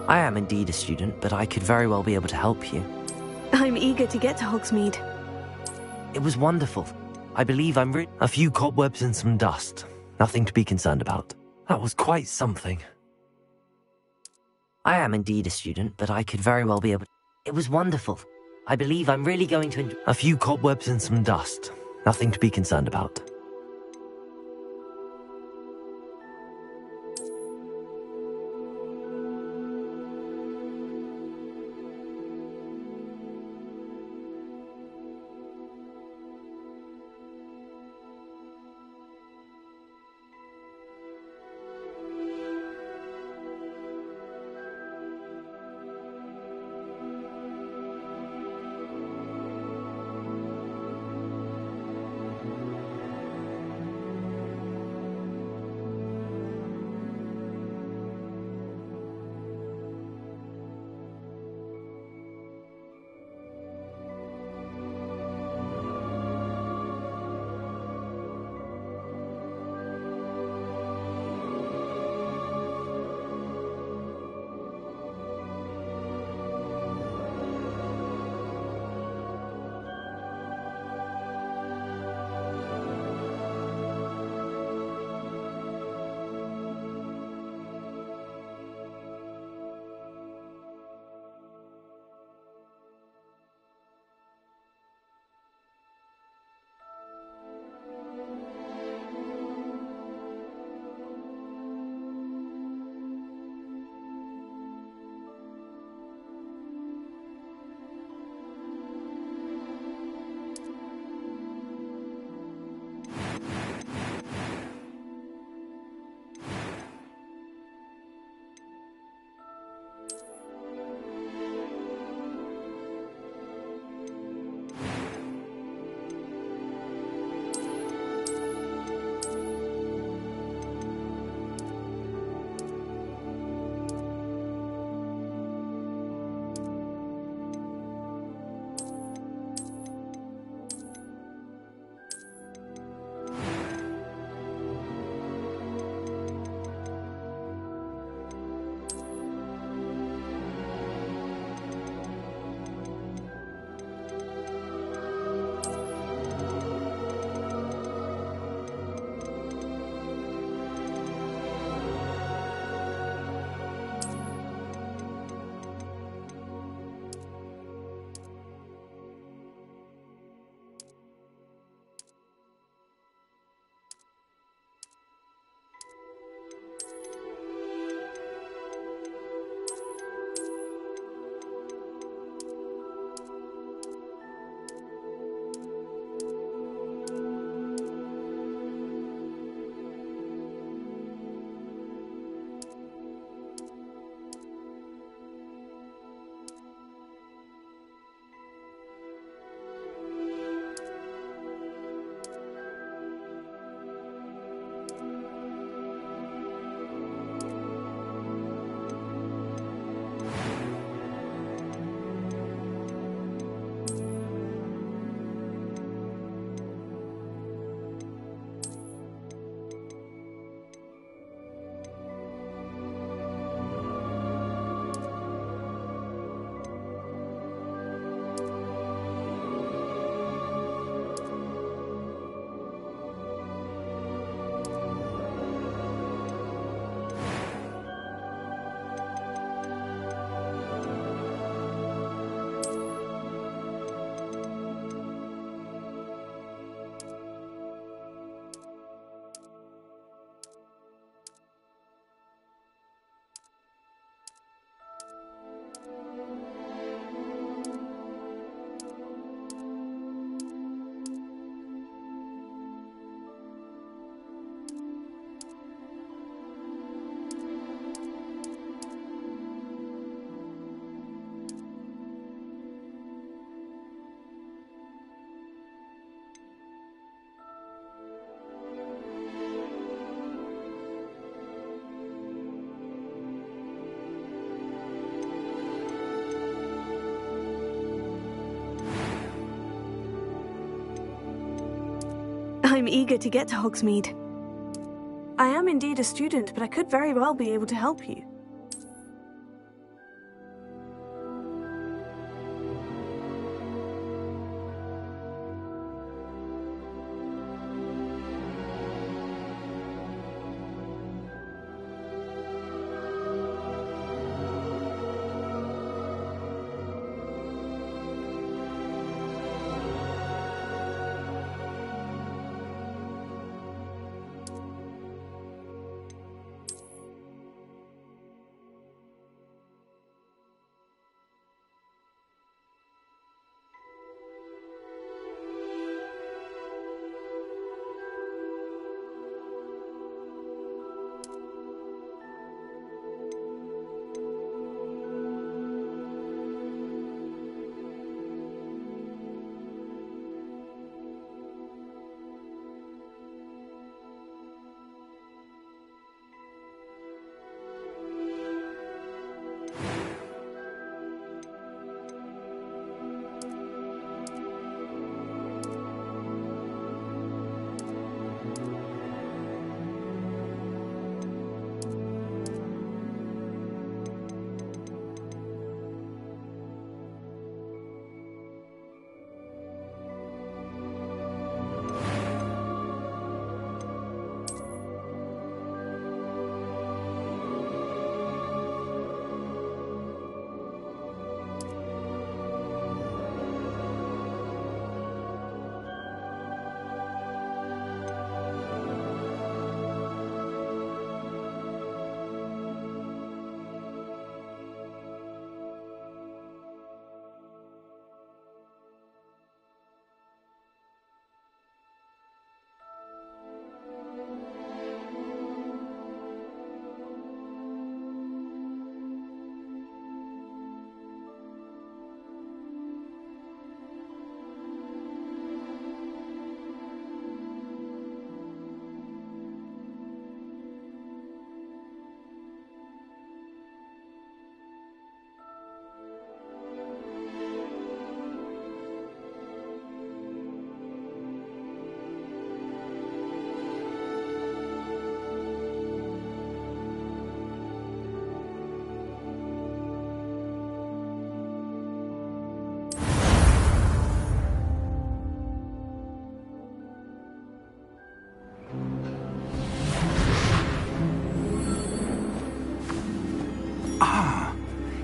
I am indeed a student, but I could very well be able to help you. I'm eager to get to Hogsmeade. It was wonderful. I believe I'm a few cobwebs and some dust. Nothing to be concerned about. That was quite something. I am indeed a student, but I could very well be able to... It was wonderful. I believe I'm really going to enjoy... A few cobwebs and some dust. Nothing to be concerned about. I'm eager to get to Hogsmeade. I am indeed a student, but I could very well be able to help you.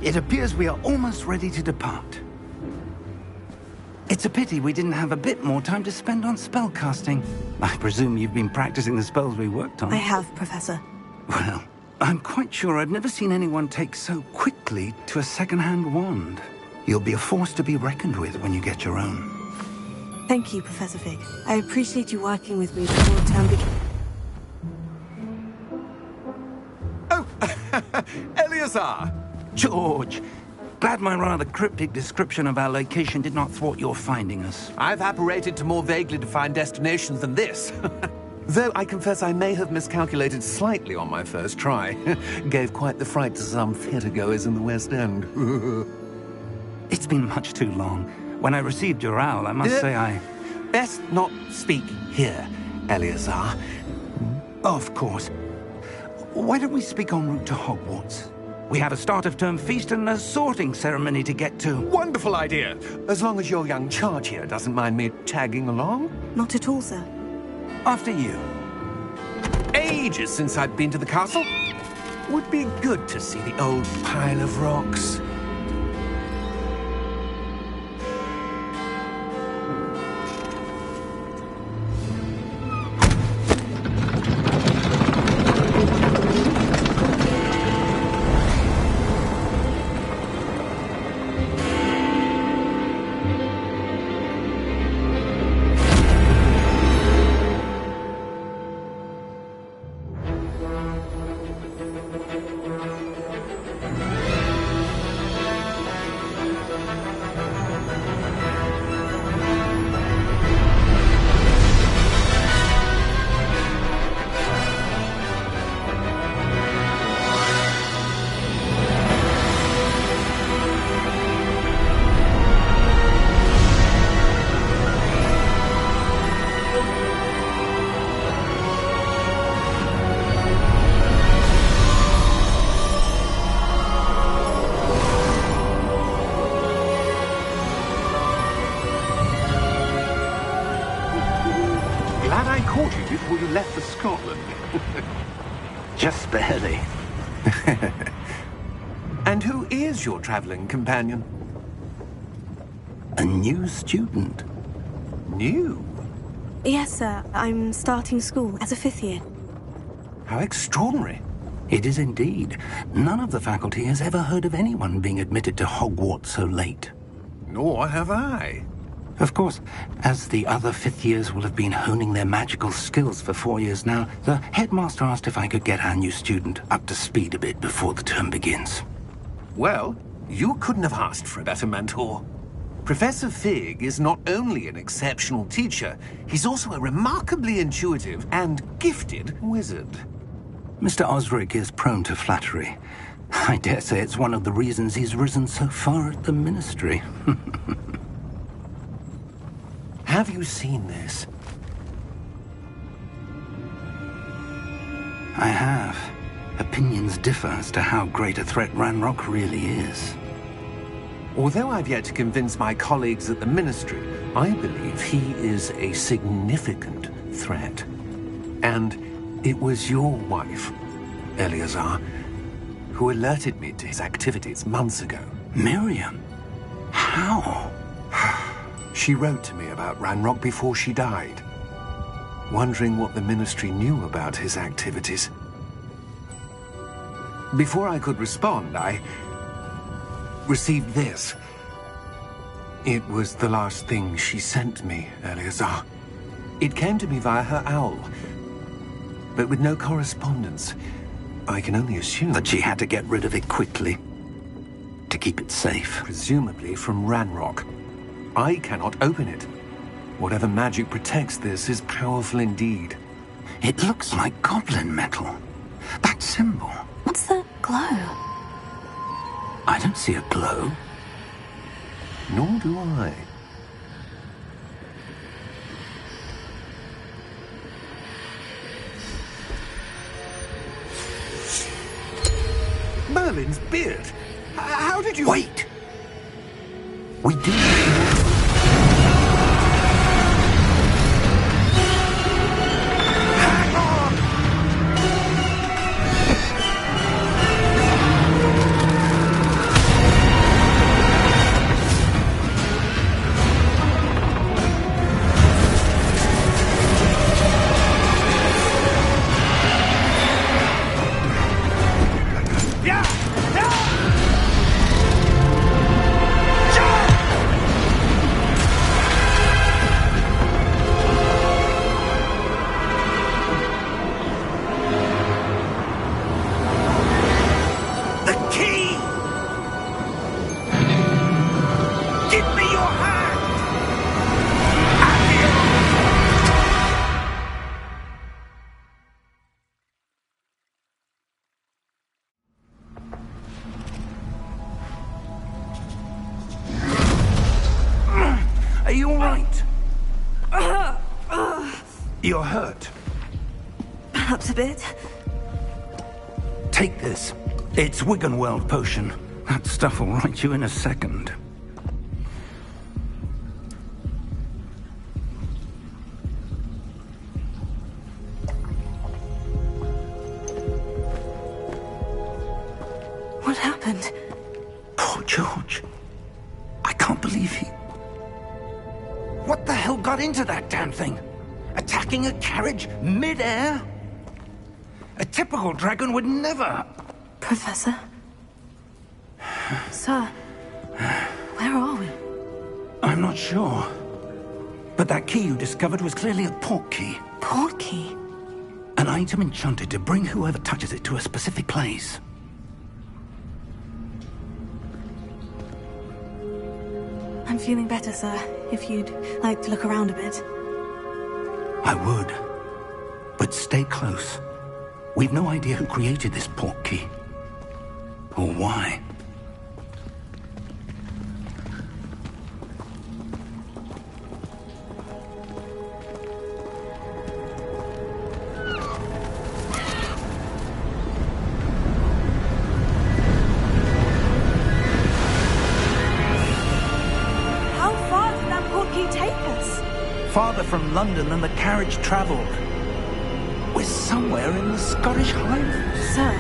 It appears we are almost ready to depart. It's a pity we didn't have a bit more time to spend on spellcasting. I presume you've been practicing the spells we worked on. I have, Professor. Well, I'm quite sure I've never seen anyone take so quickly to a second-hand wand. You'll be a force to be reckoned with when you get your own. Thank you, Professor Fig. I appreciate you working with me before the term begins. Oh, Eleazar! George, glad my rather cryptic description of our location did not thwart your finding us. I've apparated to more vaguely defined destinations than this. Though I confess I may have miscalculated slightly on my first try. Gave quite the fright to some theatregoers in the West End. It's been much too long. When I received your owl, I must say I... Best not speak here, Eleazar. Of course. Why don't we speak en route to Hogwarts? We have a start-of-term feast and a sorting ceremony to get to. Wonderful idea! As long as your young charge here doesn't mind me tagging along. Not at all, sir. After you. Ages since I'd been to the castle. Would be good to see the old pile of rocks. Glad I caught you before you left for Scotland. Just barely. And who is your traveling companion? A new student. New? Yes, sir. I'm starting school as a 5th year. How extraordinary. It is indeed. None of the faculty has ever heard of anyone being admitted to Hogwarts so late. Nor have I. Of course, as the other 5th years will have been honing their magical skills for 4 years now, the headmaster asked if I could get our new student up to speed a bit before the term begins. Well, you couldn't have asked for a better mentor. Professor Fig is not only an exceptional teacher, he's also a remarkably intuitive and gifted wizard. Mr. Osric is prone to flattery. I dare say it's one of the reasons he's risen so far at the Ministry. Have you seen this? I have. Opinions differ as to how great a threat Ranrock really is. Although I've yet to convince my colleagues at the Ministry, I believe he is a significant threat. And it was your wife, Eleazar, who alerted me to his activities months ago. Miriam? How? She wrote to me about Ranrock before she died, wondering what the Ministry knew about his activities. Before I could respond, I received this. It was the last thing she sent me, Eleazar. It came to me via her owl, but with no correspondence. I can only assume That she had to get rid of it quickly, to keep it safe. presumably from Ranrock. I cannot open it. Whatever magic protects this is powerful indeed. It looks like goblin metal. That symbol. What's the glow? I don't see a glow. Nor do I. Merlin's beard. How did you... Wait! We do. Hang on! You're hurt. Perhaps a bit. Take this. It's Wiggenweld potion. That stuff will right you in a second. What happened? Poor George. I can't believe he... What the hell got into that damn thing? Attacking a carriage mid-air? A typical dragon would never... Professor? Sir, where are we? I'm not sure. But that key you discovered was clearly a port key. Port key? An item enchanted to bring whoever touches it to a specific place. I'm feeling better, sir. If you'd like to look around a bit. I would. But stay close. We've no idea who created this port key. Or why. How far did that port key take us? Farther from London than the carriage travelled. We're somewhere in the Scottish Highlands. Sir,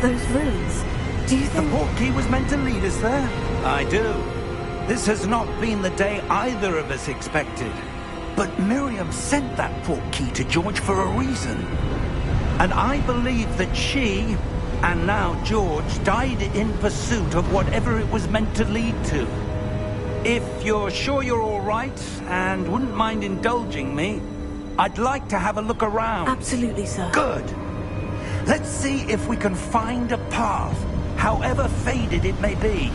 those ruins. Do you The think... port key was meant to lead us there? I do. This has not been the day either of us expected. But Miriam sent that port key to George for a reason. And I believe that she, and now George, died in pursuit of whatever it was meant to lead to. If you're sure you're all right, and wouldn't mind indulging me, I'd like to have a look around. Absolutely, sir. Good. Let's see if we can find a path, however faded it may be.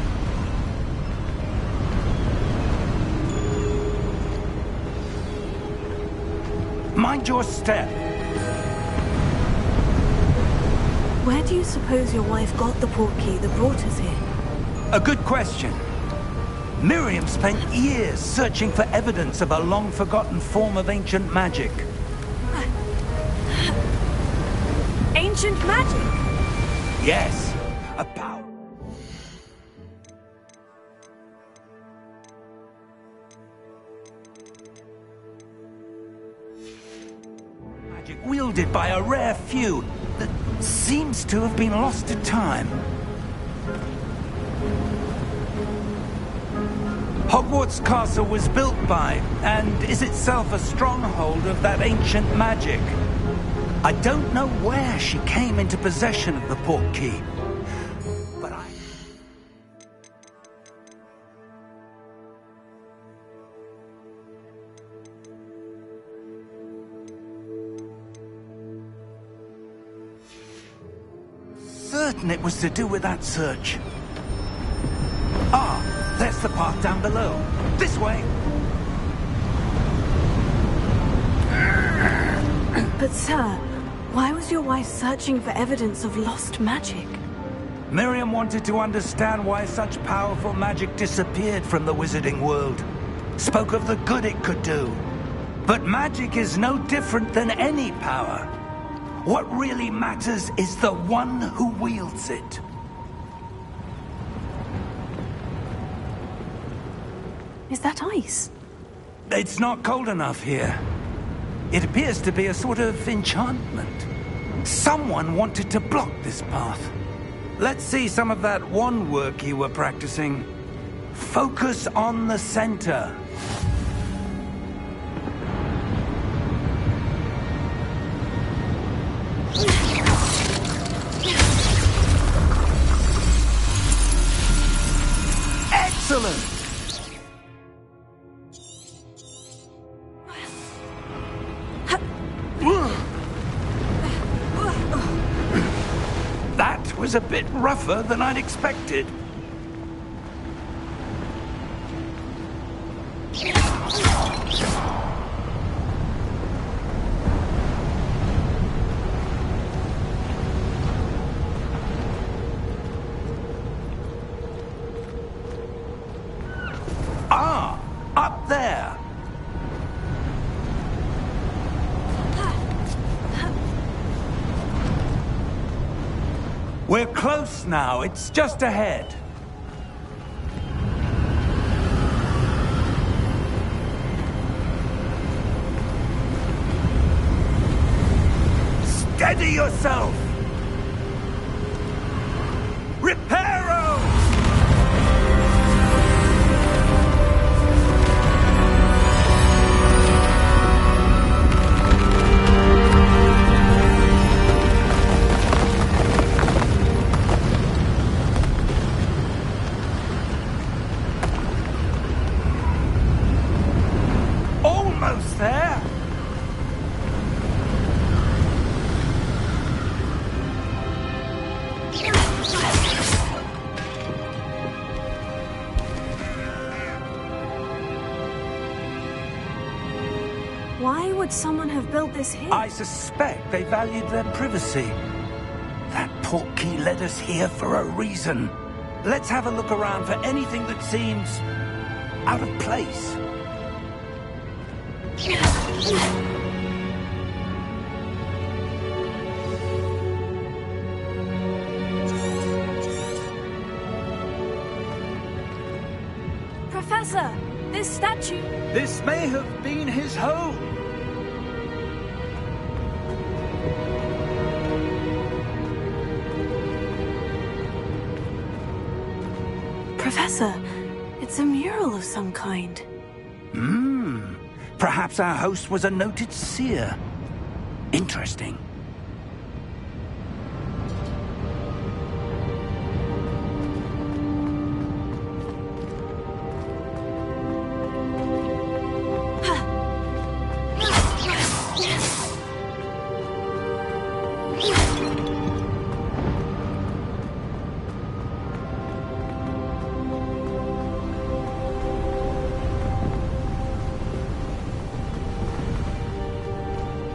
Mind your step. Where do you suppose your wife got the port key that brought us here? A good question. Miriam spent years searching for evidence of a long-forgotten form of ancient magic. Ancient magic? Yes, a power. Magic wielded by a rare few that seems to have been lost to time. Hogwarts Castle was built by, and is itself a stronghold of that ancient magic. I don't know where she came into possession of the port key, but I... certain it was to do with that search. Ah, there's the path down below. This way. But sir, why was your wife searching for evidence of lost magic? Miriam wanted to understand why such powerful magic disappeared from the wizarding world. Spoke of the good it could do. But magic is no different than any power. What really matters is the one who wields it. Is that ice? It's not cold enough here. It appears to be a sort of enchantment. Someone wanted to block this path. Let's see some of that wand work you were practicing. Focus on the center. Excellent! That was a bit rougher than I'd expected. Ah, up there. We're close now. It's just ahead. Steady yourself! Reparo! Almost there! Why would someone have built this here? I suspect they valued their privacy. That portkey led us here for a reason. Let's have a look around for anything that seems out of place. Professor, this statue... This may have been his home. Professor, it's a mural of some kind. Perhaps our host was a noted seer. Interesting.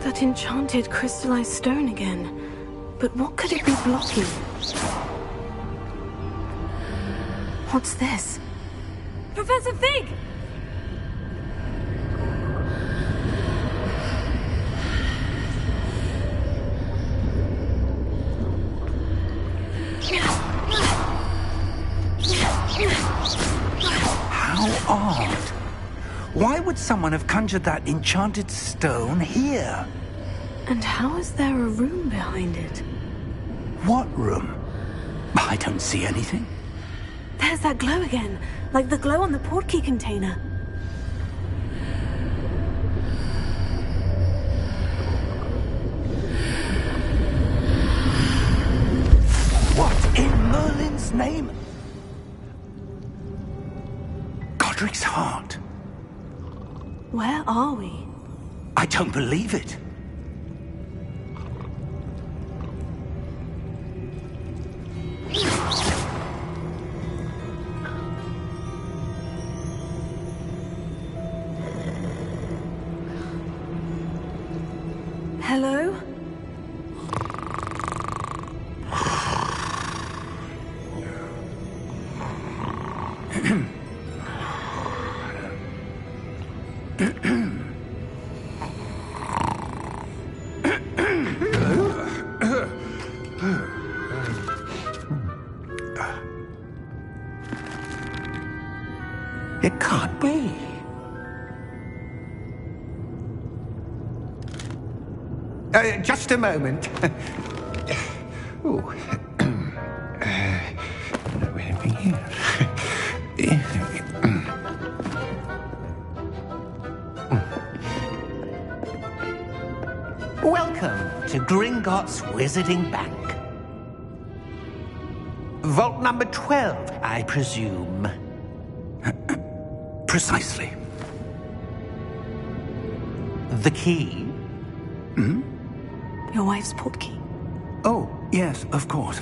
That enchanted crystallized stone again. But what could it be blocking? What's this? Professor Fig! How odd. Why would someone have conjured that enchanted stone here? And how is there a room behind it? What room? I don't see anything. There's that glow again, like the glow on the portkey container. What in Merlin's name? Godric's heart. Where are we? I don't believe it. Hello? It can't be. Just a moment. Oh. Welcome to Gringotts Wizarding Bank. Vault number 12, I presume. Precisely. The key? Your wife's portkey. Oh, yes, of course.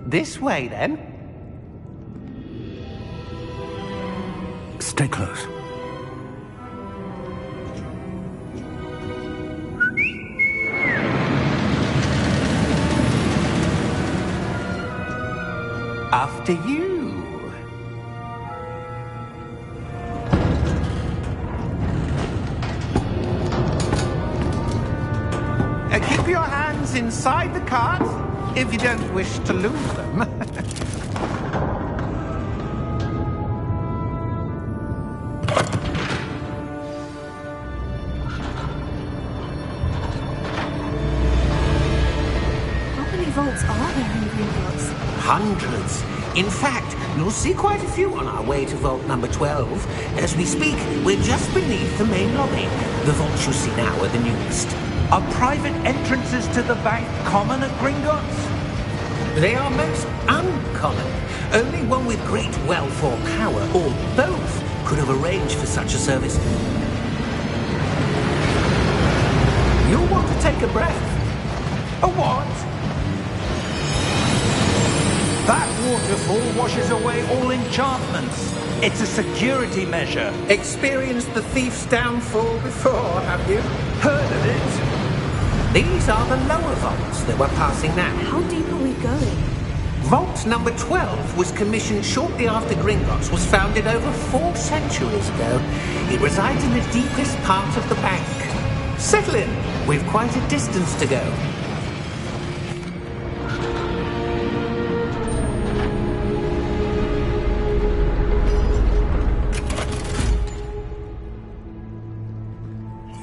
This way, then. Stay close. After you. Keep items inside the cart, if you don't wish to lose them. How many vaults are there in Gringotts? Hundreds. In fact, you'll see quite a few on our way to vault number 12. As we speak, we're just beneath the main lobby. The vaults you see now are the newest. Are private entrances to the bank common at Gringotts? They are most uncommon. Only one with great wealth or power, or both, could have arranged for such a service. You'll want to take a breath. A what? That waterfall washes away all enchantments. It's a security measure. Experienced the thief's downfall before, have you? Heard of it? These are the lower vaults that we're passing now. How deep are we going? Vault number 12 was commissioned shortly after Gringotts was founded over 4 centuries ago. It resides in the deepest part of the bank. Settle in. We've quite a distance to go.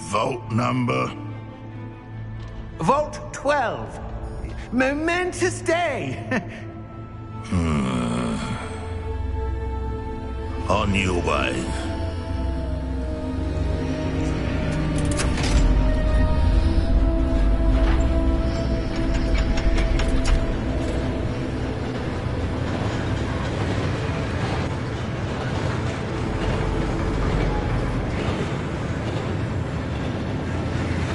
Vault number? Vault 12. Momentous day. On your way.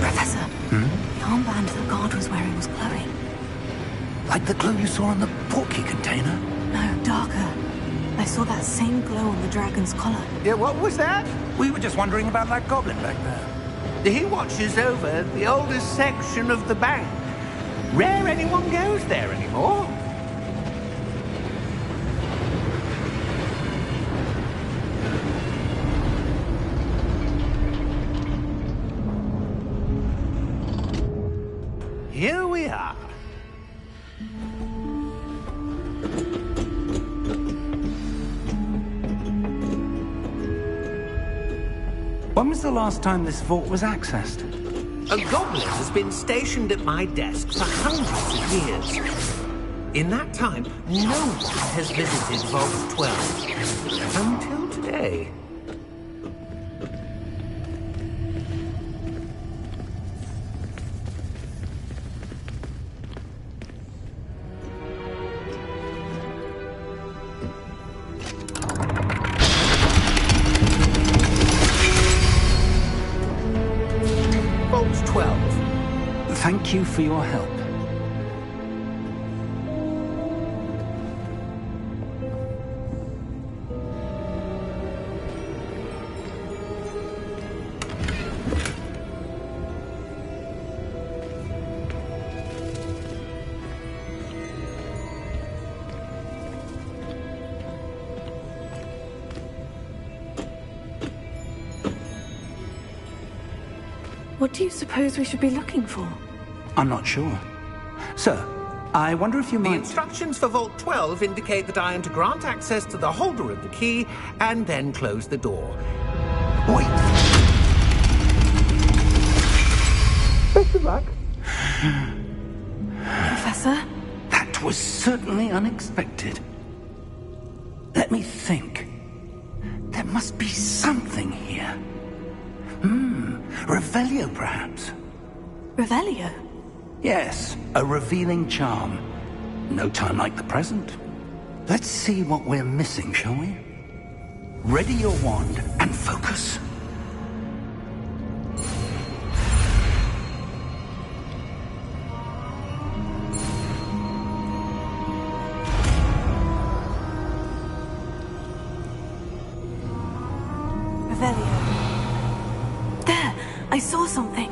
Professor, the armband the guard was wearing was glowing. Like the glow you saw on the portkey container? No, darker. I saw that same glow on the dragon's collar. Yeah, what was that? We were just wondering about that goblin back there. He watches over the oldest section of the bank. Rare anyone goes there anymore. Here we are. When was the last time this vault was accessed? A goblin has been stationed at my desk for hundreds of years. In that time, no one has visited Vault 12. Until today. Vault 12. Thank you for your help. What do you suppose we should be looking for? I'm not sure. Sir, I wonder if you The might... instructions for Vault 12 indicate that I am to grant access to the holder of the key and then close the door. Wait! Best of luck. Professor? That was certainly unexpected. Let me think. There must be something here. Revelio, perhaps? Revelio? Yes, a revealing charm. No time like the present. Let's see what we're missing, shall we? Ready your wand and focus. Revelio. There! I saw something.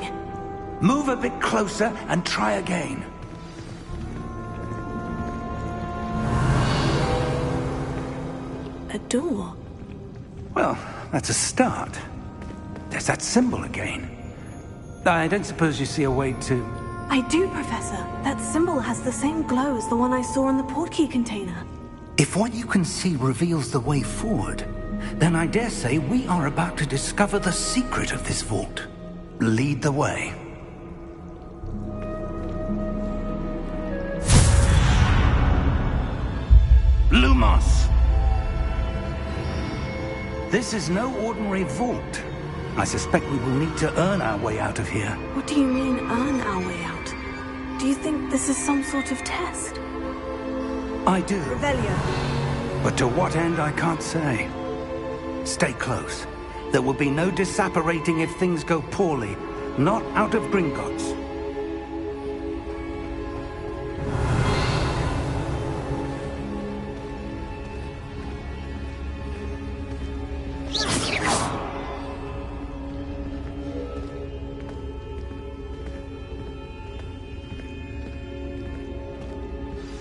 Move a bit closer and try again. A door. Well, that's a start. There's that symbol again. I don't suppose you see a way to... I do, Professor. That symbol has the same glow as the one I saw in the portkey container. If what you can see reveals the way forward, then I dare say we are about to discover the secret of this vault. Lead the way. Lumos! This is no ordinary vault. I suspect we will need to earn our way out of here. What do you mean, earn our way out? Do you think this is some sort of test? I do. Revelio. But to what end, I can't say. Stay close. There will be no disapparating if things go poorly. Not out of Gringotts.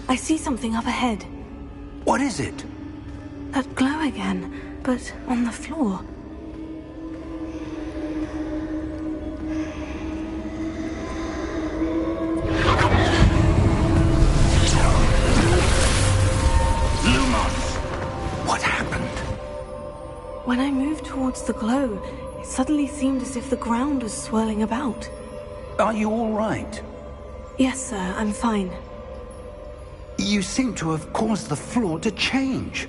I see something up ahead. What is it? That glow again, but on the floor. Lumos! What happened? When I moved towards the glow, it suddenly seemed as if the ground was swirling about. Are you all right? Yes, sir, I'm fine. You seem to have caused the floor to change.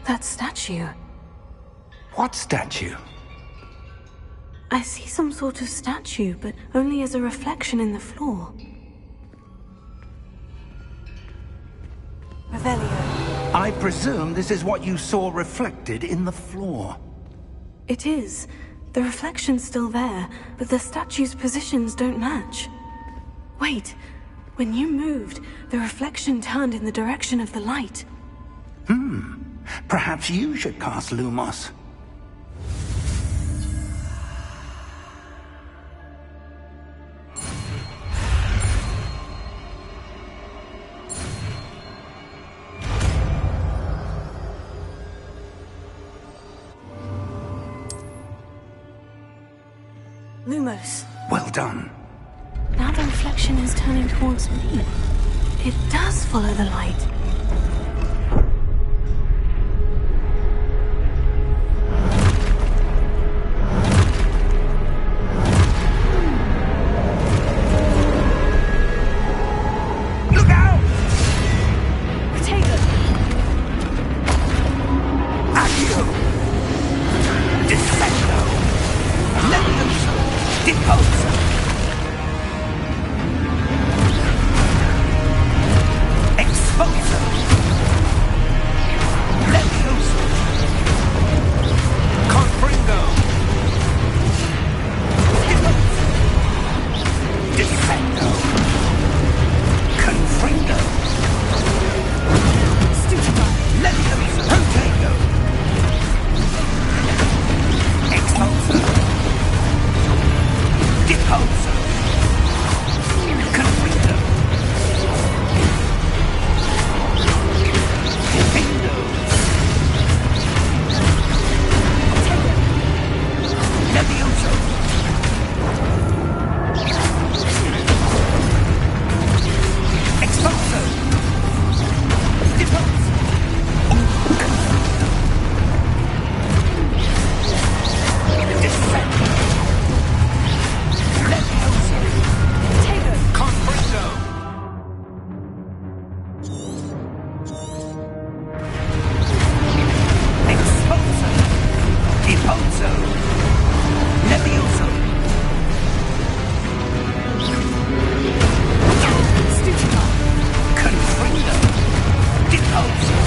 That statue. What statue? I see some sort of statue, but only as a reflection in the floor. Revelio. I presume this is what you saw reflected in the floor. It is. The reflection's still there, but the statue's positions don't match. Wait. When you moved, the reflection turned in the direction of the light. Perhaps you should cast Lumos. Lumos. Well done. Now the reflection is turning towards me. It does follow the light. Look out! Potato! Accio! Descendo! Levioso! Deposo! Exposo! Levioso! Confringo! Deposo! Descendo! Confringo! Levioso! Potato! Exposo! Deposo! Confringo! Defendo! Levioso! Exposo! Deposo! Descendo! Levioso! Confringo! Exposo! Deposo! Levioso! Confringo! Deposo!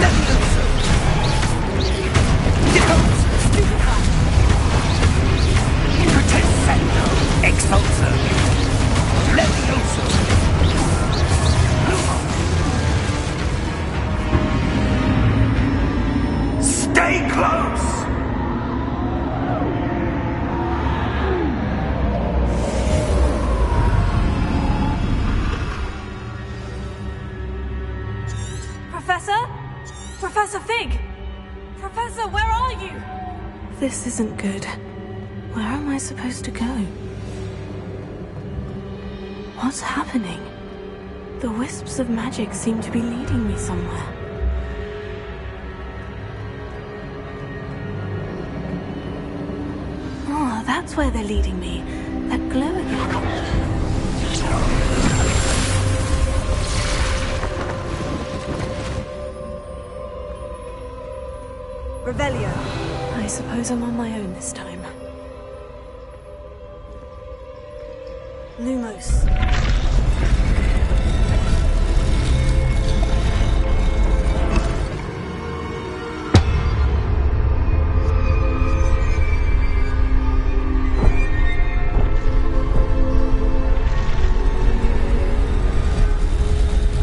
Levioso! Deposo! Protescendo! Expulso! Levioso! Stay close! Professor? Professor Fig! Professor, where are you? This isn't good. Where am I supposed to go? What's happening? The wisps of magic seem to be leading me somewhere. Oh, that's where they're leading me. That glow again. Revelio. I suppose I'm on my own this time. Lumos.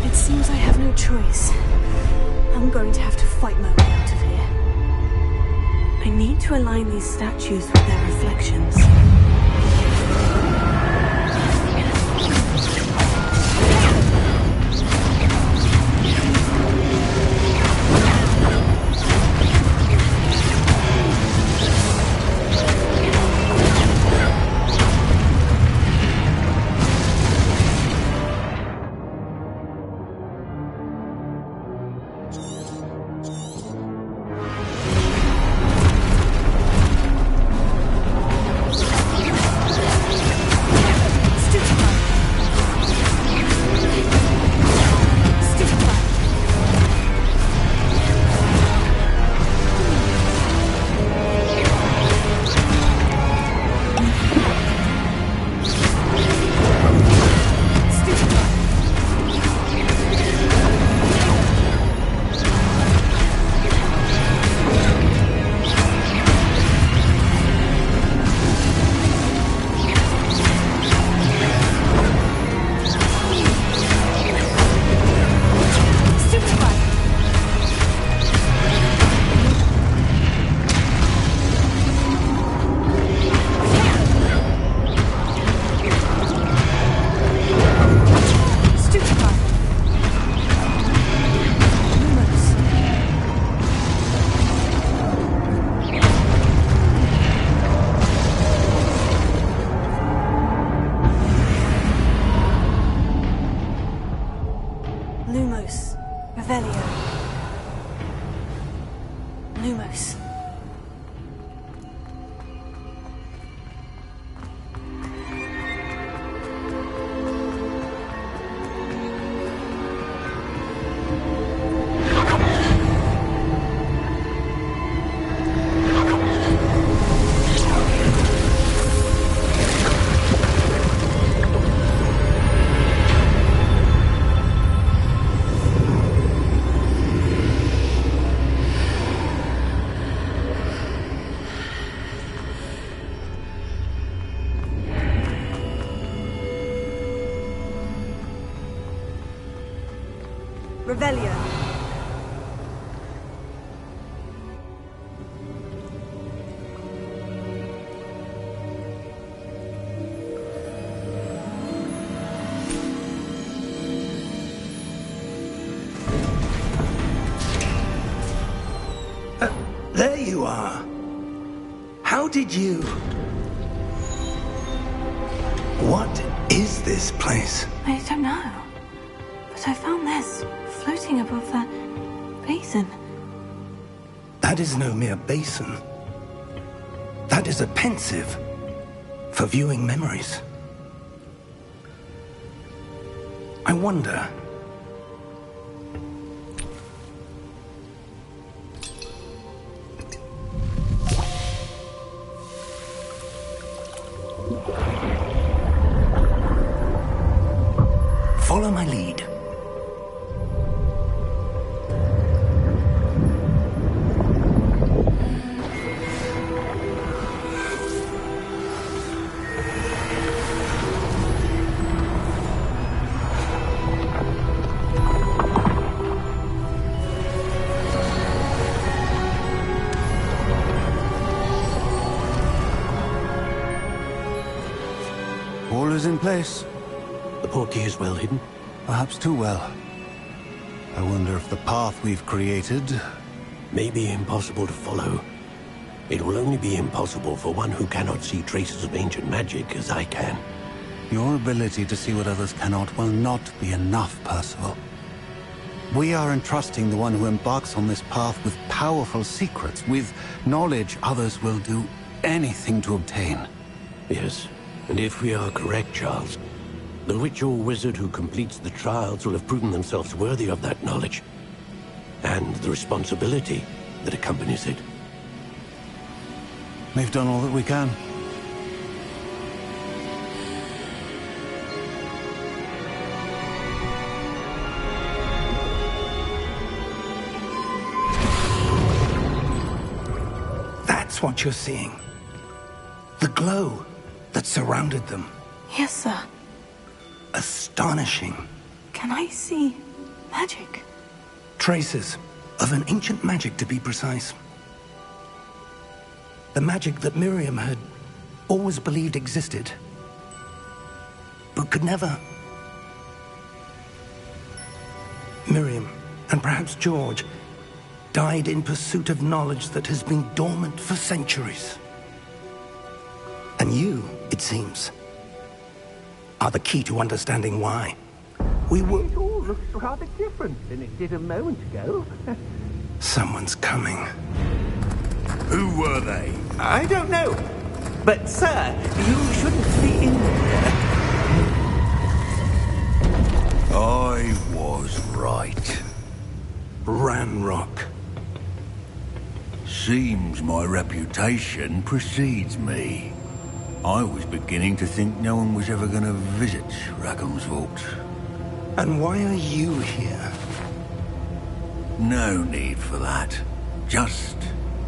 It seems I have no choice. I'm going to have to fight my way out of here. I need to align these statues with their reflections. Lumos. Revelio. Lumos. Revelio. There you are. How did you... What is this place? I don't know. But I found this floating above that basin. That is no mere basin. That is a pensive for viewing memories. I wonder... Follow my lead. All is in place. The portkey is well hidden. Perhaps too well. I wonder if the path we've created... May be impossible to follow. It will only be impossible for one who cannot see traces of ancient magic as I can. Your ability to see what others cannot will not be enough, Percival. We are entrusting the one who embarks on this path with powerful secrets, with knowledge others will do anything to obtain. Yes, and if we are correct, Charles, the witch or wizard who completes the trials will have proven themselves worthy of that knowledge, and the responsibility that accompanies it. We've done all that we can. That's what you're seeing. The glow that surrounded them. Yes, sir. Astonishing. Can I see magic? Traces of an ancient magic, to be precise. The magic that Miriam had always believed existed, but could never. Miriam, and perhaps George, died in pursuit of knowledge that has been dormant for centuries. And you, it seems, are the key to understanding why. It all looks rather different than it did a moment ago. Someone's coming. Who were they? I don't know. But, sir, you shouldn't be in here. I was right. Ranrock. Seems my reputation precedes me. I was beginning to think no one was ever going to visit Rackham's vault. And why are you here? No need for that. Just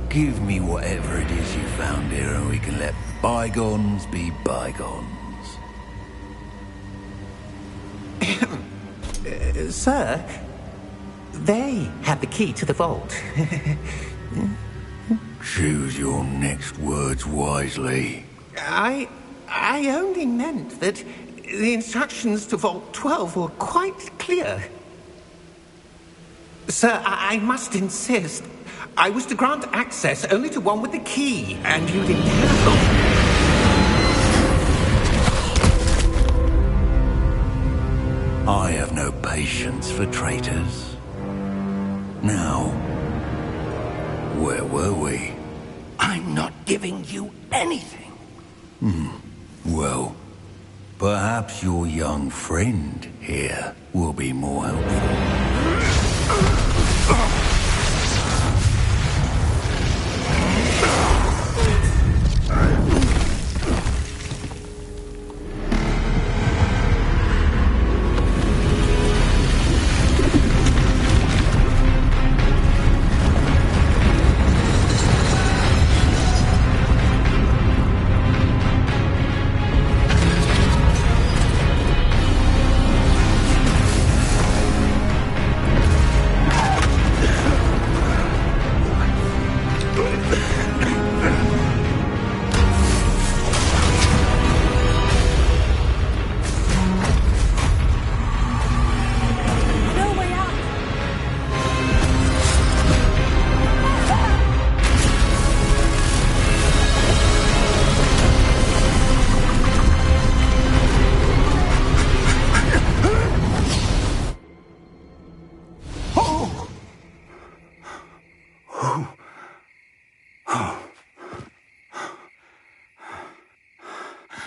give me whatever it is you found here and we can let bygones be bygones. Sir, they have the key to the vault. Choose your next words wisely. I only meant that the instructions to Vault 12 were quite clear. Sir, I must insist. I was to grant access only to one with the key, and you didn't have. I have no patience for traitors. Now, where were we? I'm not giving you anything. Well, perhaps your young friend here will be more helpful.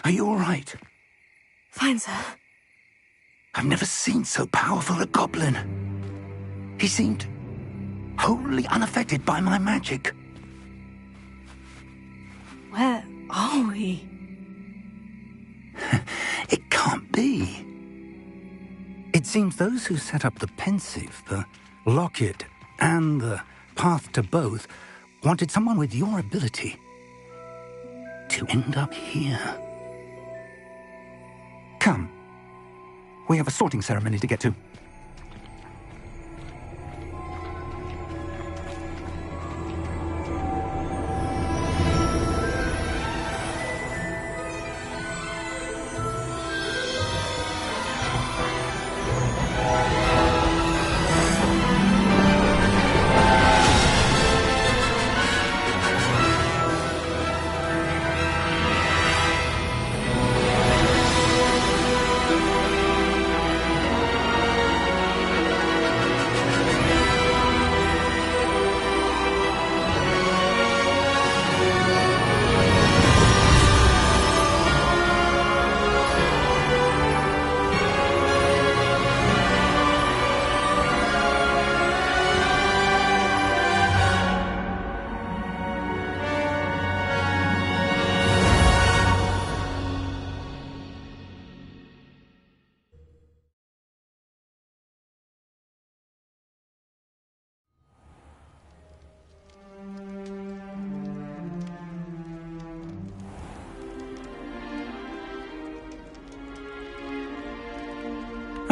Are you all right? Fine, sir. I've never seen so powerful a goblin. He seemed wholly unaffected by my magic. Where are we? It can't be. It seems those who set up the pensive, the locket, and the path to both wanted someone with your ability to end up here. Come. We have a sorting ceremony to get to.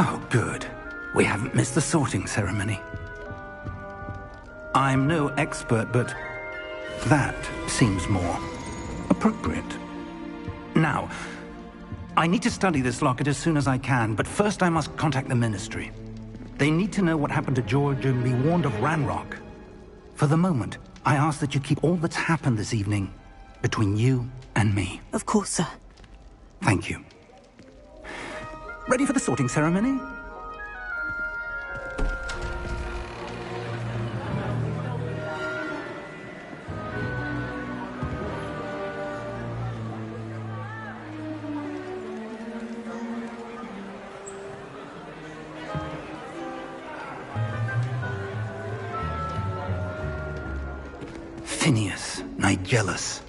Oh, good. We haven't missed the sorting ceremony. I'm no expert, but that seems more appropriate. Now, I need to study this locket as soon as I can, but first I must contact the Ministry. They need to know what happened to George and be warned of Ranrock. For the moment, I ask that you keep all that's happened this evening between you and me. Of course, sir. Thank you. Ready for the sorting ceremony? Phineas, Nigellus,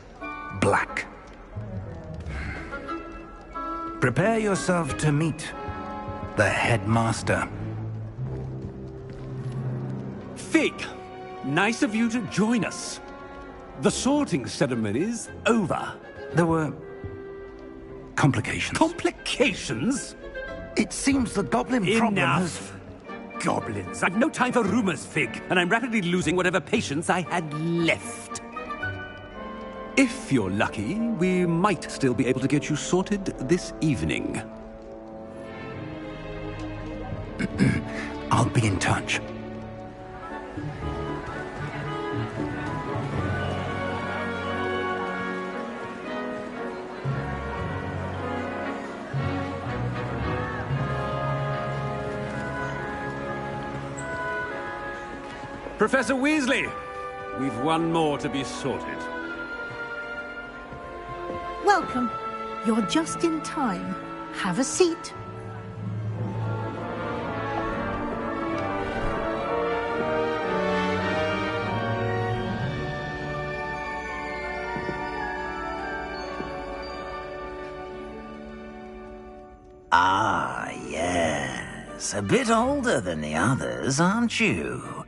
Black. Prepare yourself to meet the headmaster. Fig, nice of you to join us. The sorting ceremony's over. There were complications. Complications? It seems the goblin problem has... Enough. Goblins. I've no time for rumors, Fig, and I'm rapidly losing whatever patience I had left. If you're lucky, we might still be able to get you sorted this evening. I'll be in touch. Professor Weasley, we've one more to be sorted. Welcome. You're just in time. Have a seat. Ah, yes. A bit older than the others, aren't you?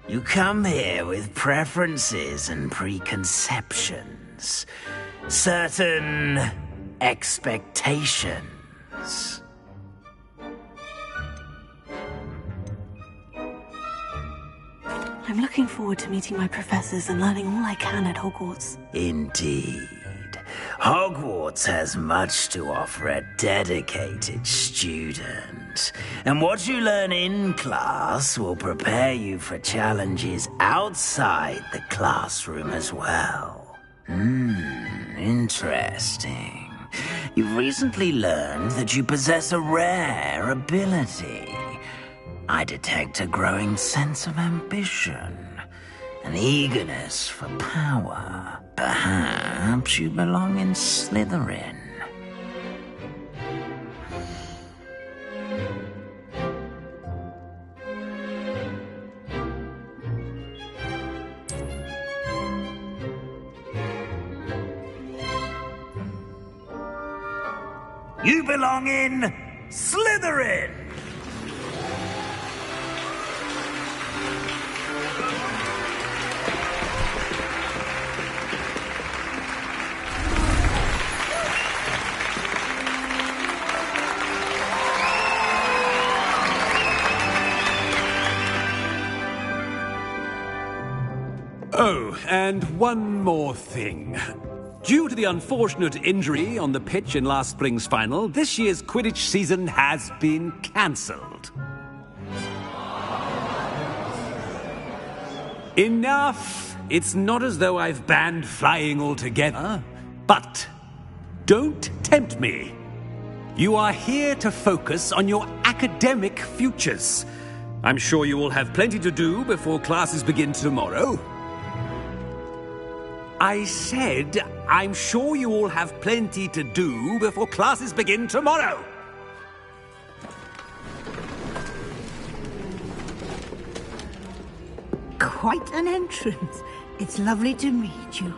You come here with preferences and preconceptions. Certain expectations. I'm looking forward to meeting my professors and learning all I can at Hogwarts. Indeed. Hogwarts has much to offer a dedicated student. And what you learn in class will prepare you for challenges outside the classroom as well. Interesting. You've recently learned that you possess a rare ability. I detect a growing sense of ambition, an eagerness for power. Perhaps you belong in Slytherin. You belong in Slytherin! Oh, and one more thing. Due to the unfortunate injury on the pitch in last spring's final, this year's Quidditch season has been cancelled. Enough! It's not as though I've banned flying altogether, but don't tempt me. You are here to focus on your academic futures. I'm sure you will have plenty to do before classes begin tomorrow. I said, I'm sure you all have plenty to do before classes begin tomorrow. Quite an entrance. It's lovely to meet you.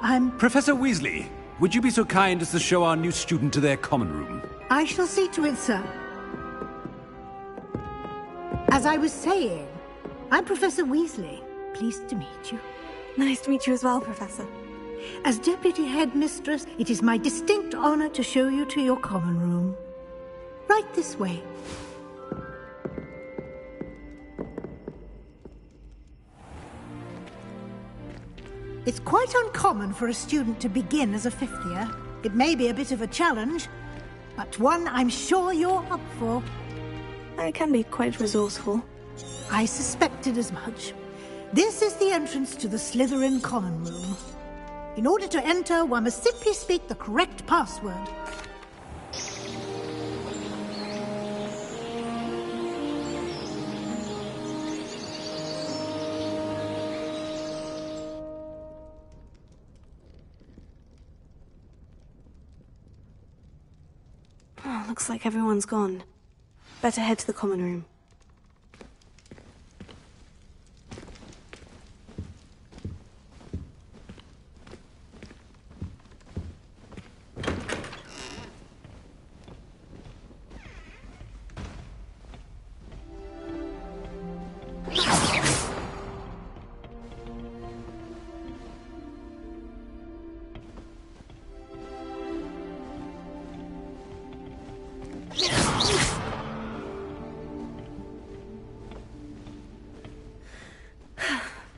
I'm... Professor Weasley, would you be so kind as to show our new student to their common room? I shall see to it, sir. As I was saying, I'm Professor Weasley. Pleased to meet you. Nice to meet you as well, Professor. As Deputy Headmistress, it is my distinct honor to show you to your common room. Right this way. It's quite uncommon for a student to begin as a fifth year. It may be a bit of a challenge, but one I'm sure you're up for. I can be quite resourceful. I suspected as much. This is the entrance to the Slytherin Common Room. In order to enter, one must simply speak the correct password. Oh, looks like everyone's gone. Better head to the common room.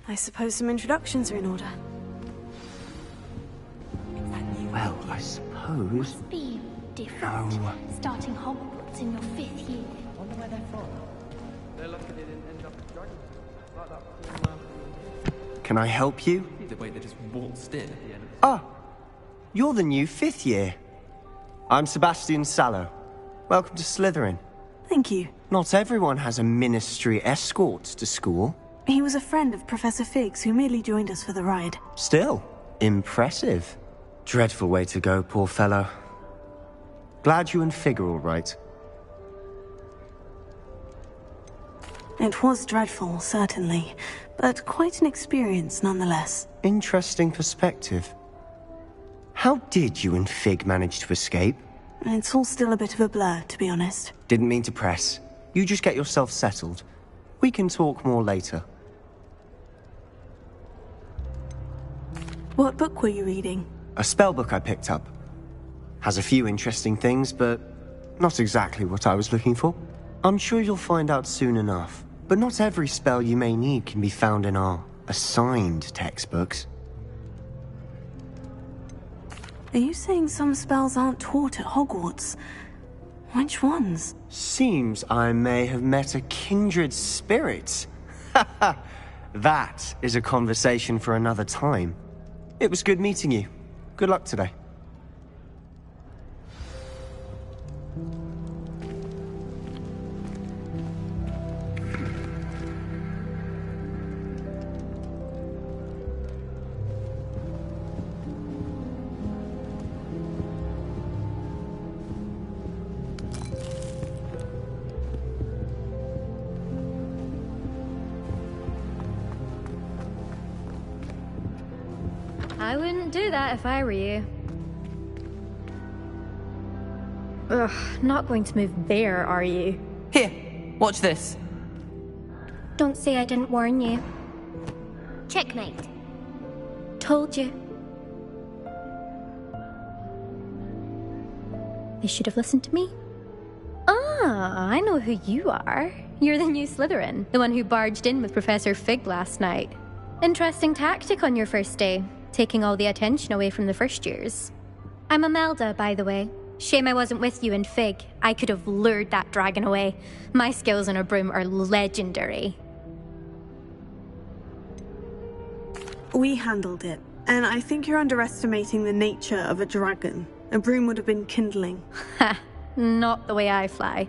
I suppose some introductions are in order. Well, I suppose... Must be different. No. Starting Hogwarts in your 5th year. Wonder where they're from. They're lucky they didn't end up with dragons. Like that. Can I help you? Wait, they just waltzed in at the end of Ah, you're the new 5th year. I'm Sebastian Sallow. Welcome to Slytherin. Thank you. Not everyone has a ministry escort to school. He was a friend of Professor Fig's who merely joined us for the ride. Still, impressive. Dreadful way to go, poor fellow. Glad you and Fig are all right. It was dreadful, certainly, but quite an experience nonetheless. Interesting perspective. How did you and Fig manage to escape? It's all still a bit of a blur, to be honest. Didn't mean to press. You just get yourself settled. We can talk more later. What book were you reading? A spellbook I picked up. Has a few interesting things, but not exactly what I was looking for. I'm sure you'll find out soon enough. But not every spell you may need can be found in our assigned textbooks. Are you saying some spells aren't taught at Hogwarts? Which ones? Seems I may have met a kindred spirit. That is a conversation for another time. It was good meeting you. Good luck today. I wouldn't do that if I were you. Ugh, not going to move there, are you? Here, watch this. Don't say I didn't warn you. Checkmate. Told you. They should have listened to me. Ah, I know who you are. You're the new Slytherin, the one who barged in with Professor Fig last night. Interesting tactic on your first day, taking all the attention away from the first years. I'm Imelda, by the way. Shame I wasn't with you and Fig. I could have lured that dragon away. My skills on a broom are legendary. We handled it, and I think you're underestimating the nature of a dragon. A broom would have been kindling. Ha, not the way I fly.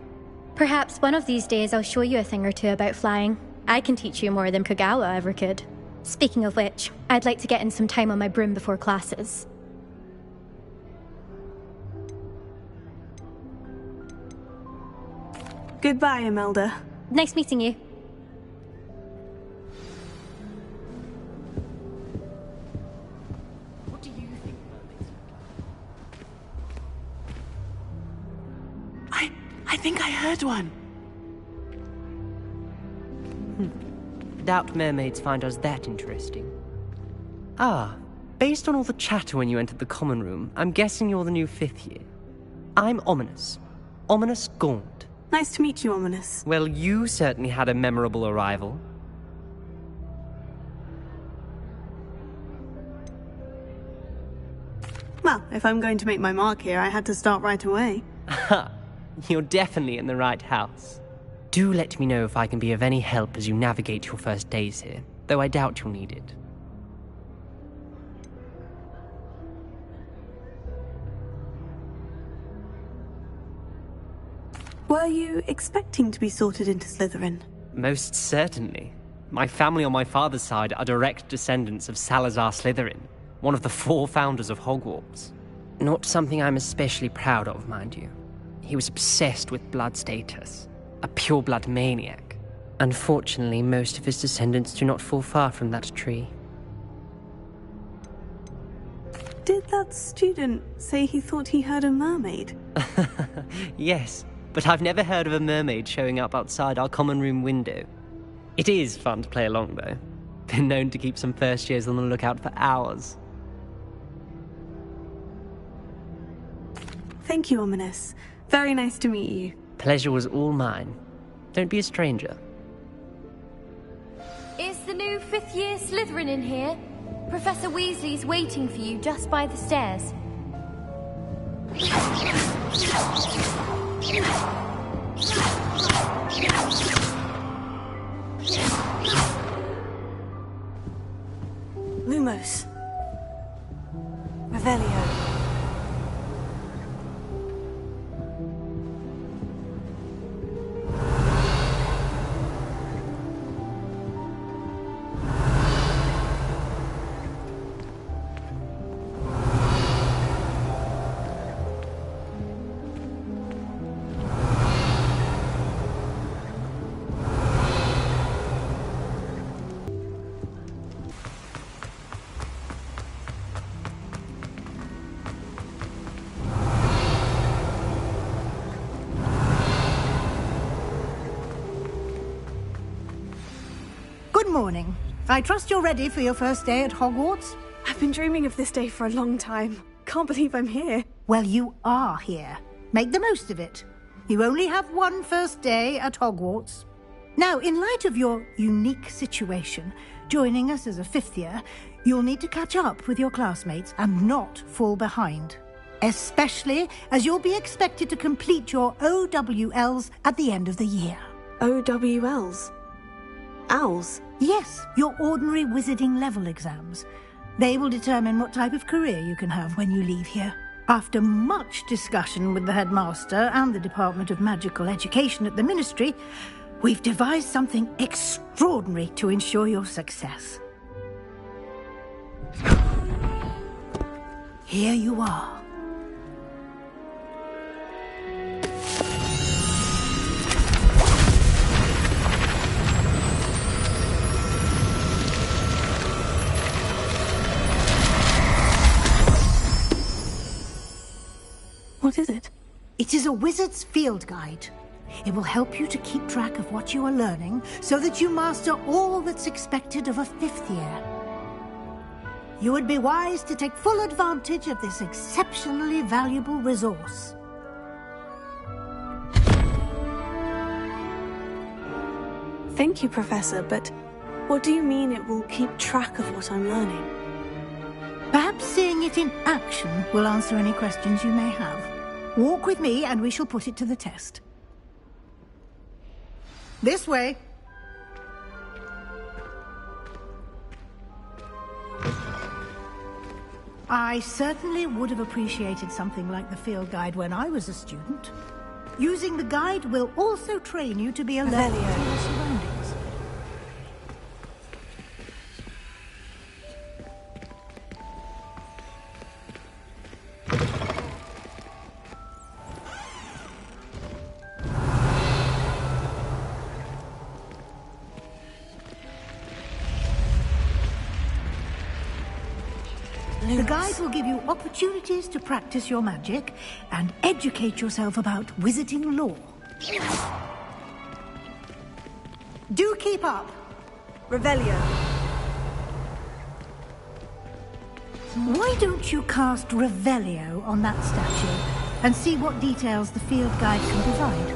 Perhaps one of these days I'll show you a thing or two about flying. I can teach you more than Kogawa ever could. Speaking of which, I'd like to get in some time on my broom before classes. Goodbye, Imelda. Nice meeting you. What do you think mermaids? I think I heard one. Doubt mermaids find us that interesting. Ah, based on all the chatter when you entered the common room, I'm guessing you're the new 5th year. I'm Ominous. Ominous Gaunt. Nice to meet you, Ominous. Well, you certainly had a memorable arrival. Well, if I'm going to make my mark here, I had to start right away. Ha! You're definitely in the right house. Do let me know if I can be of any help as you navigate your first days here, though I doubt you'll need it. Were you expecting to be sorted into Slytherin? Most certainly. My family on my father's side are direct descendants of Salazar Slytherin, one of the 4 founders of Hogwarts. Not something I'm especially proud of, mind you. He was obsessed with blood status, a pure-blood maniac. Unfortunately, most of his descendants do not fall far from that tree. Did that student say he thought he heard a mermaid? Yes, but I've never heard of a mermaid showing up outside our common room window. It is fun to play along, though. Been known to keep some first years on the lookout for hours. Thank you, Ominous. Very nice to meet you. Pleasure was all mine. Don't be a stranger. Is the new 5th year Slytherin in here? Professor Weasley's waiting for you just by the stairs. Lumos. Revelio. Good morning. I trust you're ready for your first day at Hogwarts? I've been dreaming of this day for a long time. Can't believe I'm here. Well, you are here. Make the most of it. You only have one first day at Hogwarts. Now, in light of your unique situation, joining us as a 5th year, you'll need to catch up with your classmates and not fall behind. Especially as you'll be expected to complete your OWLs at the end of the year. OWLs? Owls? Yes, your ordinary wizarding level exams. They will determine what type of career you can have when you leave here. After much discussion with the headmaster and the Department of Magical Education at the Ministry, we've devised something extraordinary to ensure your success. Here you are. What is it? It is a wizard's field guide. It will help you to keep track of what you are learning so that you master all that's expected of a 5th year. You would be wise to take full advantage of this exceptionally valuable resource. Thank you, Professor, but what do you mean it will keep track of what I'm learning? Perhaps seeing it in action will answer any questions you may have. Walk with me and we shall put it to the test. This way. I certainly would have appreciated something like the field guide when I was a student. Using the guide will also train you to be alert to your surroundings. The guide will give you opportunities to practice your magic and educate yourself about wizarding lore. Do keep up. Revelio. Why don't you cast Revelio on that statue? and see what details the field guide can provide.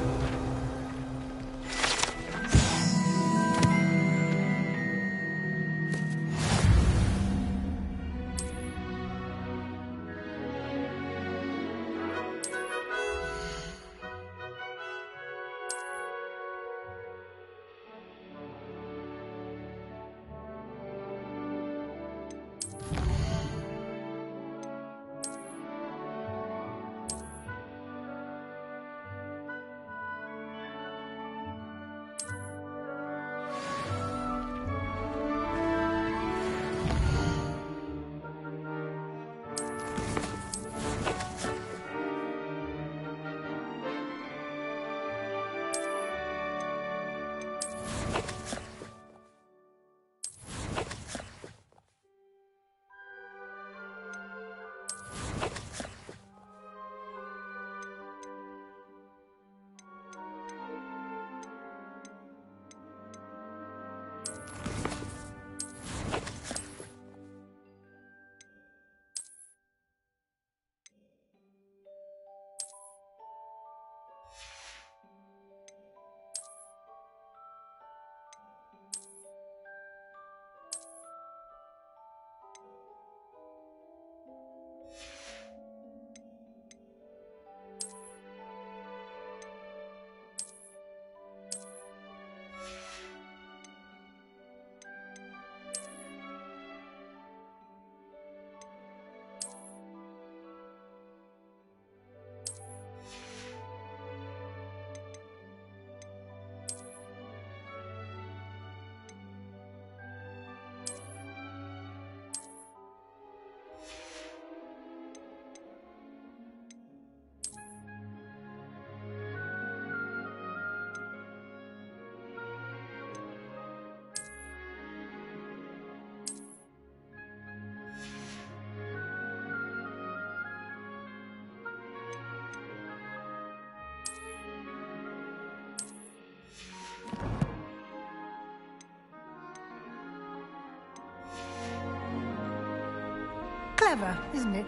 Clever, isn't it?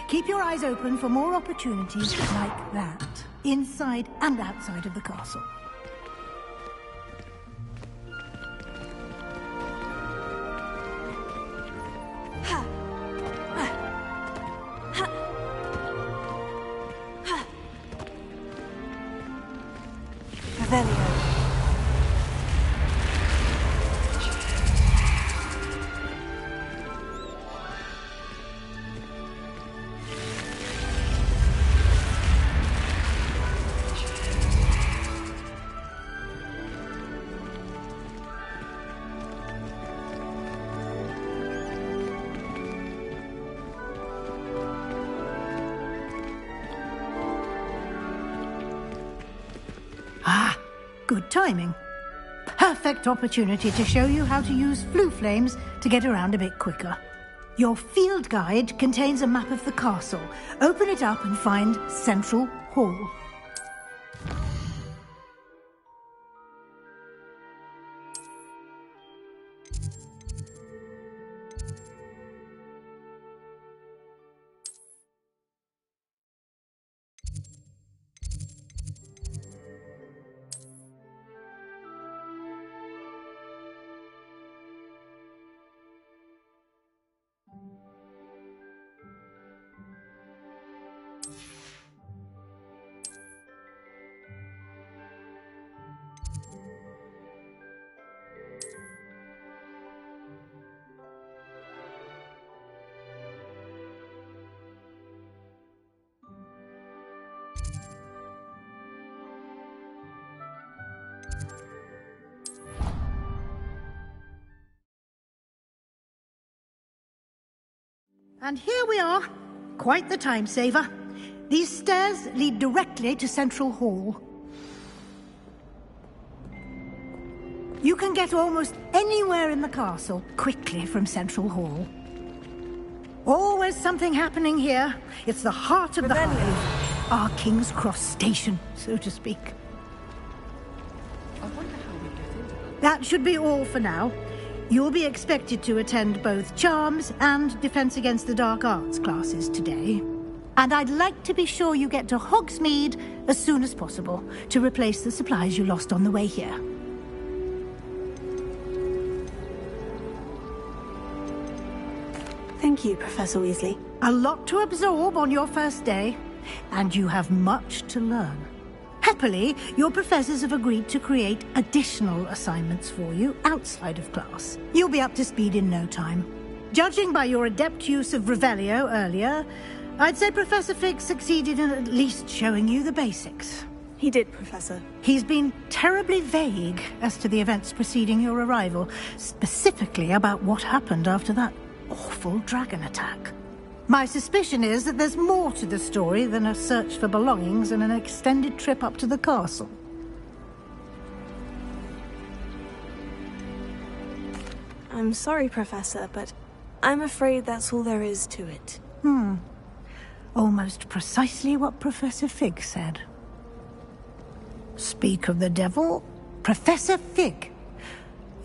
Keep your eyes open for more opportunities like that, inside and outside of the castle. Good timing. Perfect opportunity to show you how to use flue flames to get around a bit quicker. Your field guide contains a map of the castle. Open it up and find Central Hall. And here we are. Quite the time saver. These stairs lead directly to Central Hall. You can get almost anywhere in the castle quickly from Central Hall. Always something happening here. It's the heart of the hive. Our King's Cross station, so to speak. I wonder how we get into them. That should be all for now. You'll be expected to attend both Charms and Defense Against the Dark Arts classes today. And I'd like to be sure you get to Hogsmeade as soon as possible to replace the supplies you lost on the way here. Thank you, Professor Weasley. A lot to absorb on your first day, and you have much to learn. Happily, your professors have agreed to create additional assignments for you outside of class. You'll be up to speed in no time. Judging by your adept use of Revelio earlier, I'd say Professor Fig succeeded in at least showing you the basics. He did, Professor. He's been terribly vague as to the events preceding your arrival, specifically about what happened after that awful dragon attack. My suspicion is that there's more to the story than a search for belongings and an extended trip up to the castle. I'm sorry, Professor, but I'm afraid that's all there is to it. Almost precisely what Professor Fig said. Speak of the devil, Professor Fig.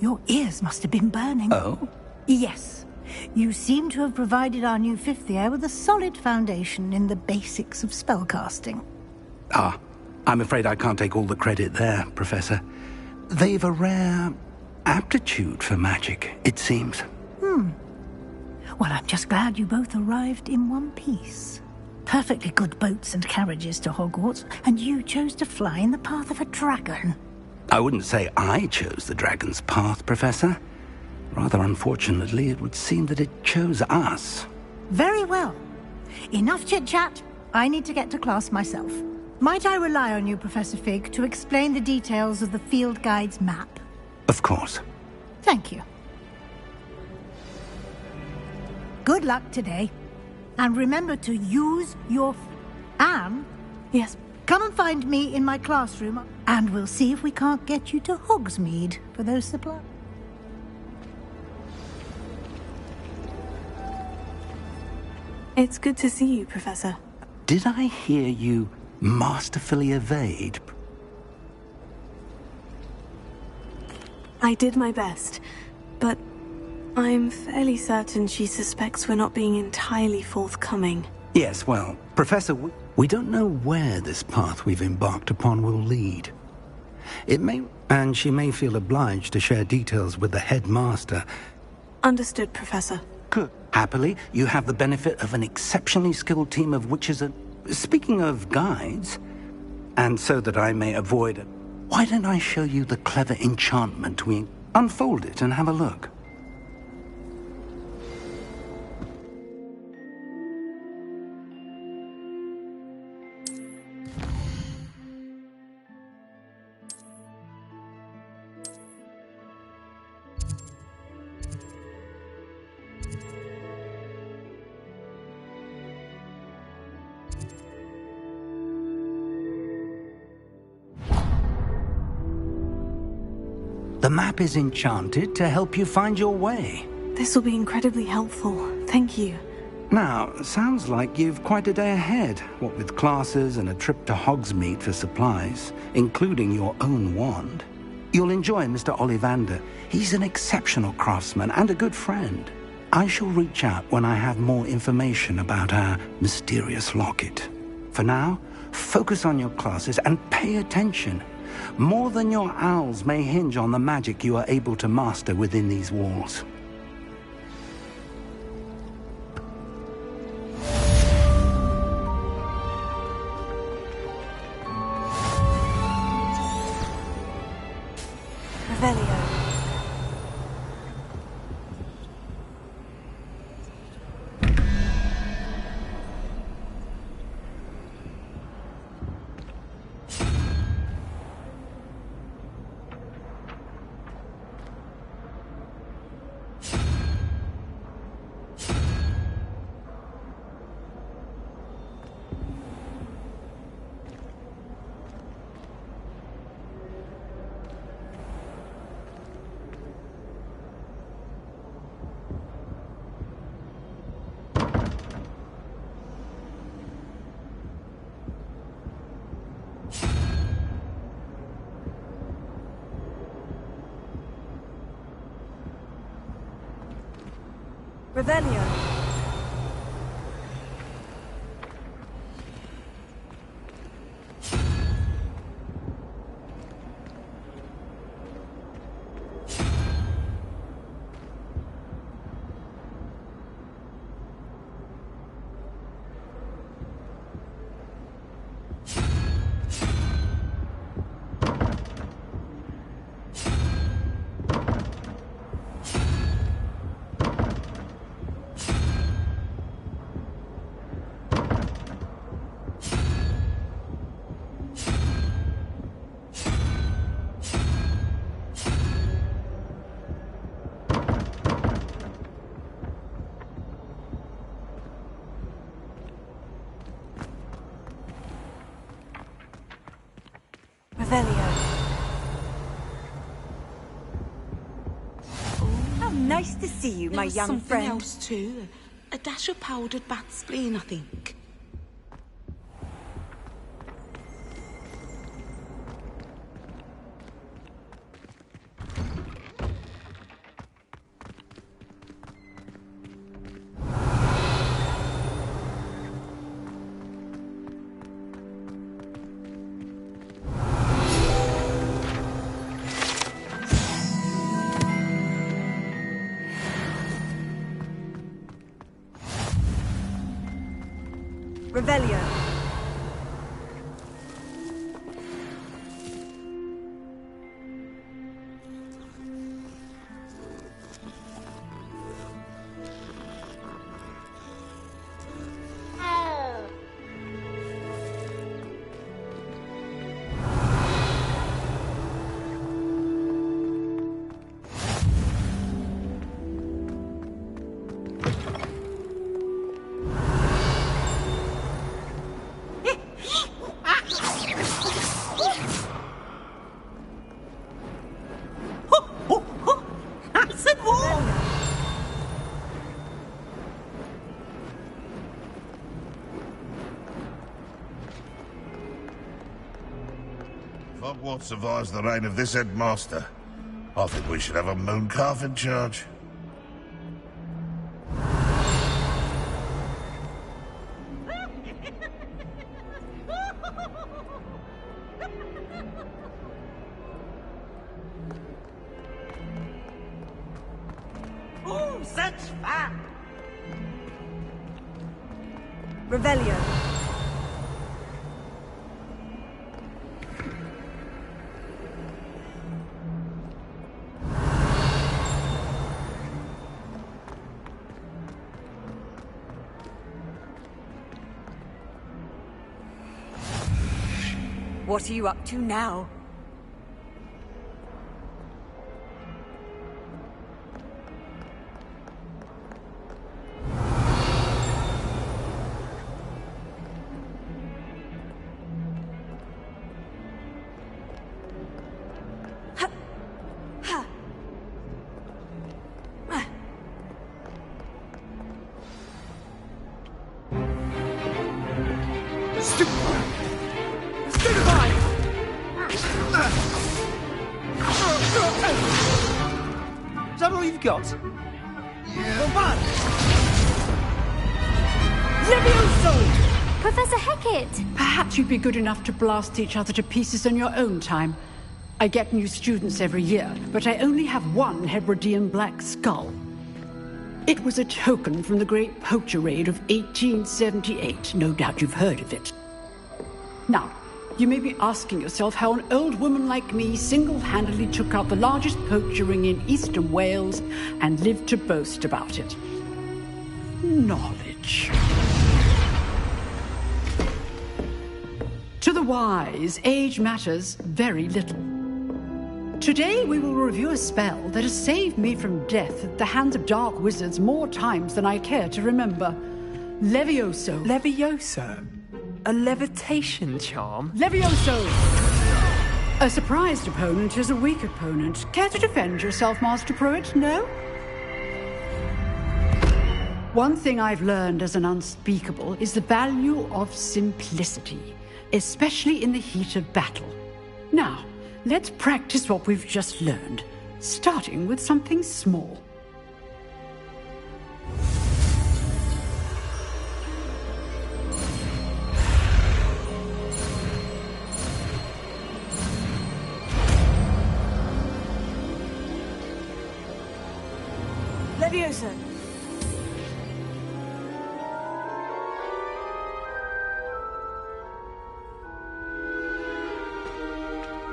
Your ears must have been burning. Oh? Yes. You seem to have provided our new fifth year with a solid foundation in the basics of spellcasting. Ah, I'm afraid I can't take all the credit there, Professor. They've a rare aptitude for magic, it seems. Well, I'm just glad you both arrived in one piece. Perfectly good boats and carriages to Hogwarts, and you chose to fly in the path of a dragon. I wouldn't say I chose the dragon's path, Professor. Rather unfortunately, it would seem that it chose us. Very well. Enough chit-chat. I need to get to class myself. Might I rely on you, Professor Fig, to explain the details of the field guide's map? Of course. Thank you. Good luck today. And remember to use your... Anne? Yes? Come and find me in my classroom, and we'll see if we can't get you to Hogsmeade for those supplies. It's good to see you, Professor. Did I hear you masterfully evade? I did my best, but I'm fairly certain she suspects we're not being entirely forthcoming. Yes, well, Professor, we don't know where this path we've embarked upon will lead. It may, and she may feel obliged to share details with the headmaster. Understood, Professor. Good. Happily, you have the benefit of an exceptionally skilled team of witches and... Speaking of guides, and so that I may avoid it, why don't I show you the clever enchantment we... Unfold it and have a look. The map is enchanted to help you find your way. This will be incredibly helpful. Thank you. Now, sounds like you've quite a day ahead, what with classes and a trip to Hogsmeade for supplies, including your own wand. You'll enjoy Mr. Ollivander. He's an exceptional craftsman and a good friend. I shall reach out when I have more information about our mysterious locket. For now, focus on your classes and pay attention. More than your owls may hinge on the magic you are able to master within these walls. Revelio. Revelio. Revelio. How nice to see you, my young something friend. else too. A dash of powdered bat spleen, I think. Revelio. Hogwarts survives the reign of this headmaster. I think we should have a mooncalf in charge. Oh, such fun! Revelio. What are you up to now? Is that all you've got? Yeah. Levioso! Professor Hecat! Perhaps you'd be good enough to blast each other to pieces in your own time. I get new students every year, but I only have one Hebridean black skull. It was a token from the Great Poacher Raid of 1878. No doubt you've heard of it. Now, you may be asking yourself how an old woman like me single-handedly took out the largest poacher ring in eastern Wales and lived to boast about it. Knowledge. To the wise, age matters very little. Today we will review a spell that has saved me from death at the hands of dark wizards more times than I care to remember. Levioso. Levioso? A levitation charm? Levioso! A surprised opponent is a weak opponent. Care to defend yourself, Master Pruitt? No? One thing I've learned as an unspeakable is the value of simplicity, especially in the heat of battle. Now, let's practice what we've just learned, starting with something small. Levioso!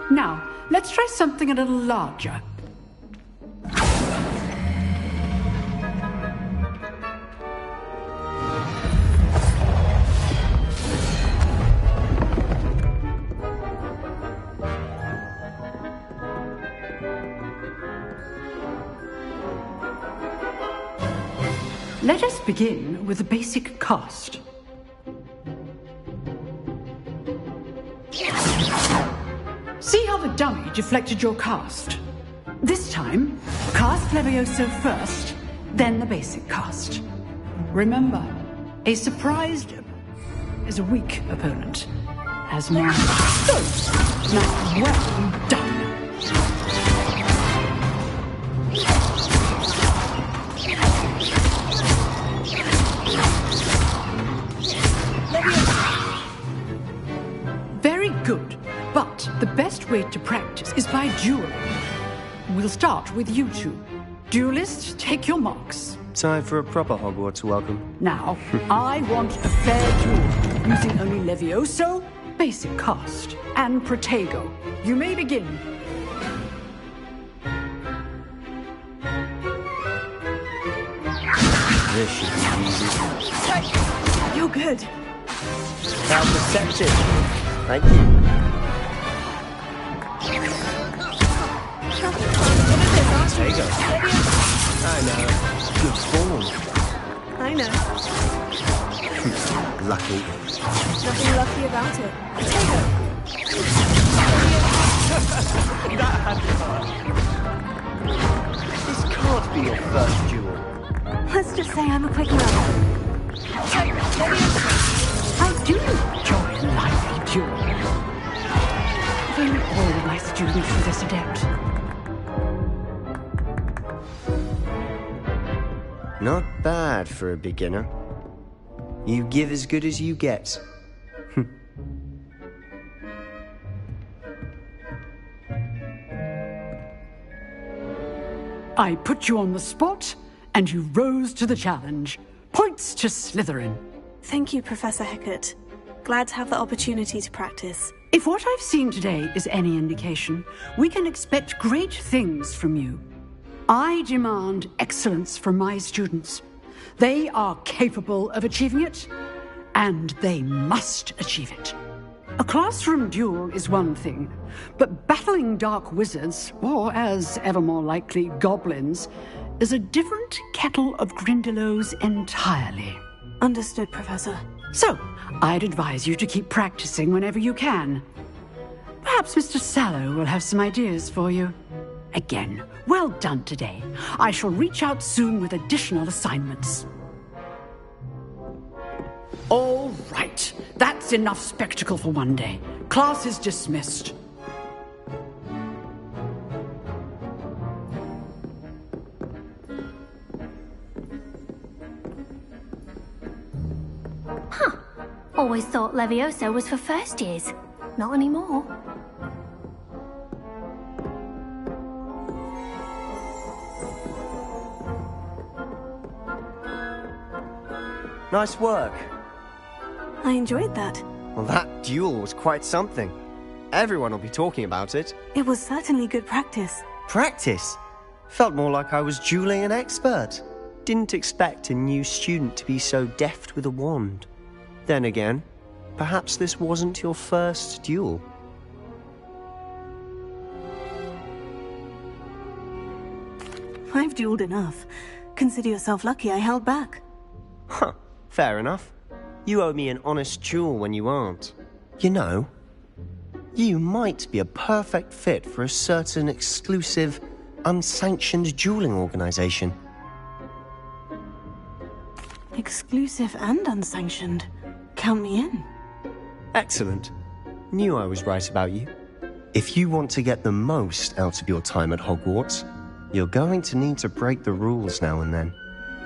Now, let's try something a little larger. Let us begin with the basic cast. See how the dummy deflected your cast? This time, cast Levioso first, then the basic cast. Remember, a surprised is a weak opponent. As mine. Good. Now, well done. Very good. But the best way to practice is by dueling. We'll start with you two. Duelists, take your marks. Time for a proper Hogwarts welcome. Now, I want a fair duel, using only Levioso, basic cast, and Protego. You may begin. This should be easy. You're good. How perceptive. Thank you. Protego. I know. Good form. I know. Lucky. Nothing lucky about it. Potato. This can't be your first duel. Let's just say I'm a quick learner. I do enjoy lively duel. Then all my students are this adept. Not bad for a beginner. You give as good as you get. I put you on the spot, and you rose to the challenge. Points to Slytherin. Thank you, Professor Hecat. Glad to have the opportunity to practice. If what I've seen today is any indication, we can expect great things from you. I demand excellence from my students. They are capable of achieving it, and they must achieve it. A classroom duel is one thing, but battling dark wizards, or as ever more likely, goblins, is a different kettle of Grindylows entirely. Understood, Professor. So, I'd advise you to keep practicing whenever you can. Perhaps Mr. Sallow will have some ideas for you. Again, well done today. I shall reach out soon with additional assignments. All right. That's enough spectacle for one day. Class is dismissed. Huh. Always thought Levioso was for first years. Not anymore. Nice work. I enjoyed that. Well, that duel was quite something. Everyone will be talking about it. It was certainly good practice. Practice? Felt more like I was dueling an expert. Didn't expect a new student to be so deft with a wand. Then again, perhaps this wasn't your first duel. I've dueled enough. Consider yourself lucky I held back. Huh, fair enough. You owe me an honest duel when you aren't. You know, you might be a perfect fit for a certain exclusive, unsanctioned dueling organization. Exclusive and unsanctioned. Count me in. Excellent. Knew I was right about you. If you want to get the most out of your time at Hogwarts, you're going to need to break the rules now and then.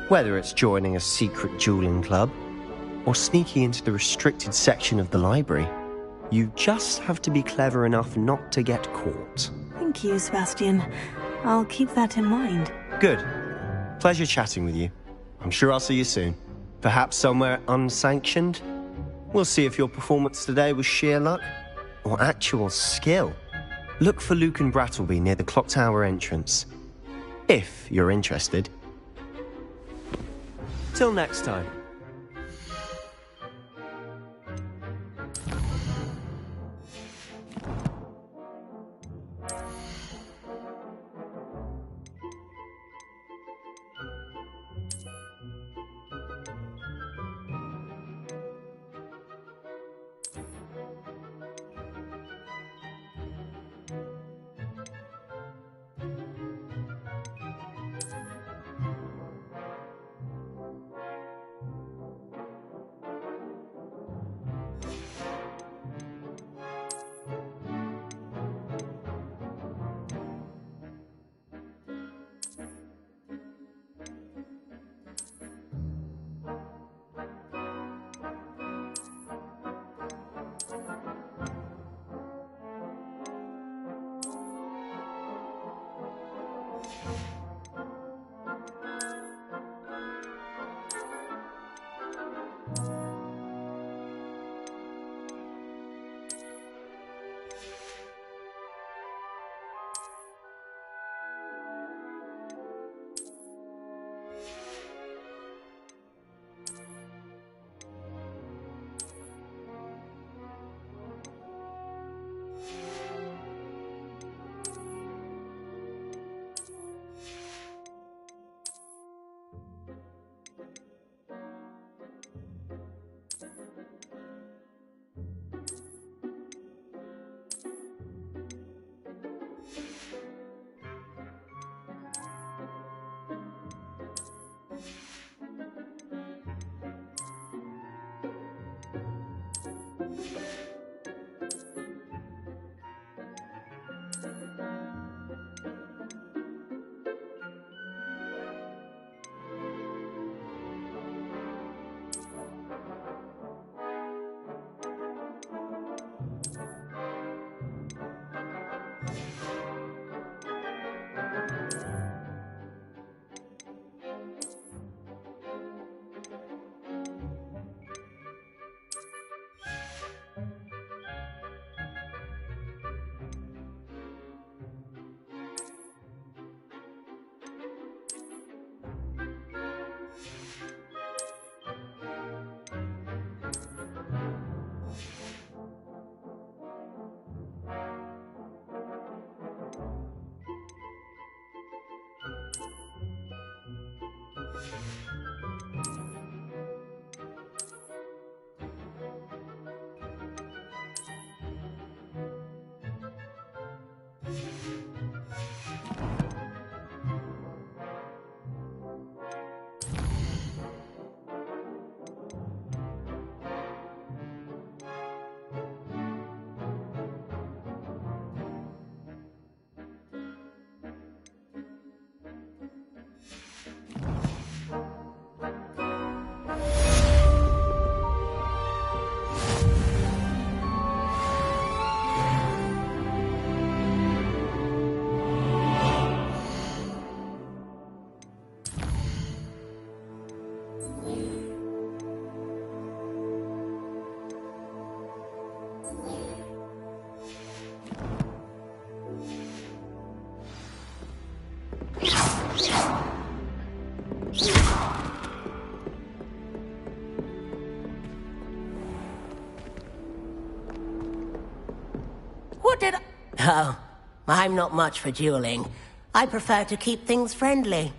Whether it's joining a secret dueling club, or sneaking into the restricted section of the library, you just have to be clever enough not to get caught. Thank you, Sebastian. I'll keep that in mind. Good. Pleasure chatting with you. I'm sure I'll see you soon. Perhaps somewhere unsanctioned? We'll see if your performance today was sheer luck or actual skill. Look for Luke and Brattleby near the clock tower entrance. If you're interested. Till next time. did I... Oh, I'm not much for dueling. I prefer to keep things friendly.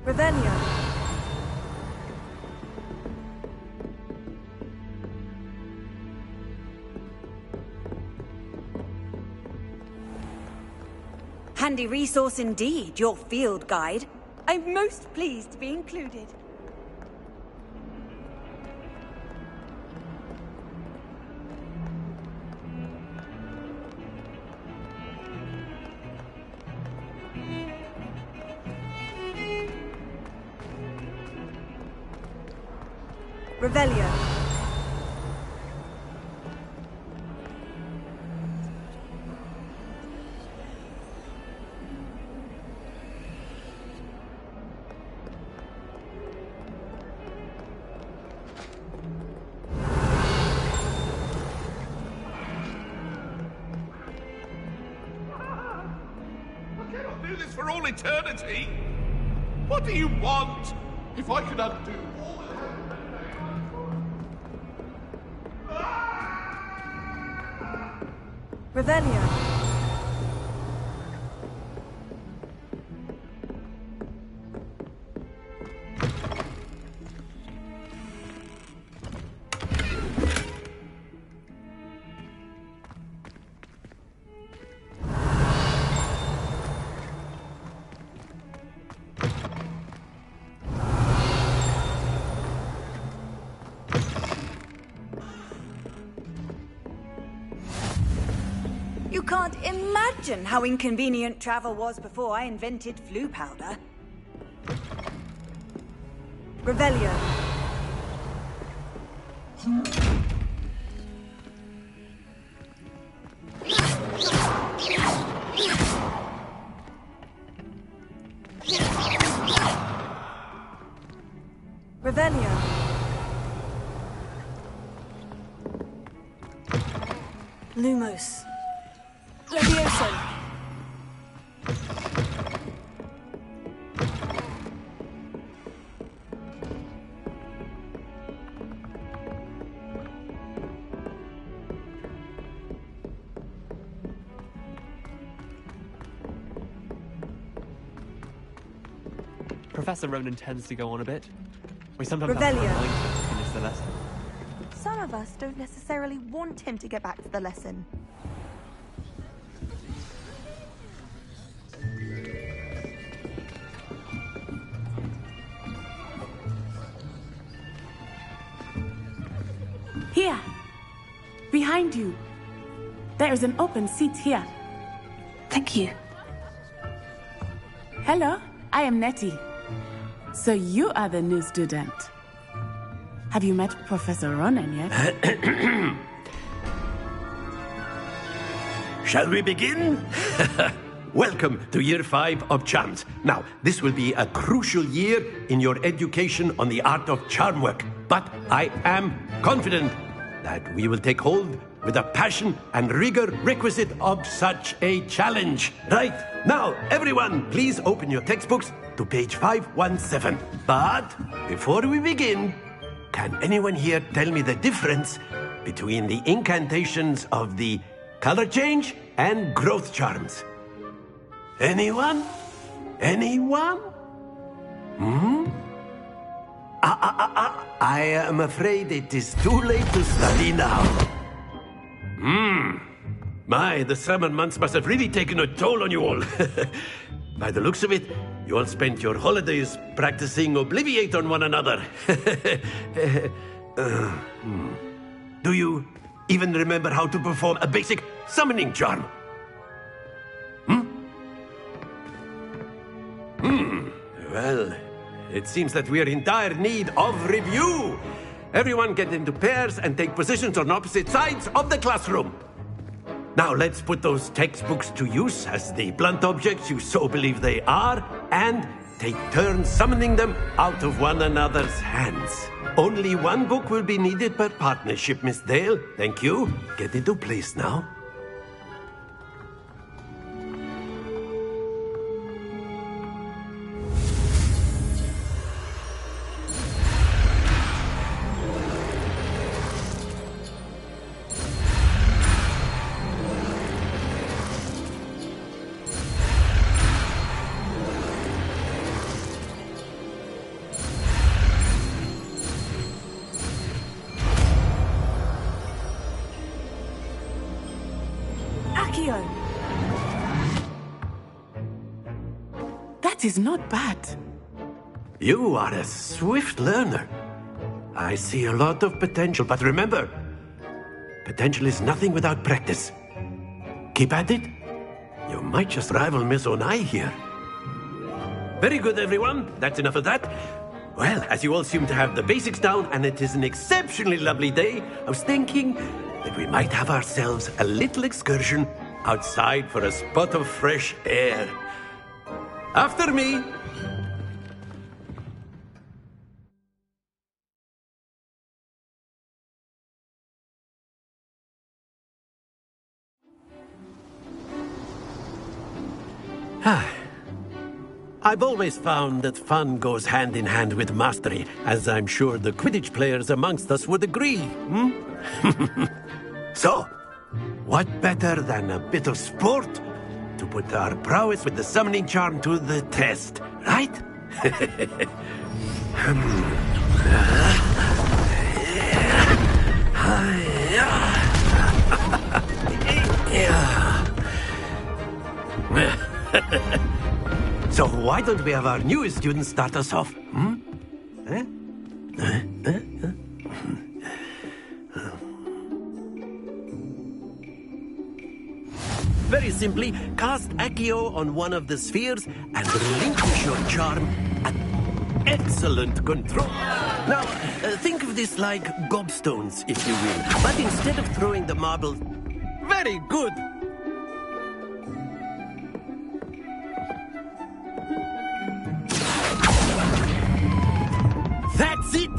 Revelio. Handy resource indeed, your field guide. I'm most pleased to be included. Revelio. Do this for all eternity? What do you want? If I could undo all that... Revelio. You can't imagine how inconvenient travel was before I invented flu powder. Revelio. Revelio. Lumos. Levioso. Professor Ronan tends to go on a bit. We sometimes Revelio. have to remind him to finish the lesson. Some of us don't necessarily want him to get back to the lesson. Here! Behind you! There is an open seat here. Thank you. Hello, I am Nettie. So you are the new student. Have you met Professor Ronan yet? Shall we begin? Welcome to Year 5 of Charms. Now, this will be a crucial year in your education on the art of charm work. But I am confident that we will take hold with the passion and rigor requisite of such a challenge. Right, now, everyone, please open your textbooks to page 517. But before we begin, can anyone here tell me the difference between the incantations of the color change and growth charms? Anyone? Anyone? I am afraid it is too late to study now. My, the summer months must have really taken a toll on you all. By the looks of it, you all spent your holidays practicing Obliviate on one another. Do you even remember how to perform a basic summoning charm? Well, it seems that we are in dire need of review. Everyone get into pairs and take positions on opposite sides of the classroom. Now let's put those textbooks to use as the blunt objects you so believe they are, and take turns summoning them out of one another's hands. Only one book will be needed per partnership, Miss Dale. Thank you. Get into place now. That is not bad. You are a swift learner. I see a lot of potential, but remember, potential is nothing without practice. Keep at it. You might just rival Miss Onai here. Very good, everyone. That's enough of that. Well, as you all seem to have the basics down, and it is an exceptionally lovely day, I was thinking that we might have ourselves a little excursion outside for a spot of fresh air. After me. I've always found that fun goes hand in hand with mastery, as I'm sure the Quidditch players amongst us would agree. So, what better than a bit of sport to put our prowess with the summoning charm to the test, right? So why don't we have our newest student start us off? Very simply, cast Accio on one of the spheres and relinquish your charm at excellent control. Now, think of this like gobstones, if you will. But instead of throwing the marbles... Very good! That's it!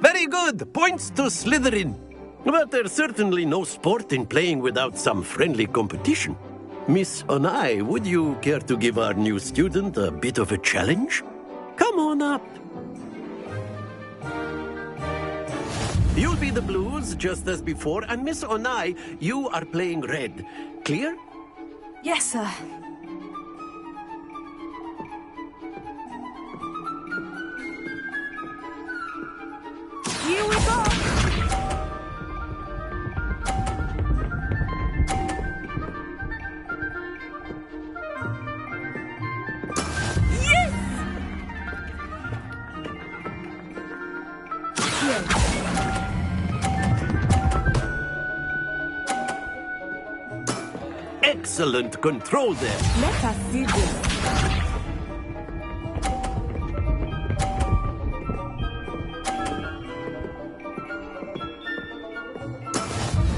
Very good! Points to Slytherin. But there's certainly no sport in playing without some friendly competition. Miss Onai, would you care to give our new student a bit of a challenge? Come on up. You'll be the blues, just as before, and Miss Onai, you are playing red. Clear? Yes, sir. Here we go! Yes! Excellent control there. Let us see this.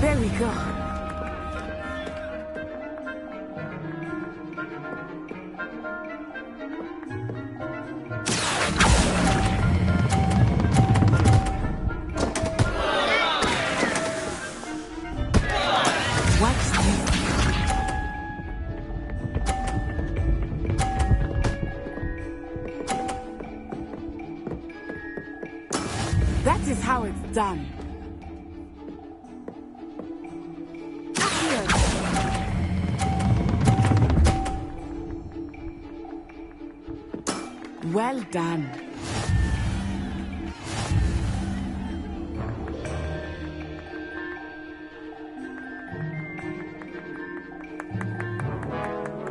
There we go. Watch this. That is how it's done. Well done.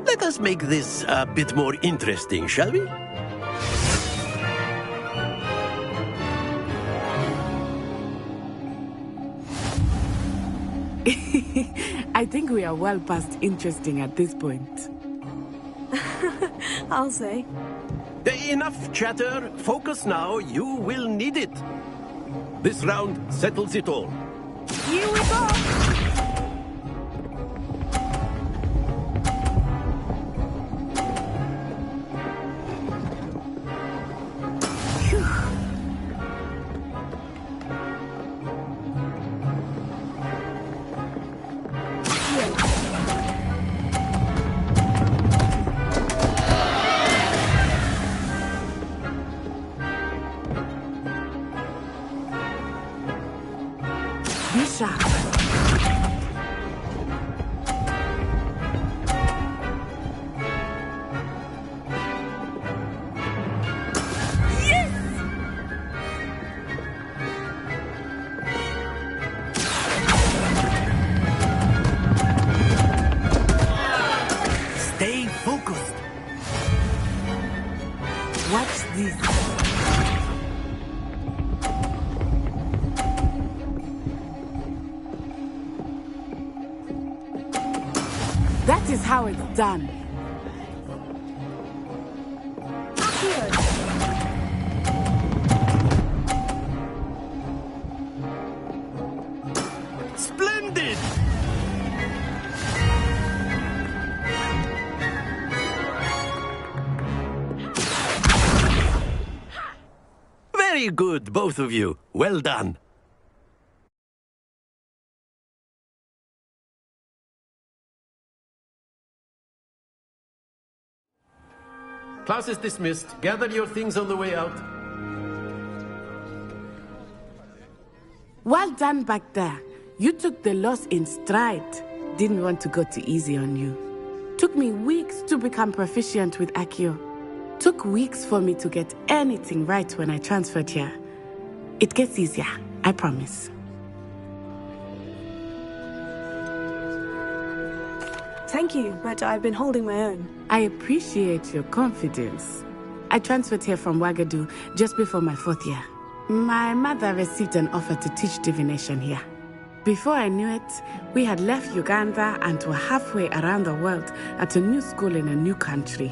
Let us make this a bit more interesting, shall we? I think we are well past interesting at this point. I'll say. Enough chatter. Focus now. You will need it. This round settles it all. Here we go! Be sharp. That is how it's done. Splendid! Very good, both of you. Well done. Class is dismissed. Gather your things on the way out. Well done back there. You took the loss in stride. Didn't want to go too easy on you. Took me weeks to become proficient with Accio. Took weeks for me to get anything right when I transferred here. It gets easier, I promise. Thank you, but I've been holding my own. I appreciate your confidence. I transferred here from Wagadu just before my 4th year. My mother received an offer to teach divination here. Before I knew it, we had left Uganda and were halfway around the world at a new school in a new country.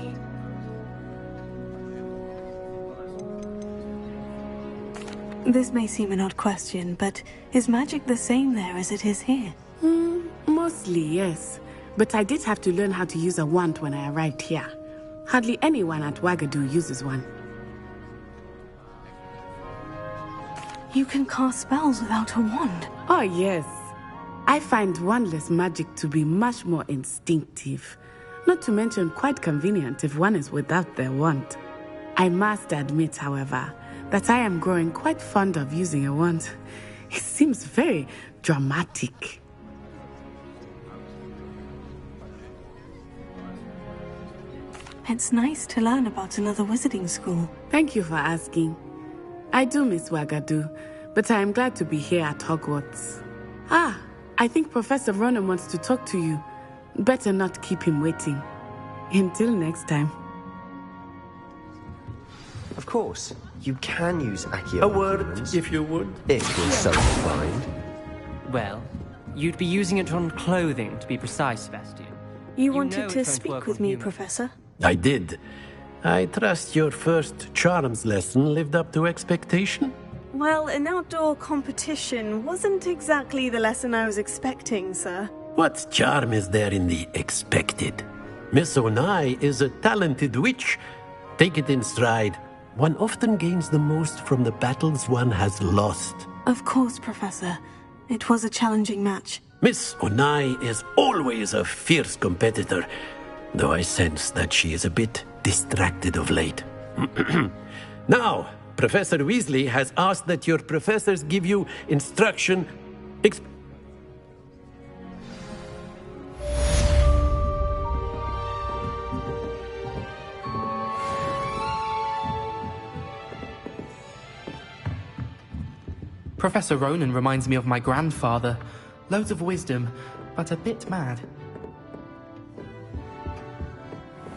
This may seem an odd question, but is magic the same there as it is here? Mostly, yes. But I did have to learn how to use a wand when I arrived here. Hardly anyone at Wagadu uses one. You can cast spells without a wand? Oh, yes. I find wandless magic to be much more instinctive. Not to mention quite convenient if one is without their wand. I must admit, however, that I am growing quite fond of using a wand. It seems very dramatic. It's nice to learn about another wizarding school. Thank you for asking. I do miss Wagadu, but I am glad to be here at Hogwarts. I think Professor Ronan wants to talk to you. Better not keep him waiting. Until next time. Of course, you can use Accio. A word, if you would. If you're so inclined. Well, you'd be using it on clothing, to be precise, Sebastian. You know wanted it to won't speak work with on me, humans. Professor? I did. I trust your first charms lesson lived up to expectation? Well, an outdoor competition wasn't exactly the lesson I was expecting, sir. What charm is there in the expected? Miss Onai is a talented witch. Take it in stride. One often gains the most from the battles one has lost. Of course, Professor. It was a challenging match. Miss Onai is always a fierce competitor, though I sense that she is a bit distracted of late. Now, Professor Weasley has asked that your professors give you instruction. Professor Ronan reminds me of my grandfather. Loads of wisdom, but a bit mad.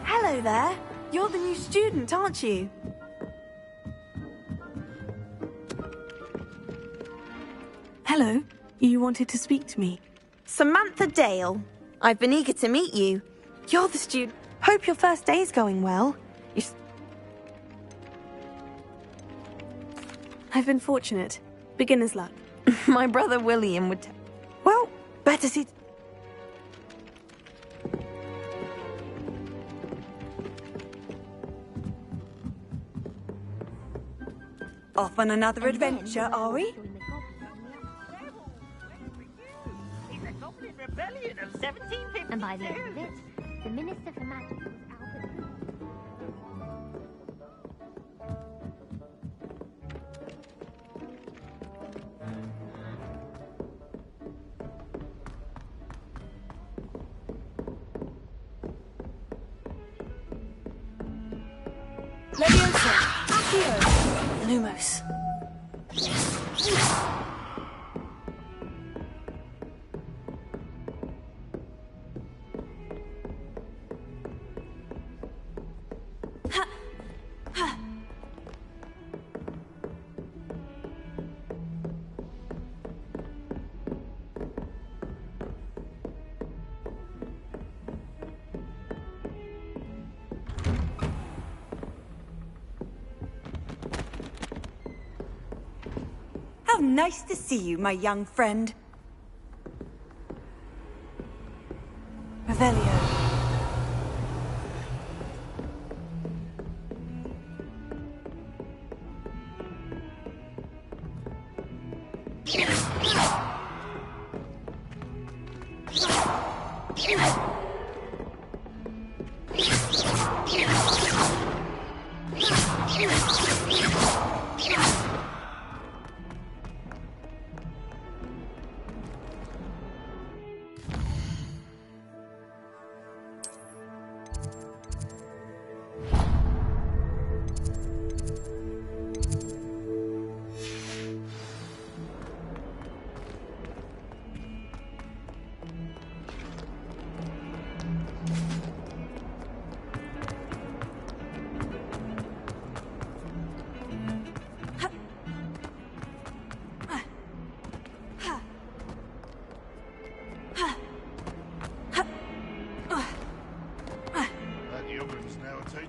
Hello there. You're the new student, aren't you? Hello. You wanted to speak to me? Samantha Dale. I've been eager to meet you. You're the student. Hope your first day's going well. I've been fortunate. Beginner's luck. My brother William would... Well, better see... Off on another adventure, are we? Rebellion of 1752. And by the end of it, the Minister for Magic was Leviosa! Accio! Lumos. How nice to see you, my young friend. Revelio.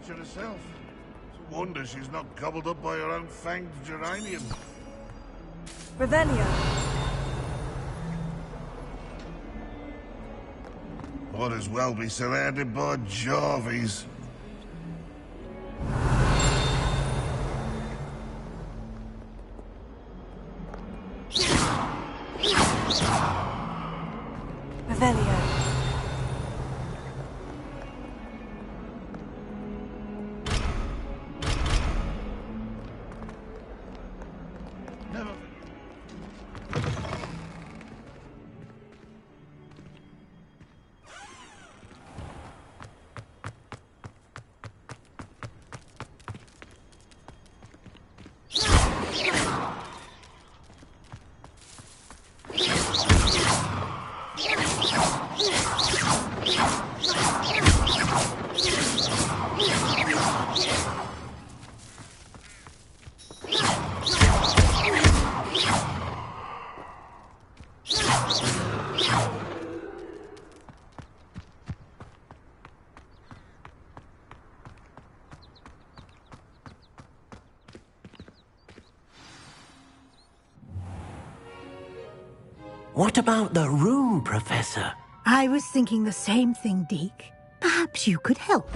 Herself. It's a wonder she's not gobbled up by her own fanged geranium. Revelio. Might as well be surrounded by Jarvies. Revelio. What about the room, Professor? I was thinking the same thing, Deke. Perhaps you could help.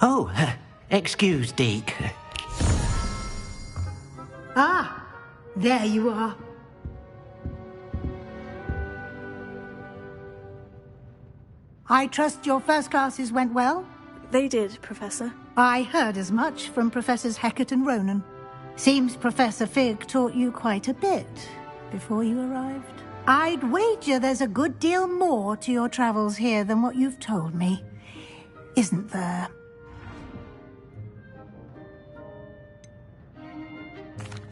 Oh, excuse, Deke. Ah, there you are. I trust your first classes went well? They did, Professor. I heard as much from Professors Hecat and Ronan. Seems Professor Fig taught you quite a bit before you arrived. I'd wager there's a good deal more to your travels here than what you've told me. Isn't there?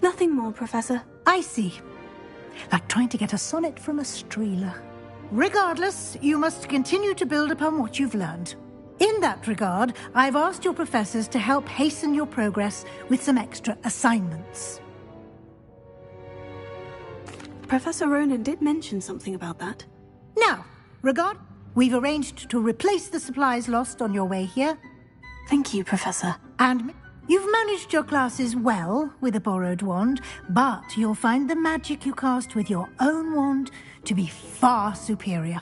Nothing more, Professor. I see. Like trying to get a sonnet from a streeler. Regardless, you must continue to build upon what you've learned. In that regard, I've asked your professors to help hasten your progress with some extra assignments. Professor Ronan did mention something about that. Now, we've arranged to replace the supplies lost on your way here. Thank you, Professor. And you've managed your classes well with a borrowed wand, but you'll find the magic you cast with your own wand to be far superior.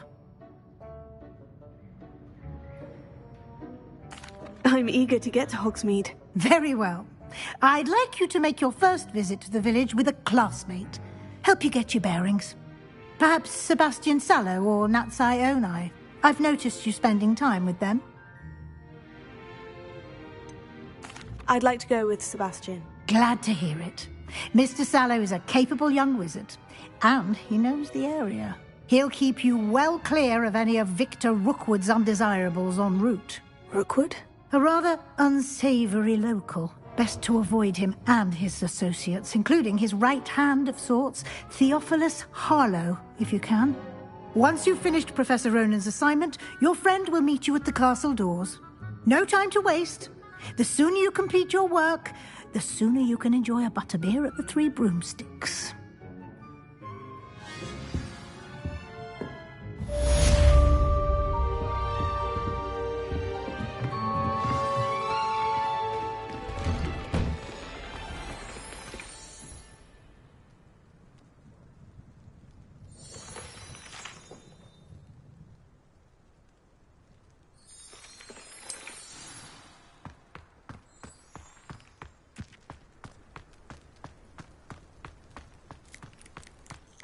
I'm eager to get to Hogsmeade. Very well. I'd like you to make your first visit to the village with a classmate. Help you get your bearings. Perhaps Sebastian Sallow or Natsai Onai. I've noticed you spending time with them. I'd like to go with Sebastian. Glad to hear it. Mr. Sallow is a capable young wizard, and he knows the area. He'll keep you well clear of any of Victor Rookwood's undesirables en route. Rookwood? A rather unsavory local. Best to avoid him and his associates, including his right hand of sorts, Theophilus Harlow, if you can. Once you've finished Professor Ronan's assignment, your friend will meet you at the castle doors. No time to waste. The sooner you complete your work, the sooner you can enjoy a butterbeer at the Three Broomsticks.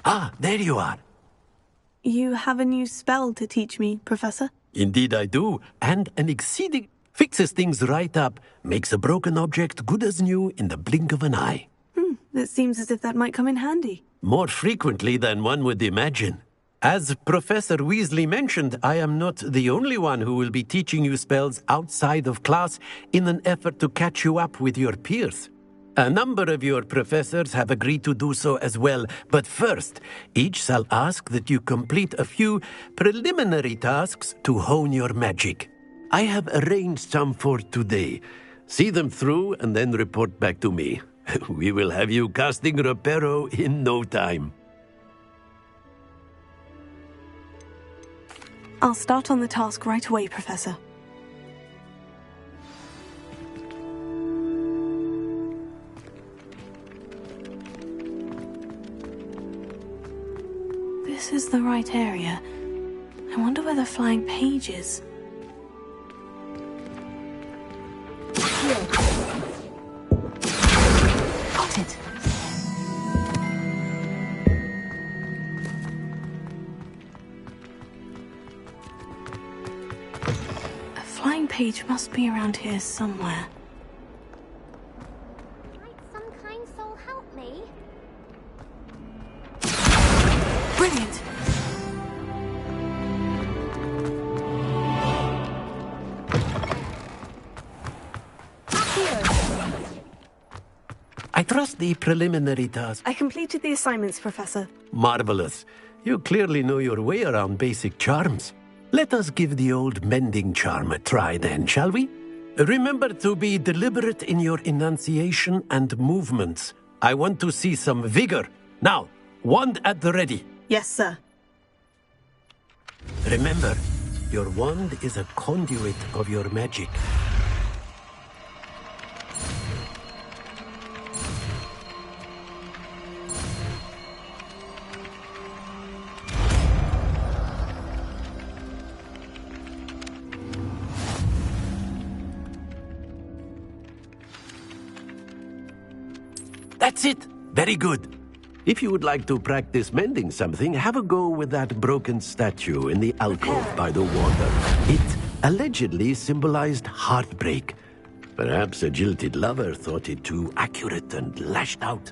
Ah, there you are. You have a new spell to teach me, Professor? Indeed I do, and an exceeding... fixes things right up, makes a broken object good as new in the blink of an eye. It seems as if that might come in handy. More frequently than one would imagine. As Professor Weasley mentioned, I am not the only one who will be teaching you spells outside of class in an effort to catch you up with your peers. A number of your professors have agreed to do so as well, but first, each shall ask that you complete a few preliminary tasks to hone your magic. I have arranged some for today. See them through and then report back to me. We will have you casting Reparo in no time. I'll start on the task right away, Professor. This is the right area. I wonder where the flying page is. Got it. A flying page must be around here somewhere. Might some kind soul help me? Brilliant! I trust the preliminary task. I completed the assignments, Professor. Marvelous. You clearly know your way around basic charms. Let us give the old mending charm a try then, shall we? Remember to be deliberate in your enunciation and movements. I want to see some vigor. Now, wand at the ready. Yes, sir. Remember, your wand is a conduit of your magic. That's it. Very good. If you would like to practice mending something, have a go with that broken statue in the alcove by the water. It allegedly symbolized heartbreak. Perhaps a jilted lover thought it too accurate and lashed out.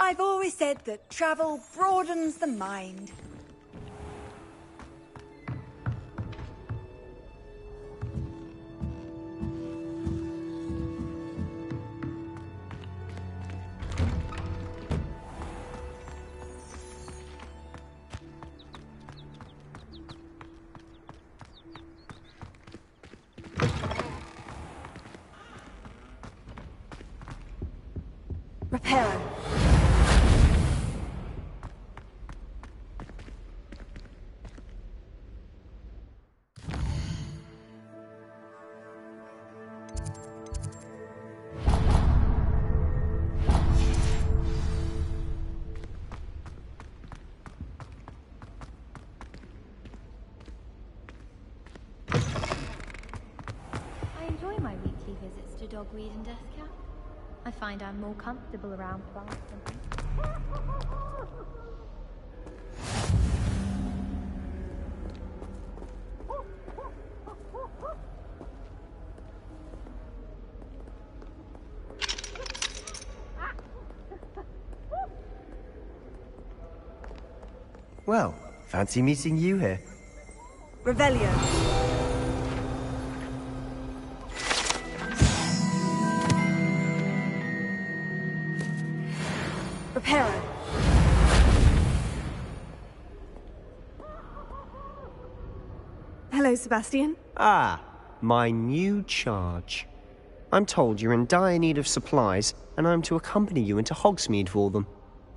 I've always said that travel broadens the mind. Reparo. I enjoy my weekly visits to Dogweed and Deathcap. I find I'm more comfortable around plants than... Well, fancy meeting you here. Revelio. Reparo. Hello, Sebastian. Ah, my new charge. I'm told you're in dire need of supplies, and I'm to accompany you into Hogsmeade for them.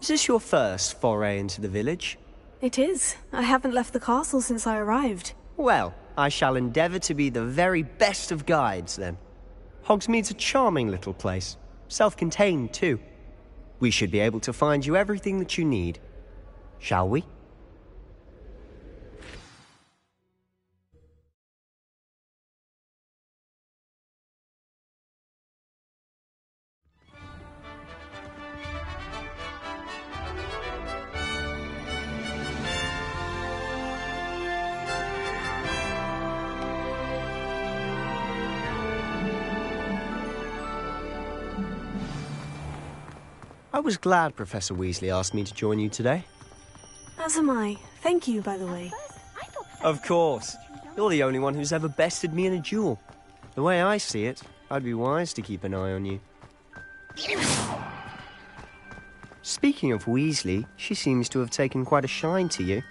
Is this your first foray into the village? It is. I haven't left the castle since I arrived. Well, I shall endeavour to be the very best of guides, then. Hogsmeade's a charming little place. Self-contained, too. We should be able to find you everything that you need. Shall we? I was glad Professor Weasley asked me to join you today. As am I. Thank you, by the way. Of course. You're the only one who's ever bested me in a duel. The way I see it, I'd be wise to keep an eye on you. Speaking of Weasley, she seems to have taken quite a shine to you.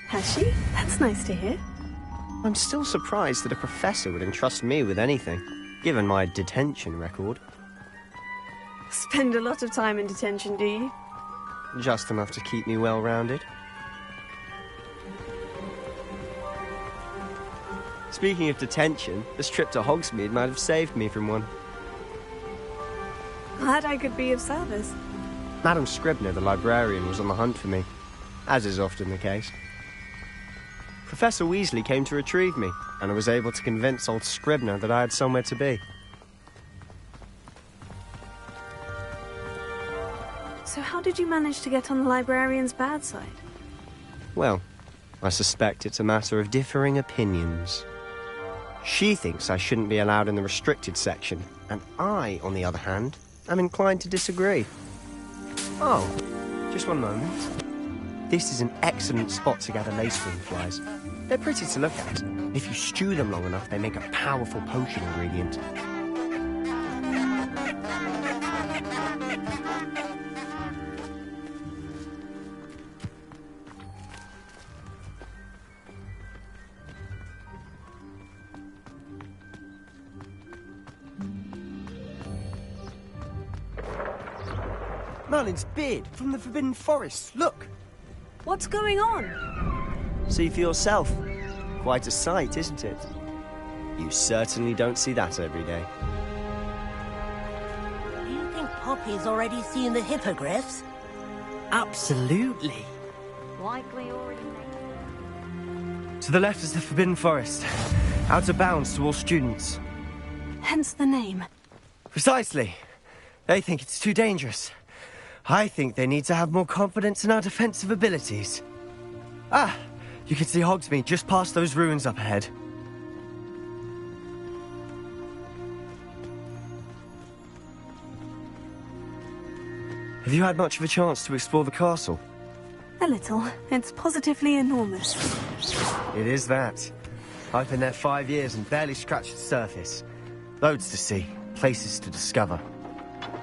Has she? That's nice to hear. I'm still surprised that a professor would entrust me with anything, given my detention record. Spend a lot of time in detention, do you? Just enough to keep me well-rounded. Speaking of detention, this trip to Hogsmeade might have saved me from one. Glad I could be of service. Madam Scribner, the librarian, was on the hunt for me, as is often the case. Professor Weasley came to retrieve me, and I was able to convince old Scribner that I had somewhere to be. So how did you manage to get on the librarian's bad side? Well, I suspect it's a matter of differing opinions. She thinks I shouldn't be allowed in the restricted section, and I, on the other hand, am inclined to disagree. Oh, just one moment. This is an excellent spot to gather lacewing flies. They're pretty to look at. If you stew them long enough, they make a powerful potion ingredient. Merlin's beard from the Forbidden Forest. Look! What's going on? See for yourself. Quite a sight, isn't it? You certainly don't see that every day. Do you think Poppy's already seen the hippogriffs? Absolutely. Likely already. To the left is the Forbidden Forest. Out of bounds to all students. Hence the name. Precisely. They think it's too dangerous. I think they need to have more confidence in our defensive abilities. Ah, you can see Hogsmeade just past those ruins up ahead. Have you had much of a chance to explore the castle? A little. It's positively enormous. It is that. I've been there 5 years and barely scratched the surface. Loads to see, places to discover.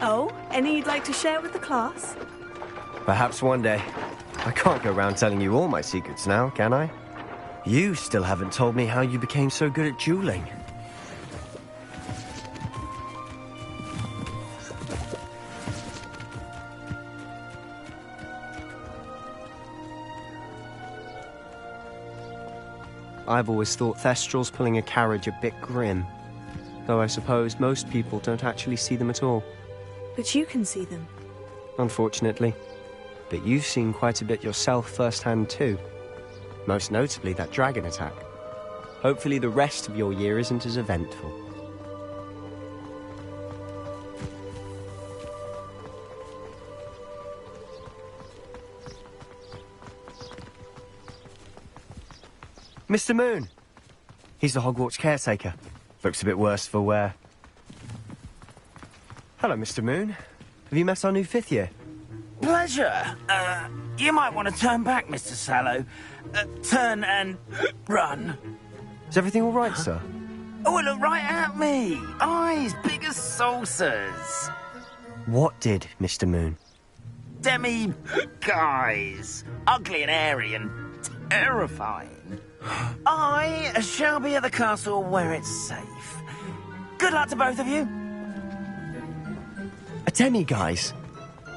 Oh, any you'd like to share with the class? Perhaps one day. I can't go around telling you all my secrets now, can I? You still haven't told me how you became so good at dueling. I've always thought Thestrals pulling a carriage a bit grim. Though I suppose most people don't actually see them at all. But you can see them. Unfortunately. But you've seen quite a bit yourself firsthand too. Most notably that dragon attack. Hopefully the rest of your year isn't as eventful. Mr. Moon! He's the Hogwarts caretaker. Looks a bit worse for wear. Hello, Mr. Moon. Have you met our new 5th year? Pleasure. You might want to turn back, Mr. Sallow. Turn and run. Is everything all right, sir? Oh, look right at me. Eyes big as saucers. What did, Mr. Moon? Demi... Guys, ugly and airy and terrifying. I shall be at the castle where it's safe. Good luck to both of you. A Demi, guys.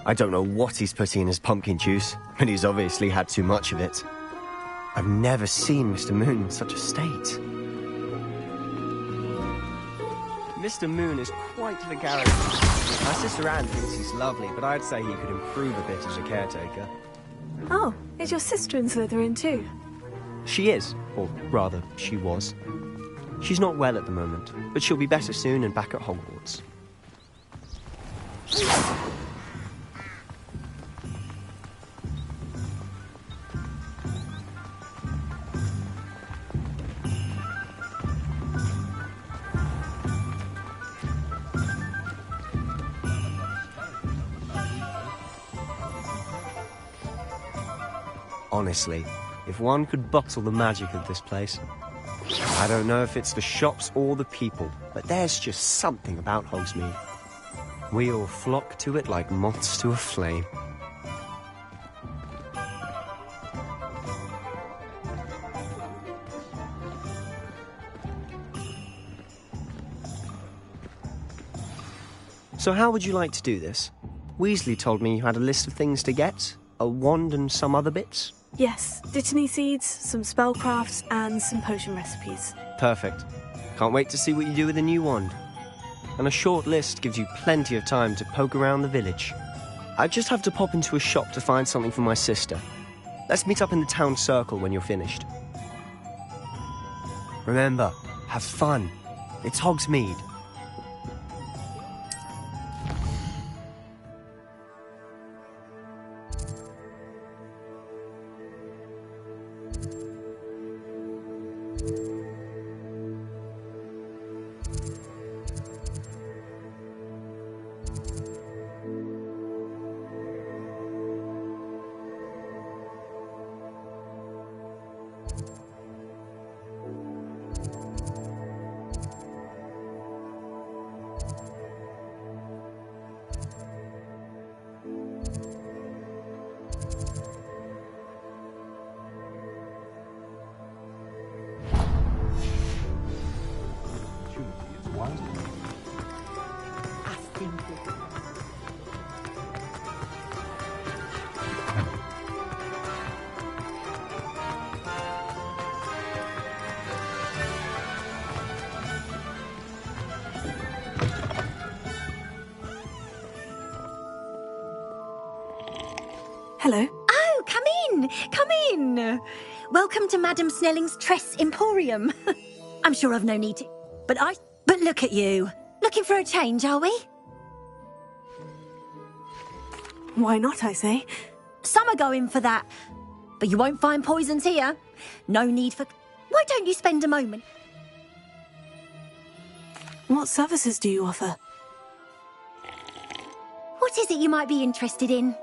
I don't know what he's putting in his pumpkin juice, but he's obviously had too much of it. I've never seen Mr. Moon in such a state. Mr. Moon is quite the garrison. My sister Anne thinks he's lovely, but I'd say he could improve a bit as a caretaker. Oh, is your sister in Slytherin too? She is, or rather, she was. She's not well at the moment, but she'll be better soon and back at Hogwarts. Honestly, if one could bottle the magic of this place. I don't know if it's the shops or the people, but there's just something about Hogsmeade. We all flock to it like moths to a flame. So how would you like to do this? Weasley told me you had a list of things to get, a wand and some other bits. Yes, Dittany seeds, some spellcrafts, and some potion recipes. Perfect. Can't wait to see what you do with the new wand. And a short list gives you plenty of time to poke around the village. I just have to pop into a shop to find something for my sister. Let's meet up in the town circle when you're finished. Remember, have fun. It's Hogsmeade. Hello. Oh, come in! Come in! Welcome to Madame Snelling's Tress Emporium. I'm sure I've no need to... But look at you. Looking for a change, are we? Why not, I say? Some are going for that. But you won't find poisons here. No need for... Why don't you spend a moment? What services do you offer? What is it you might be interested in?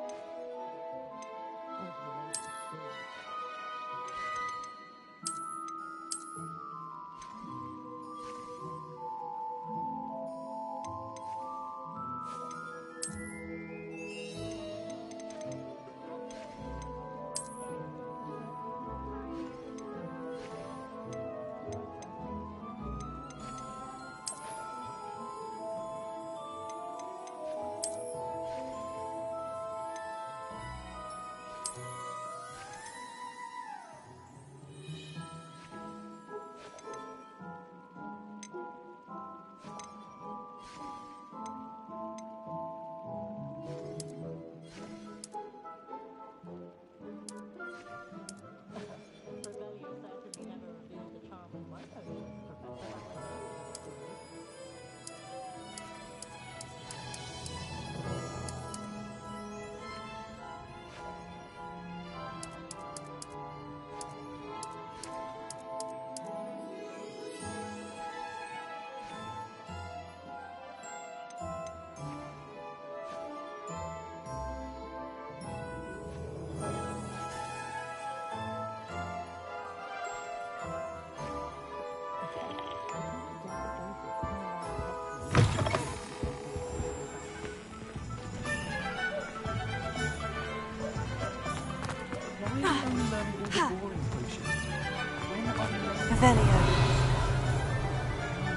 Revelio.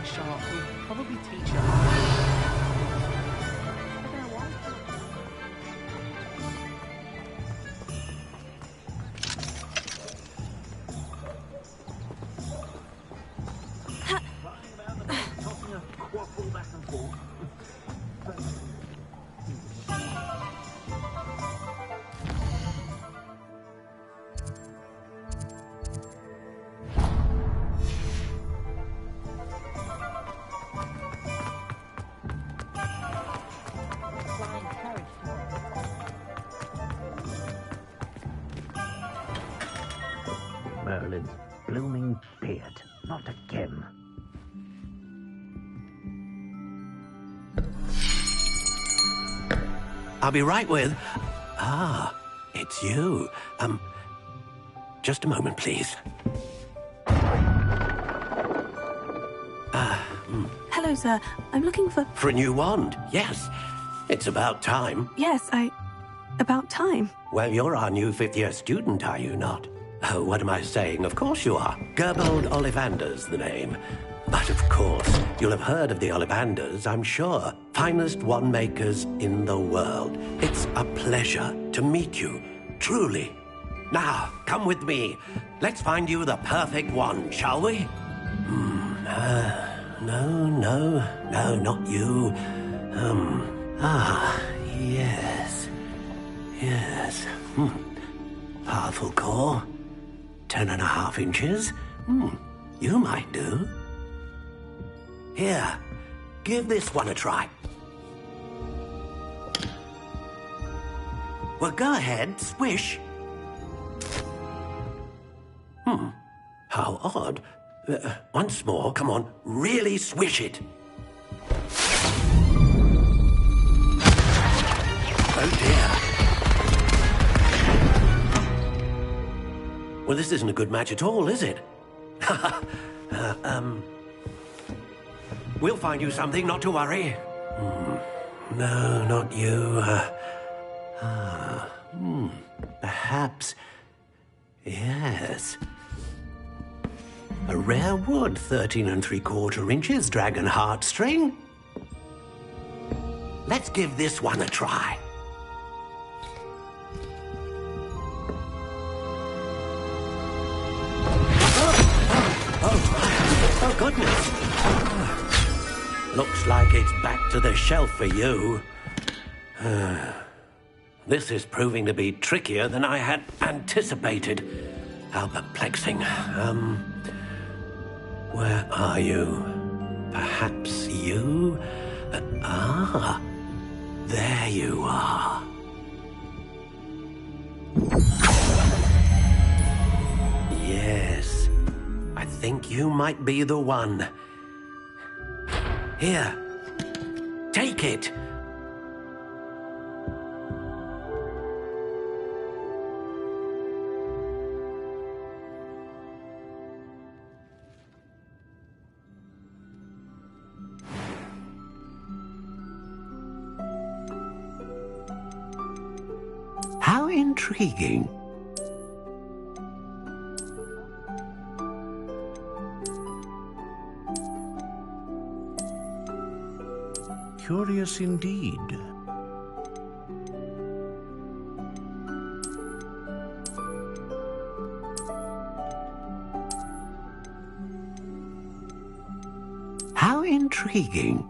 Sharp will probably teach her how. Merlin's blooming beard. Not again. I'll be right with... Ah, it's you. Just a moment, please. Hello, sir. I'm looking for... For a new wand, yes. It's about time. Yes, about time. Well, you're our new fifth-year student, are you not? Oh, what am I saying? Of course you are. Gerbold Ollivander's the name. But of course, you'll have heard of the Ollivanders, I'm sure. Finest wand makers in the world. It's a pleasure to meet you, truly. Now, come with me. Let's find you the perfect wand, shall we? No, not you. Yes. Powerful core. 10.5 inches. You might do. Here, give this one a try. Well, go ahead, swish. How odd. Once more, come on, really swish it. Oh dear. Well, this isn't a good match at all, is it? We'll find you something, not to worry. No, not you. Perhaps... Yes. A rare wood, 13 3/4 inches, dragon heartstring. Let's give this one a try. Oh, goodness. Looks like it's back to the shelf for you. This is proving to be trickier than I had anticipated. How perplexing. Where are you? Perhaps you? There you are. Yes. I think you might be the one. Here. Take it. How intriguing. Curious indeed. How intriguing.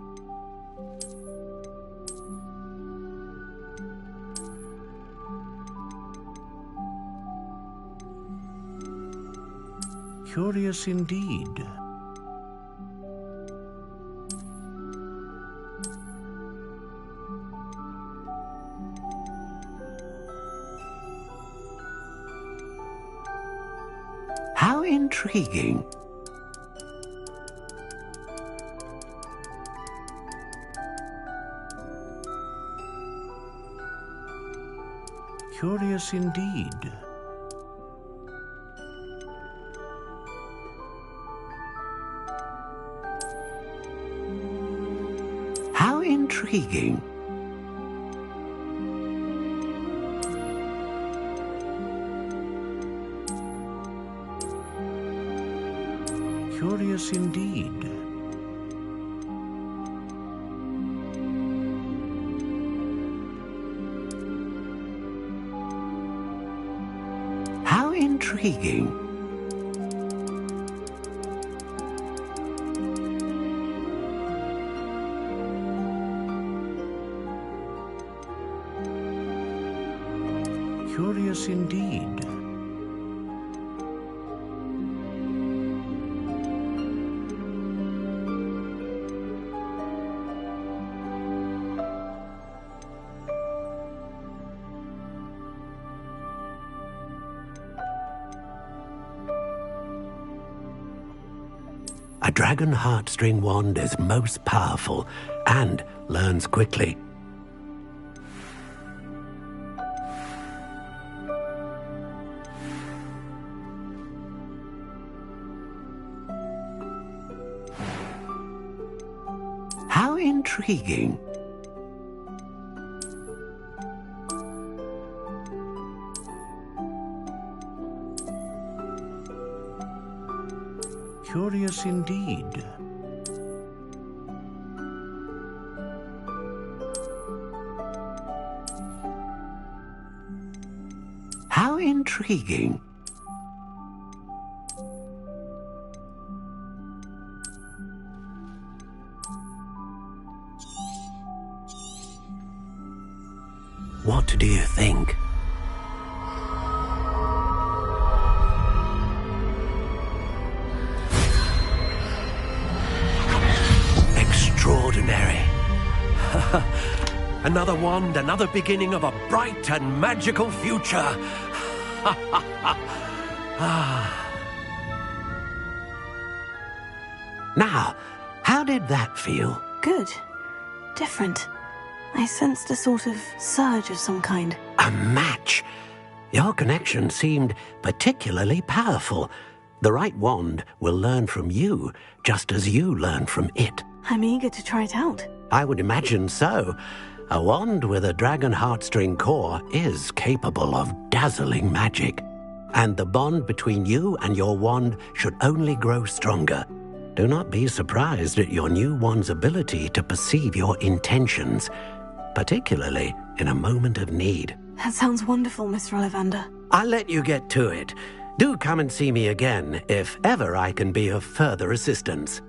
Curious indeed. How intriguing. Curious indeed. How intriguing. Curious indeed. How intriguing. Curious indeed. A dragon heartstring wand is most powerful and learns quickly. How intriguing. Curious indeed. How intriguing. What do you think? Extraordinary. Another wand, another beginning of a bright and magical future. Now, how did that feel? Good. Different. I sensed a sort of surge of some kind. A match. Your connection seemed particularly powerful. The right wand will learn from you, just as you learn from it. I'm eager to try it out. I would imagine so. A wand with a dragon heartstring core is capable of dazzling magic. And the bond between you and your wand should only grow stronger. Do not be surprised at your new wand's ability to perceive your intentions, particularly in a moment of need. That sounds wonderful, Mr. Ollivander. I'll let you get to it. Do come and see me again if ever I can be of further assistance.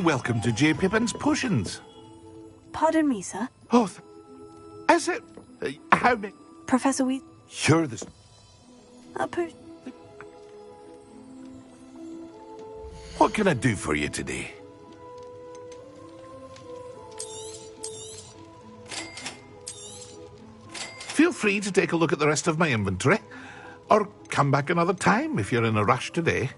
Welcome to J. Pippin's Potions. Pardon me, sir. Oh, is it? How many? Professor You're the... What can I do for you today? Feel free to take a look at the rest of my inventory, or come back another time if you're in a rush today.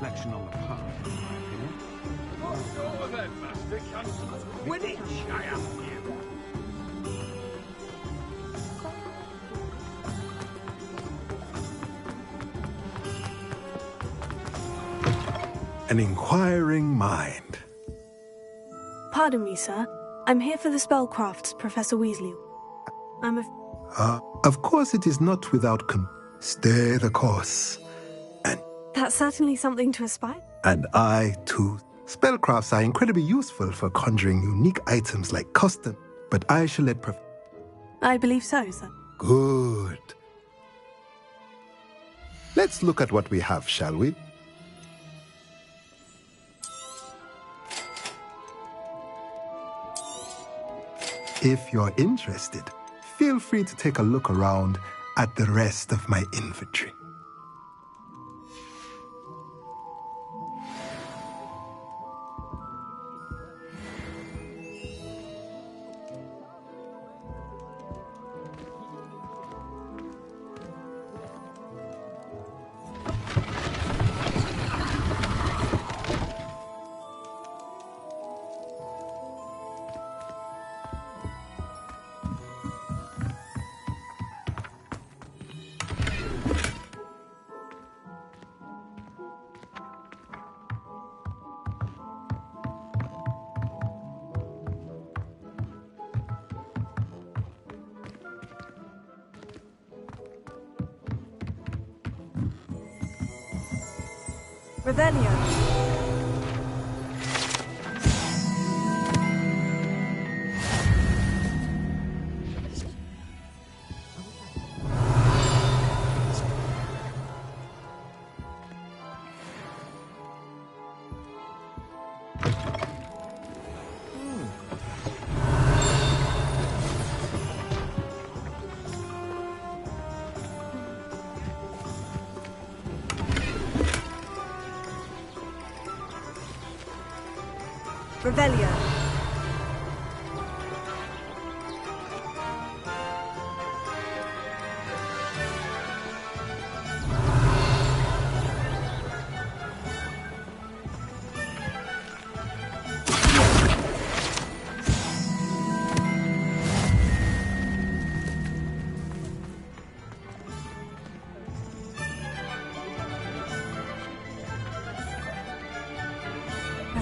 reflection on the path, in my opinion. What's over there, Master? Quidditch, I ask you. An inquiring mind. Pardon me, sir. I'm here for the spellcrafts, Professor Weasley. Of course it is not without stay the course. That's certainly something to aspire. And I, too. Spellcrafts are incredibly useful for conjuring unique items like custom, but I shall let I believe so, sir. Good. Let's look at what we have, shall we? If you're interested, feel free to take a look around at the rest of my inventory. Revelio. Revelio.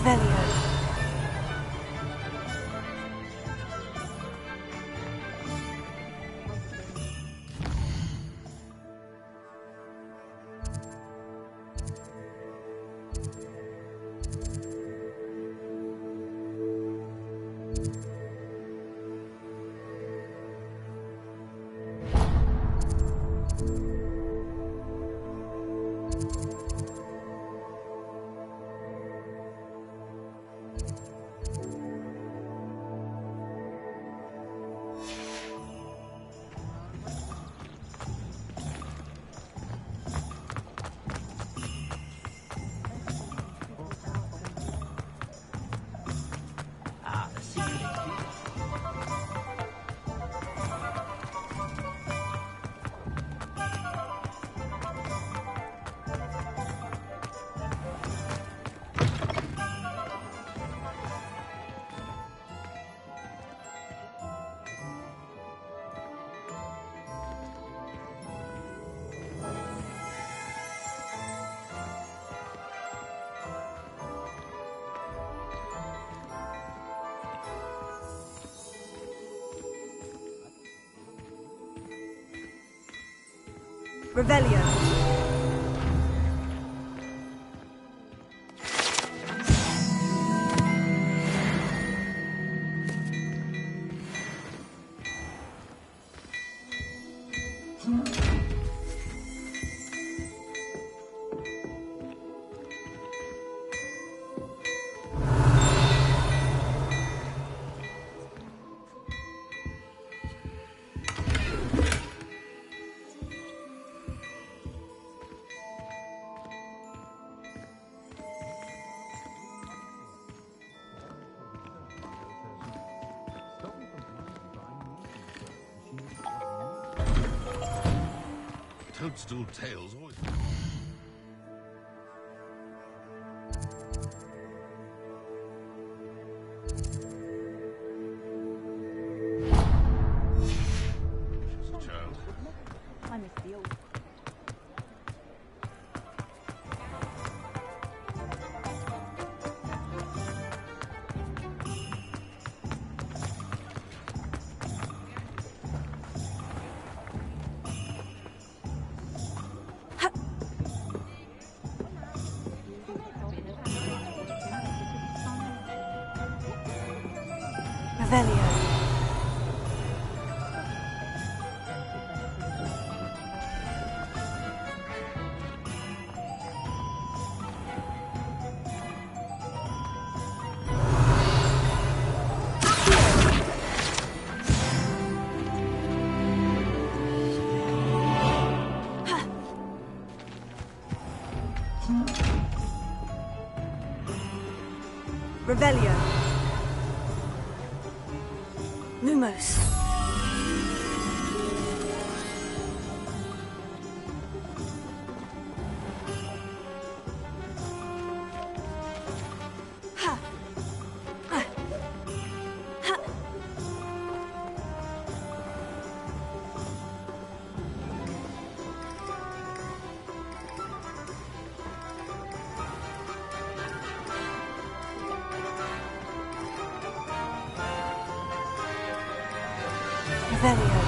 Revelio. Revelio. Toadstool tails always... Revelio. Revelio. Lumos. Revelio.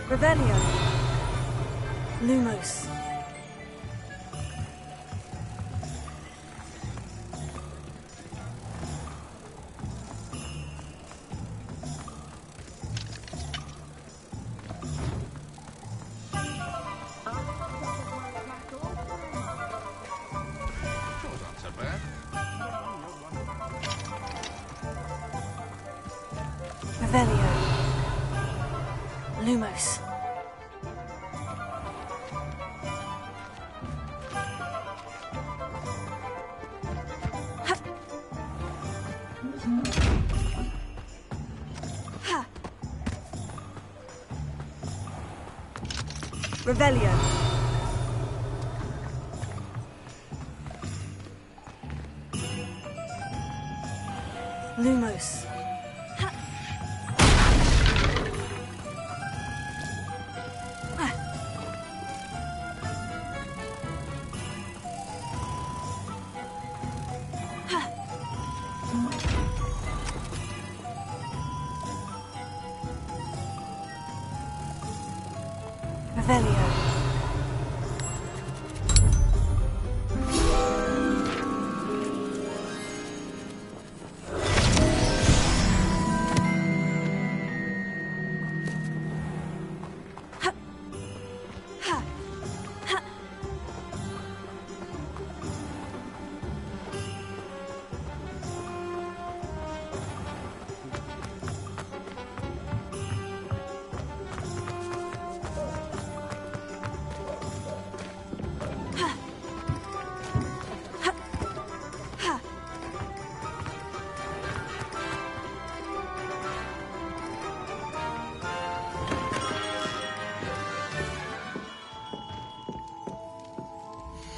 Revelio. Lumos. Revelio. Lumos. Revelio. Lumos. Revelio.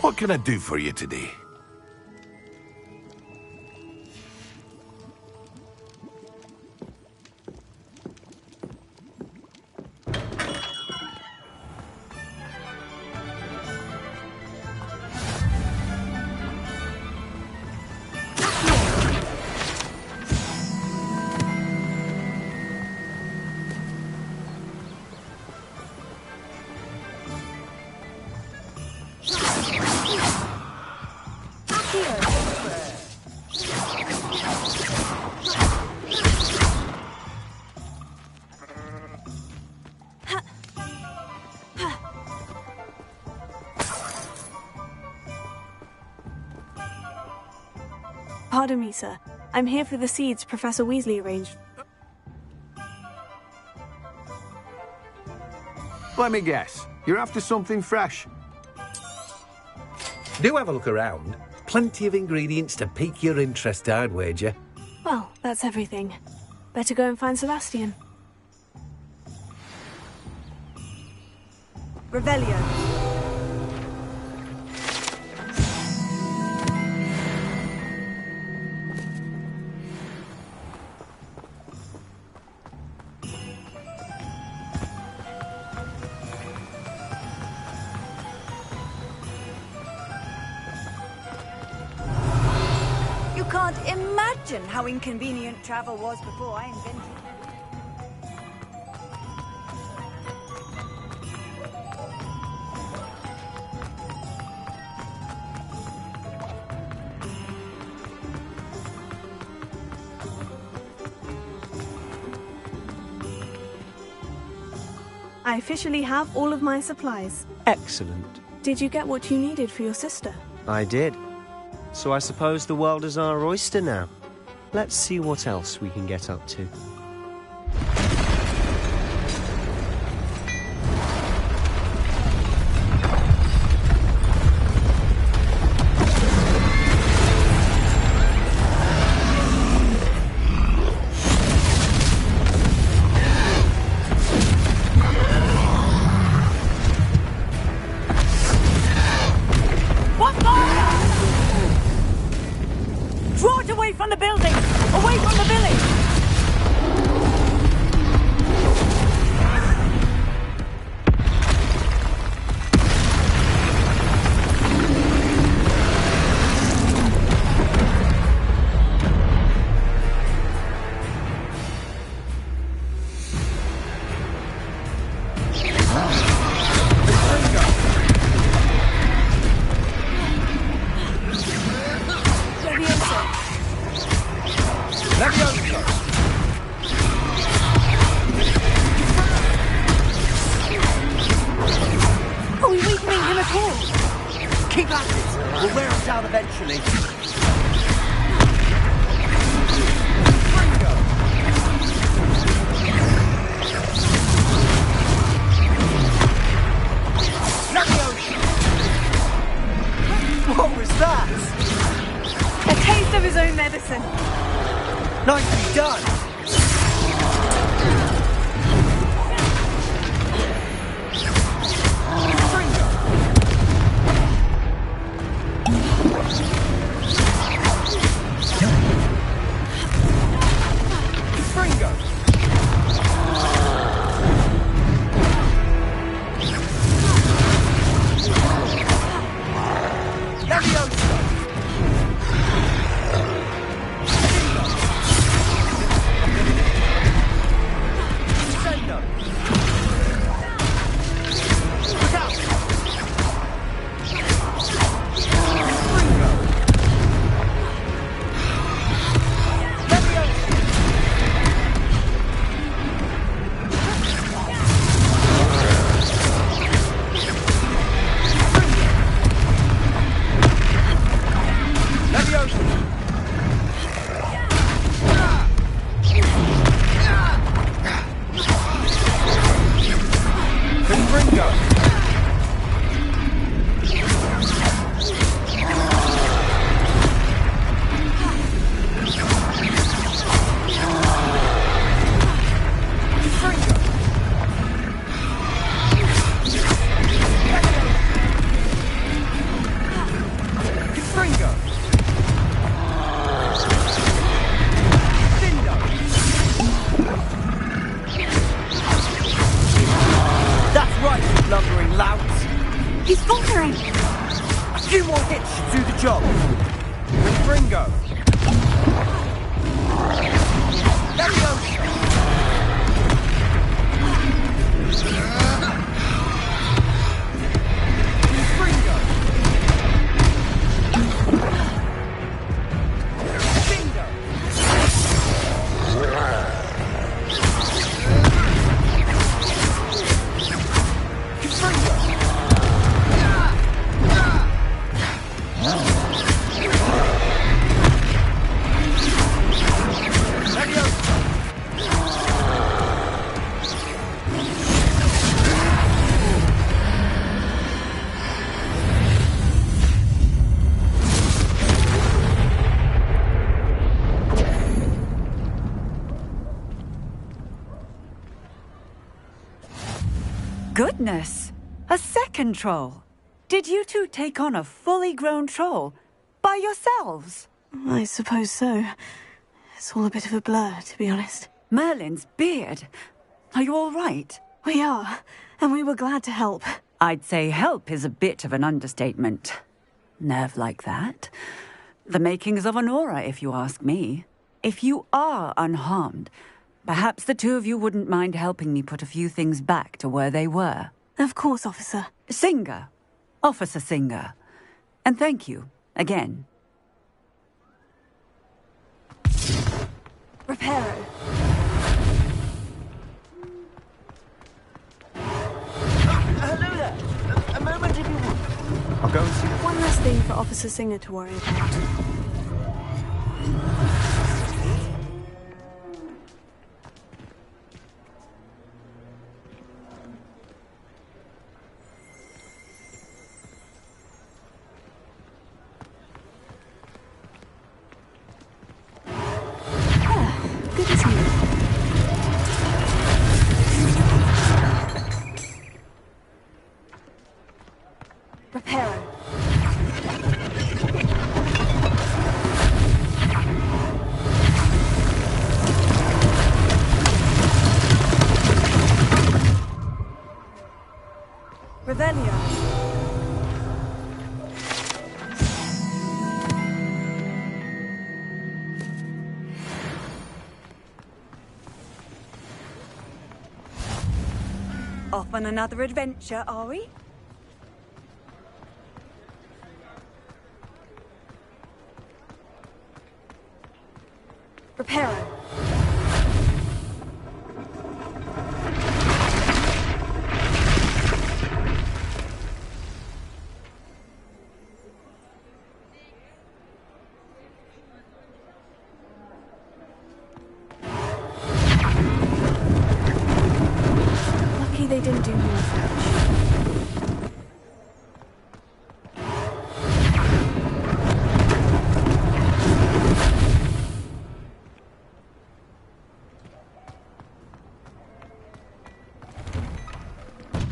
What can I do for you today? Pardon me, sir. I'm here for the seeds Professor Weasley arranged. Let me guess. You're after something fresh. Do have a look around. Plenty of ingredients to pique your interest, I'd wager. Well, that's everything. Better go and find Sebastian. Revelio. You can't can't imagine how inconvenient travel was before I invented it. I officially have all of my supplies. Excellent. Did you get what you needed for your sister? I did. So I suppose the world is our oyster now. Let's see what else we can get up to. Goodness! A second troll! Did you two take on a fully grown troll by yourselves? I suppose so. It's all a bit of a blur, to be honest. Merlin's beard. Are you all right? We are, and we were glad to help. I'd say help is a bit of an understatement. Nerve like that. The makings of an aura, if you ask me. If you are unharmed, perhaps the two of you wouldn't mind helping me put a few things back to where they were. Of course, officer. Singer. Officer Singer. And thank you, again. Reparo. Hello there. A moment if you would. I'll go and see. One less thing for Officer Singer to worry about. Good as new. Reparo. Revelio. Off on another adventure, are we? Reparo. Lucky they didn't do more damage.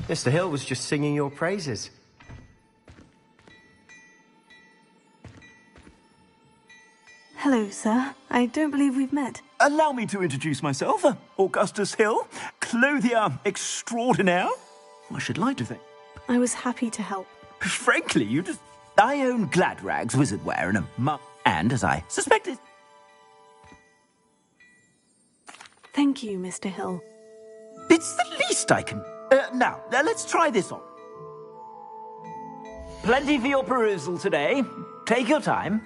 Mr. Hill was just singing your praises. Hello, sir. I don't believe we've met. Allow me to introduce myself. Augustus Hill, clothier extraordinaire. I should like to think. I was happy to help. Frankly, you just... I own Gladrags wizard wear and a mug, and, as I suspected... Thank you, Mr. Hill. It's the least I can... now, let's try this on. Plenty for your perusal today. Take your time.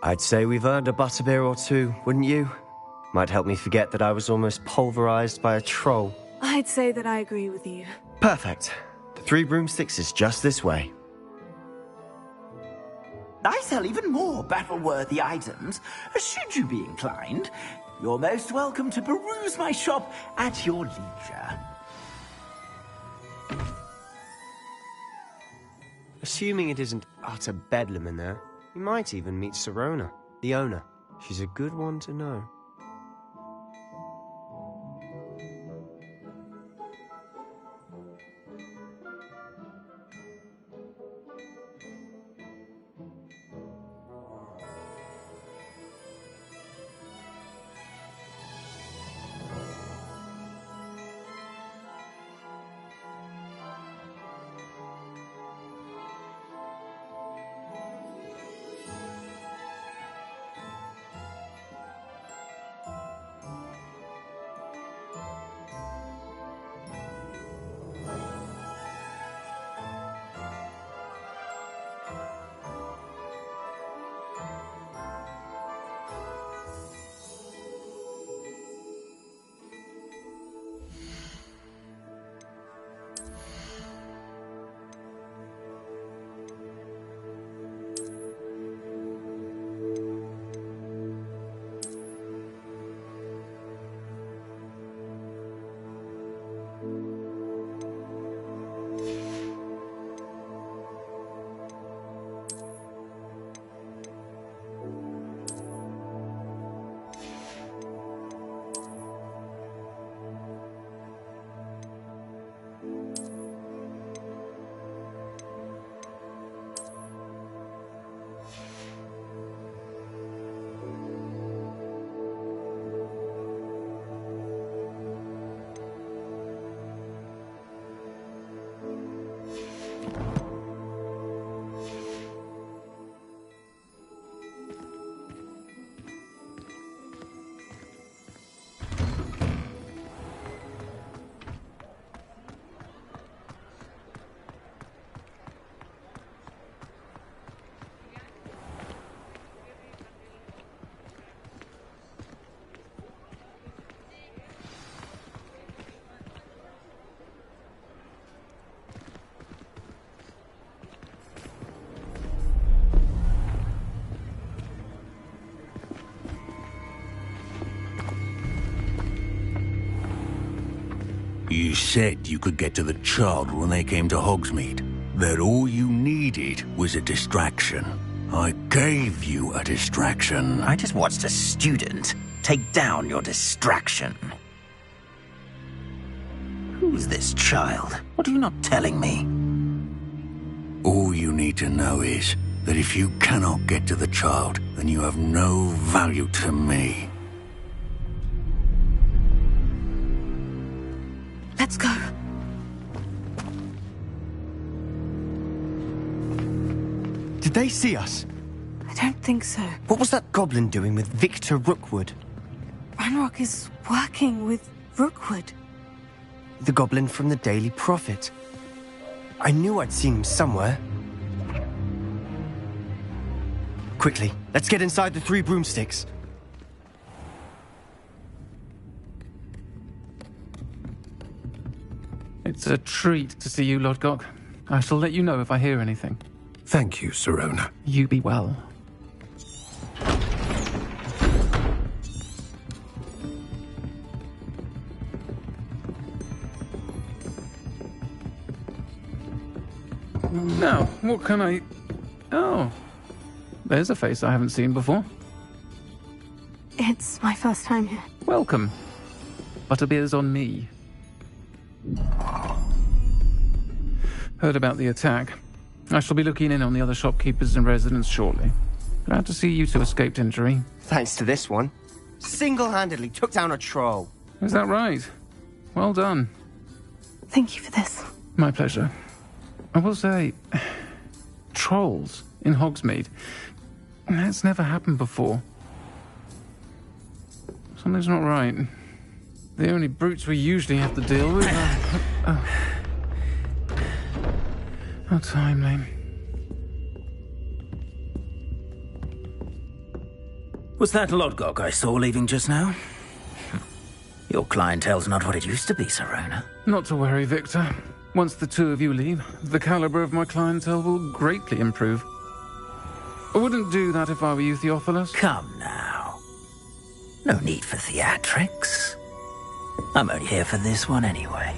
I'd say we've earned a butterbeer or two, wouldn't you? Might help me forget that I was almost pulverized by a troll. I'd say that I agree with you. Perfect. The Three Broomsticks is just this way. I sell even more battle-worthy items. Should you be inclined, you're most welcome to peruse my shop at your leisure. Assuming it isn't utter bedlam in there, you might even meet Serona, the owner. She's a good one to know. You said you could get to the child when they came to Hogsmeade. That all you needed was a distraction. I gave you a distraction. I just watched a student take down your distraction. Who's this child? What are you not telling me? All you need to know is that if you cannot get to the child, then you have no value to me. Let's go. Did they see us? I don't think so. What was that goblin doing with Victor Rookwood? Ranrock is working with Rookwood. The goblin from the Daily Prophet. I knew I'd seen him somewhere. Quickly, let's get inside the 3 broomsticks. It's a treat to see you, Lodgok. I shall let you know if I hear anything. Thank you, Sirona. You be well. Now, what can I... Oh, there's a face I haven't seen before. It's my first time here. Welcome. Butterbeer's on me. Heard about the attack. I shall be looking in on the other shopkeepers and residents shortly. Glad to see you two escaped injury. Thanks to this one. Single-handedly took down a troll. Is that right? Well done. Thank you for this. My pleasure. I will say, trolls in Hogsmeade. That's never happened before. Something's not right. The only brutes we usually have to deal with are... How timely. Was that Lodgok I saw leaving just now? Your clientele's not what it used to be, Sirona. Not to worry, Victor. Once the 2 of you leave, the caliber of my clientele will greatly improve. I wouldn't do that if I were you, Theophilus. Come now. No need for theatrics. I'm only here for this one anyway.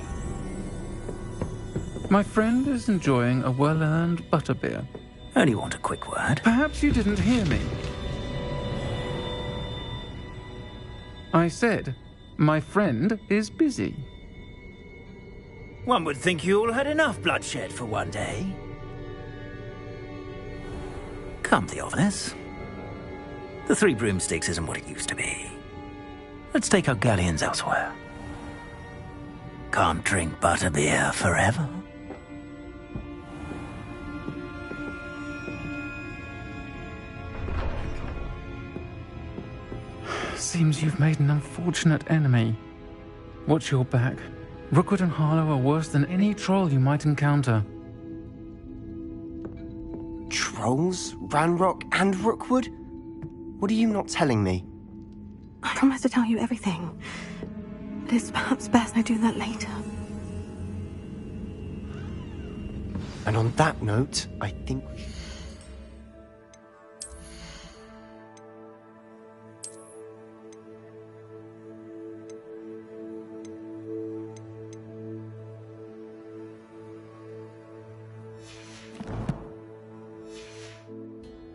My friend is enjoying a well-earned butterbeer. Only want a quick word. Perhaps you didn't hear me. I said, my friend is busy. One would think you all had enough bloodshed for one day. Come, Theophilus. The 3 broomsticks isn't what it used to be. Let's take our galleons elsewhere. Can't drink butterbeer forever. Seems you've made an unfortunate enemy. Watch your back. Rookwood and Harlow are worse than any troll you might encounter. Trolls? Ranrock and Rookwood? What are you not telling me? I promise to tell you everything. But it's perhaps best I do that later. And on that note, I think we should...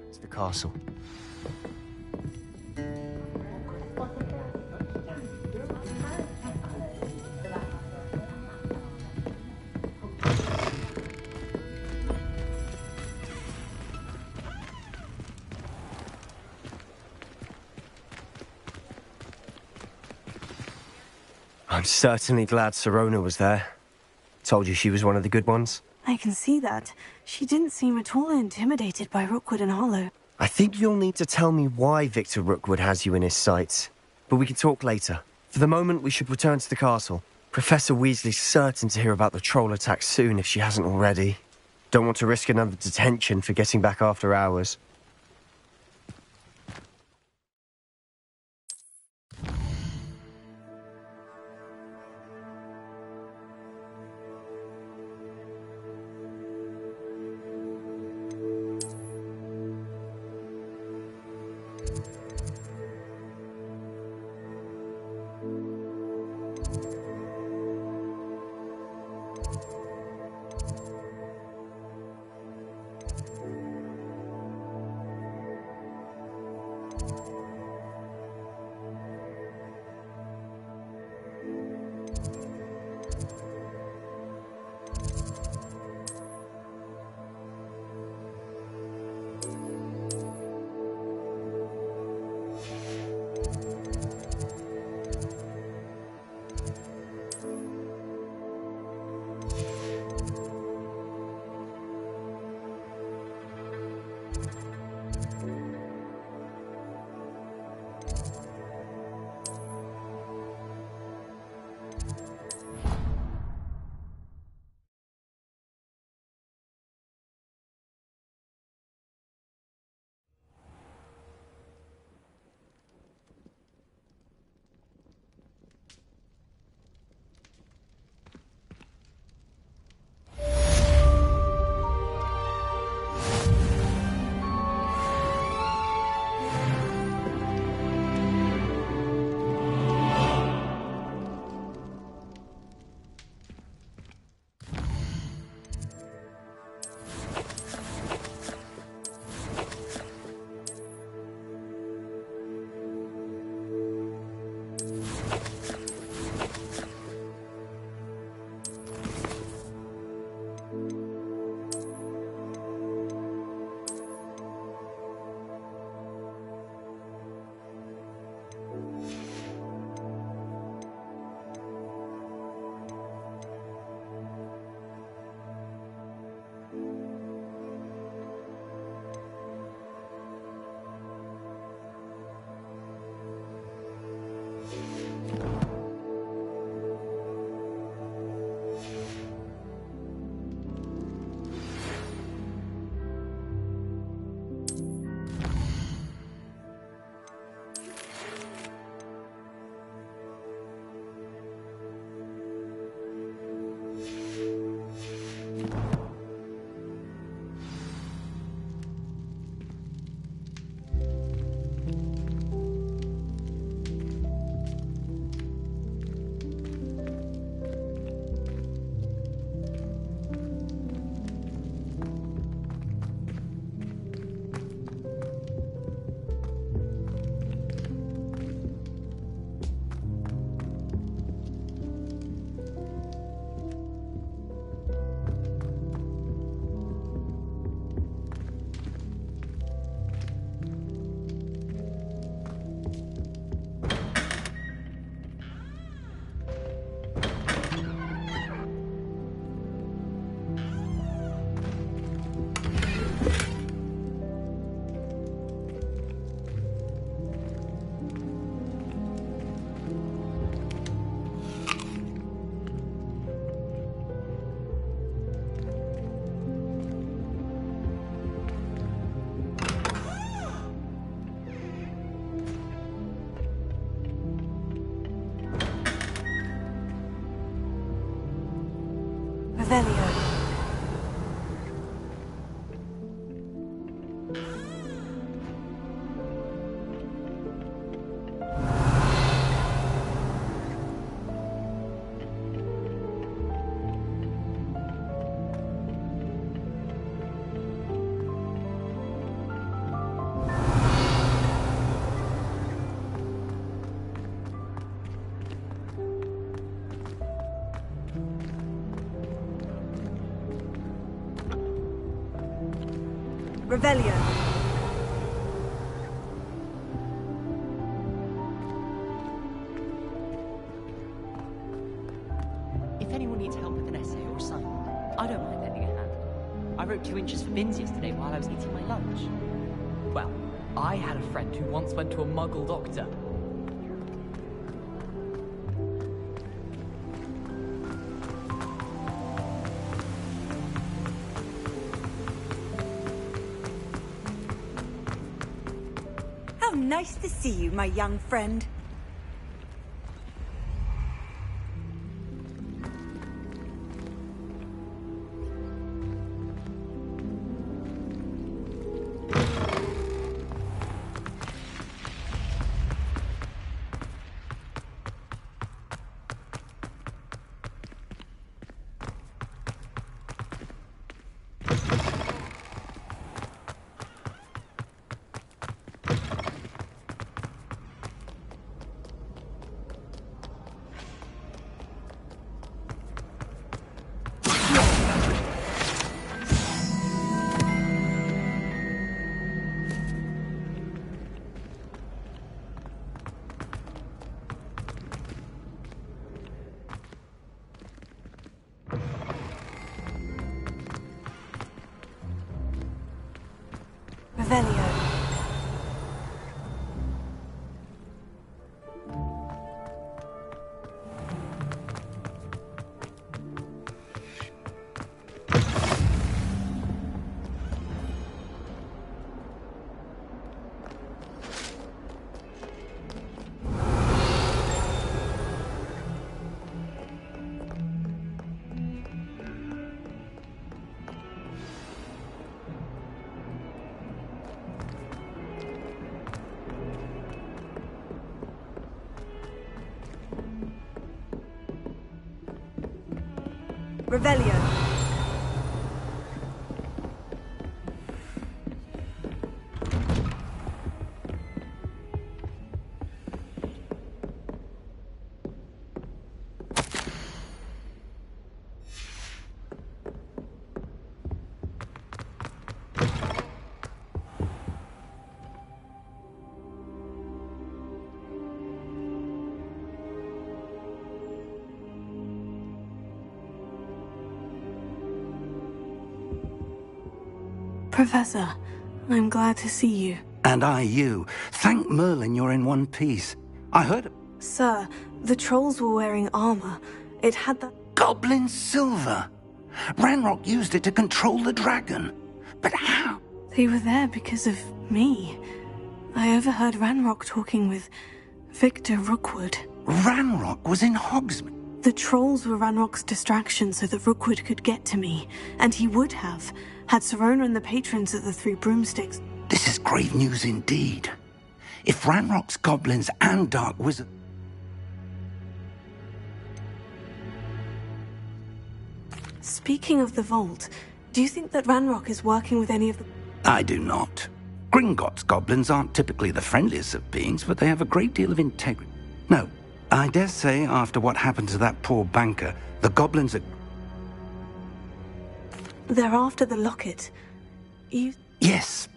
It's the castle. I'm certainly glad Sirona was there. Told you she was one of the good ones. I can see that. She didn't seem at all intimidated by Rookwood and Harlow. I think you'll need to tell me why Victor Rookwood has you in his sights. But we can talk later. For the moment, we should return to the castle. Professor Weasley's certain to hear about the troll attack soon if she hasn't already. Don't want to risk another detention for getting back after hours. Revelio. Revelio. If anyone needs help with an essay or assignment, I don't mind lending a hand. I wrote 2 inches for bins yesterday while I was eating my lunch. Well, I had a friend who once went to a muggle doctor. How nice to see you, my young friend. Revelio. Revelio. Professor, I'm glad to see you. And I you. Thank Merlin you're in one piece. I heard... Sir, the trolls were wearing armor. It had that... Goblin silver! Ranrock used it to control the dragon. But how? They were there because of me. I overheard Ranrock talking with Victor Rookwood. Ranrock was in Hogsmeade. The trolls were Ranrock's distraction so that Rookwood could get to me. And he would have, had Serona and the patrons at the Three Broomsticks. This is grave news indeed. If Ranrock's goblins and dark wizards... Speaking of the vault, do you think that Ranrock is working with any of the... I do not. Gringotts goblins aren't typically the friendliest of beings, but they have a great deal of integrity. No, I dare say after what happened to that poor banker, the goblins are... They're after the locket. You... Yes.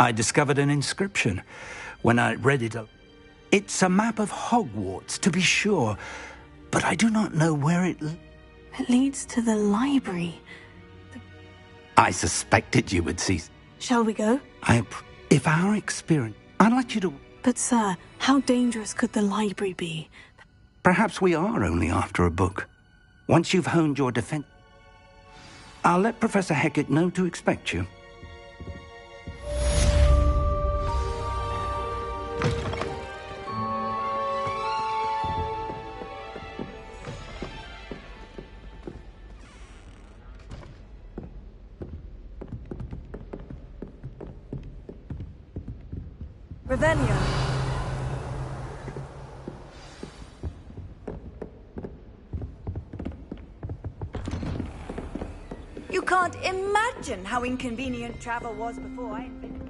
I discovered an inscription when I read it. It's a map of Hogwarts, to be sure, but I do not know where it... It leads to the library. I suspected you would see... Shall we go? If our experience... I'd like you to... But sir, how dangerous could the library be? Perhaps we are only after a book. Once you've honed your defense... I'll let Professor Hecat know to expect you. Revelio. You can't imagine how inconvenient travel was before I invented...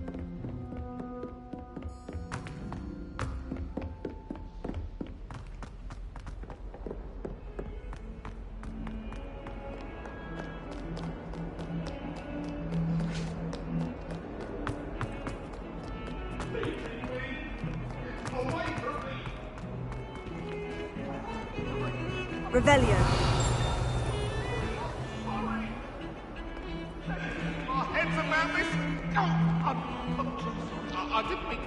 Revelio. Our heads about this? Oh, I'm so sorry. I didn't mean...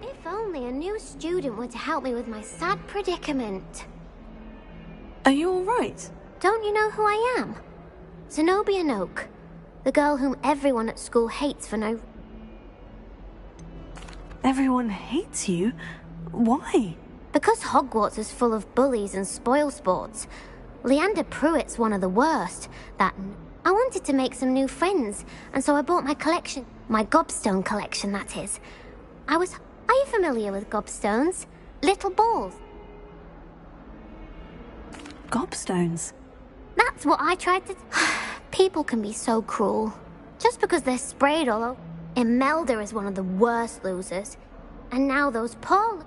If only a new student were to help me with my sad predicament. Are you all right? Don't you know who I am? Zenobia Noak, the girl whom everyone at school hates for no... Everyone hates you? Why? Because Hogwarts is full of bullies and spoilsports. Leander Pruitt's one of the worst. I wanted to make some new friends, and so I bought my collection. My gobstone collection, that is. Are you familiar with gobstones? Little balls. Gobstones? That's what I tried to... People can be so cruel. Just because they're sprayed all over. Imelda is one of the worst losers. And now those poor...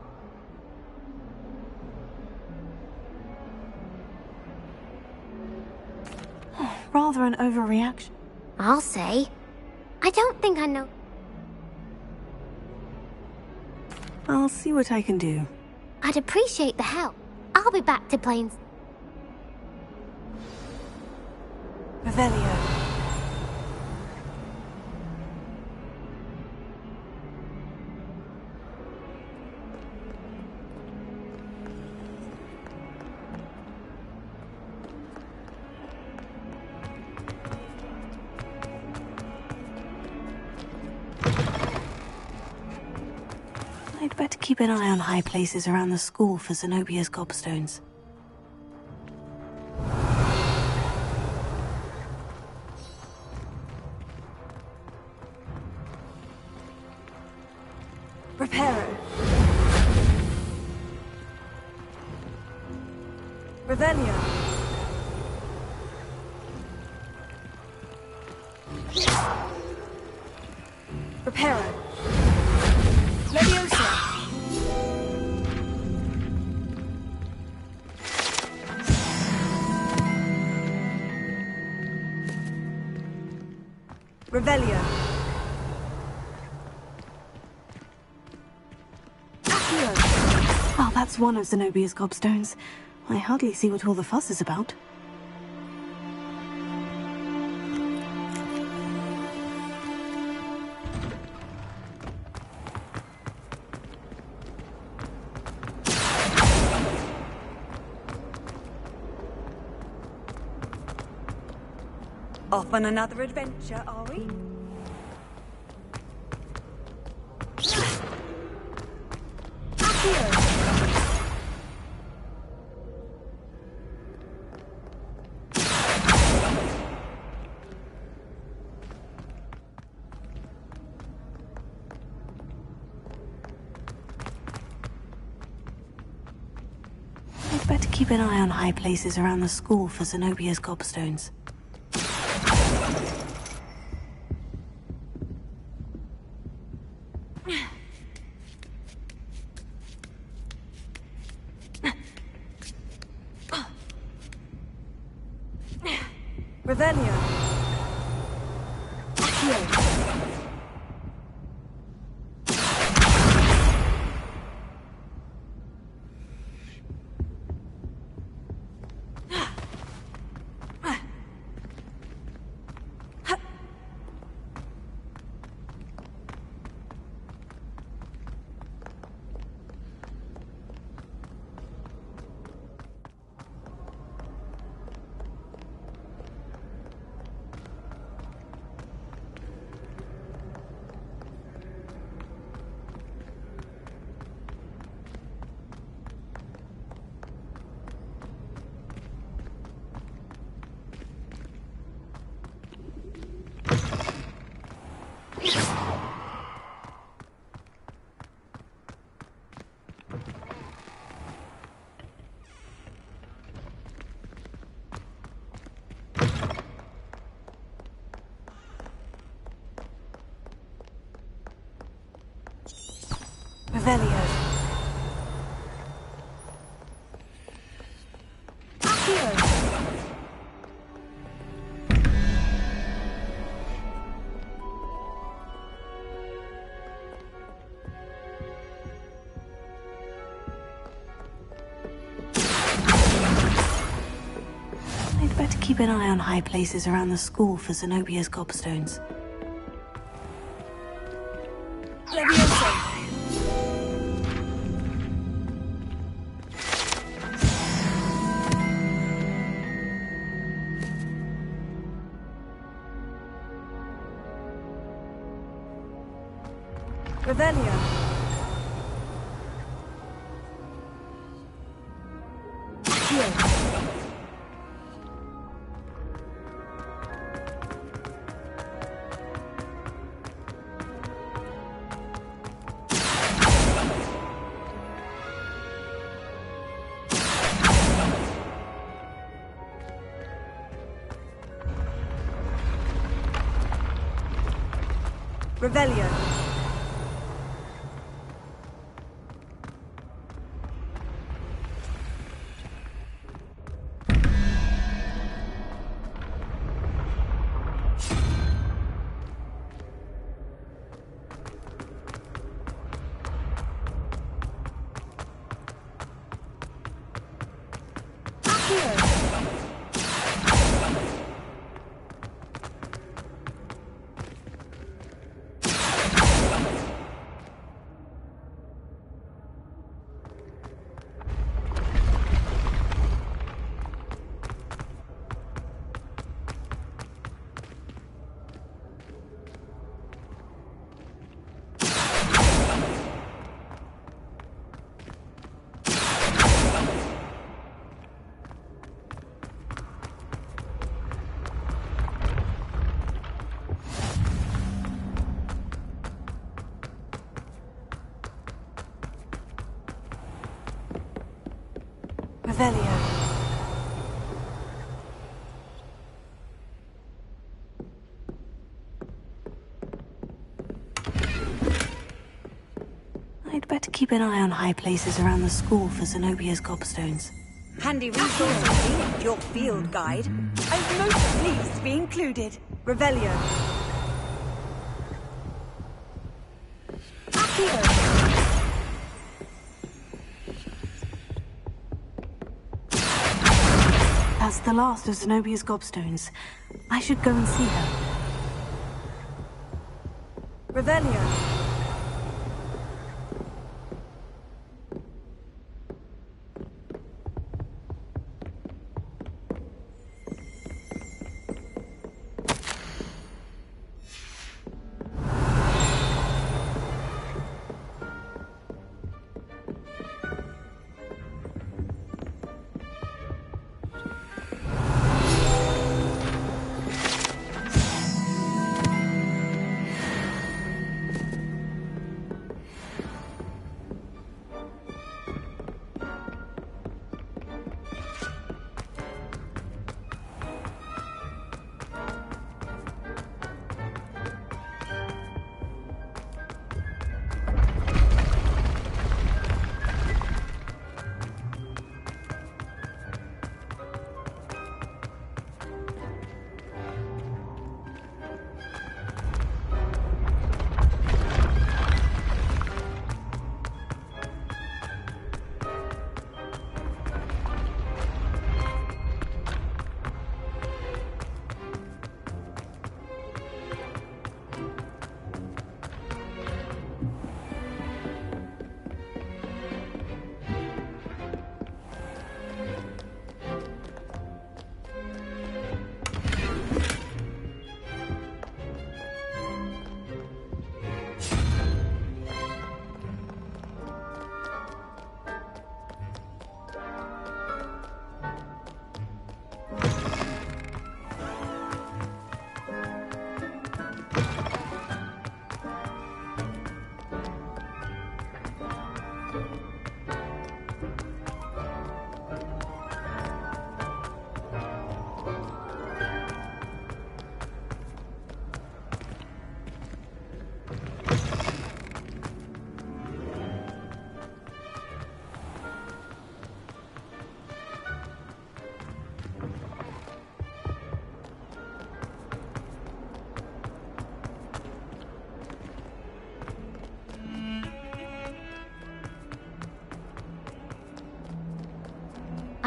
Rather an overreaction. I'll say. I don't think I know... I'll see what I can do. I'd appreciate the help. I'll be back to playing... Revelio. I'd better keep an eye on high places around the school for Zenobia's gobstones. Reparo. Revelio. Reparo. Leviosa. Revelio. Well, that's one of Zenobia's gobstones. I hardly see what all the fuss is about. Off on another adventure, are we? I'd better keep an eye on high places around the school for Zenobia's gobstones. Revelio. Revelio. I'd better keep an eye on high places around the school for Zenobia's gobstones. Levioso! Revelio. Accio. Revelio. Revelio. I'd better keep an eye on high places around the school for Zenobia's gobstones. Handy resource indeed, your field guide. I'm most pleased to be included. Revelio. Accio. That's the last of Zenobia's gobstones. I should go and see her. Revelio.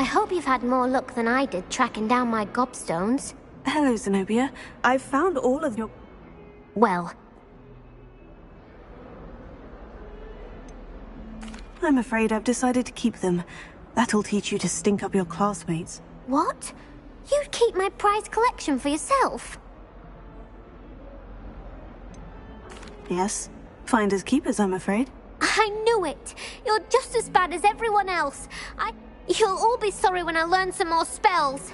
I hope you've had more luck than I did tracking down my gobstones. Hello, Zenobia. I've found all of your... Well, I'm afraid I've decided to keep them. That'll teach you to stink up your classmates. what? You'd keep my prized collection for yourself? Yes. Finders keepers, I'm afraid. I knew it! You're just as bad as everyone else. You'll all be sorry when I learn some more spells.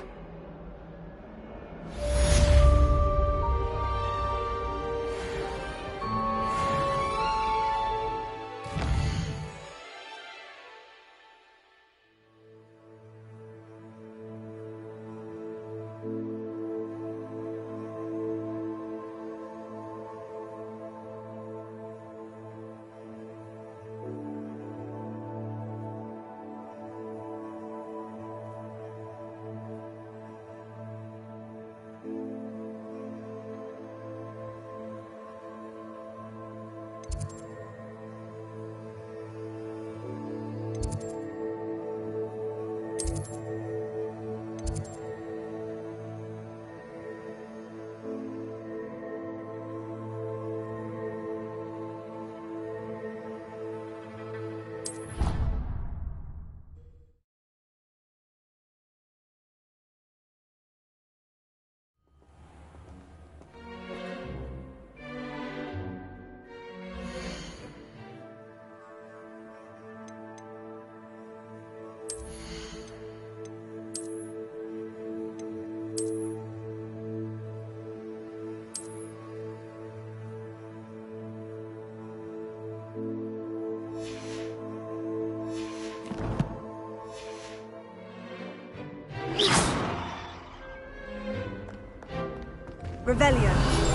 Revelio.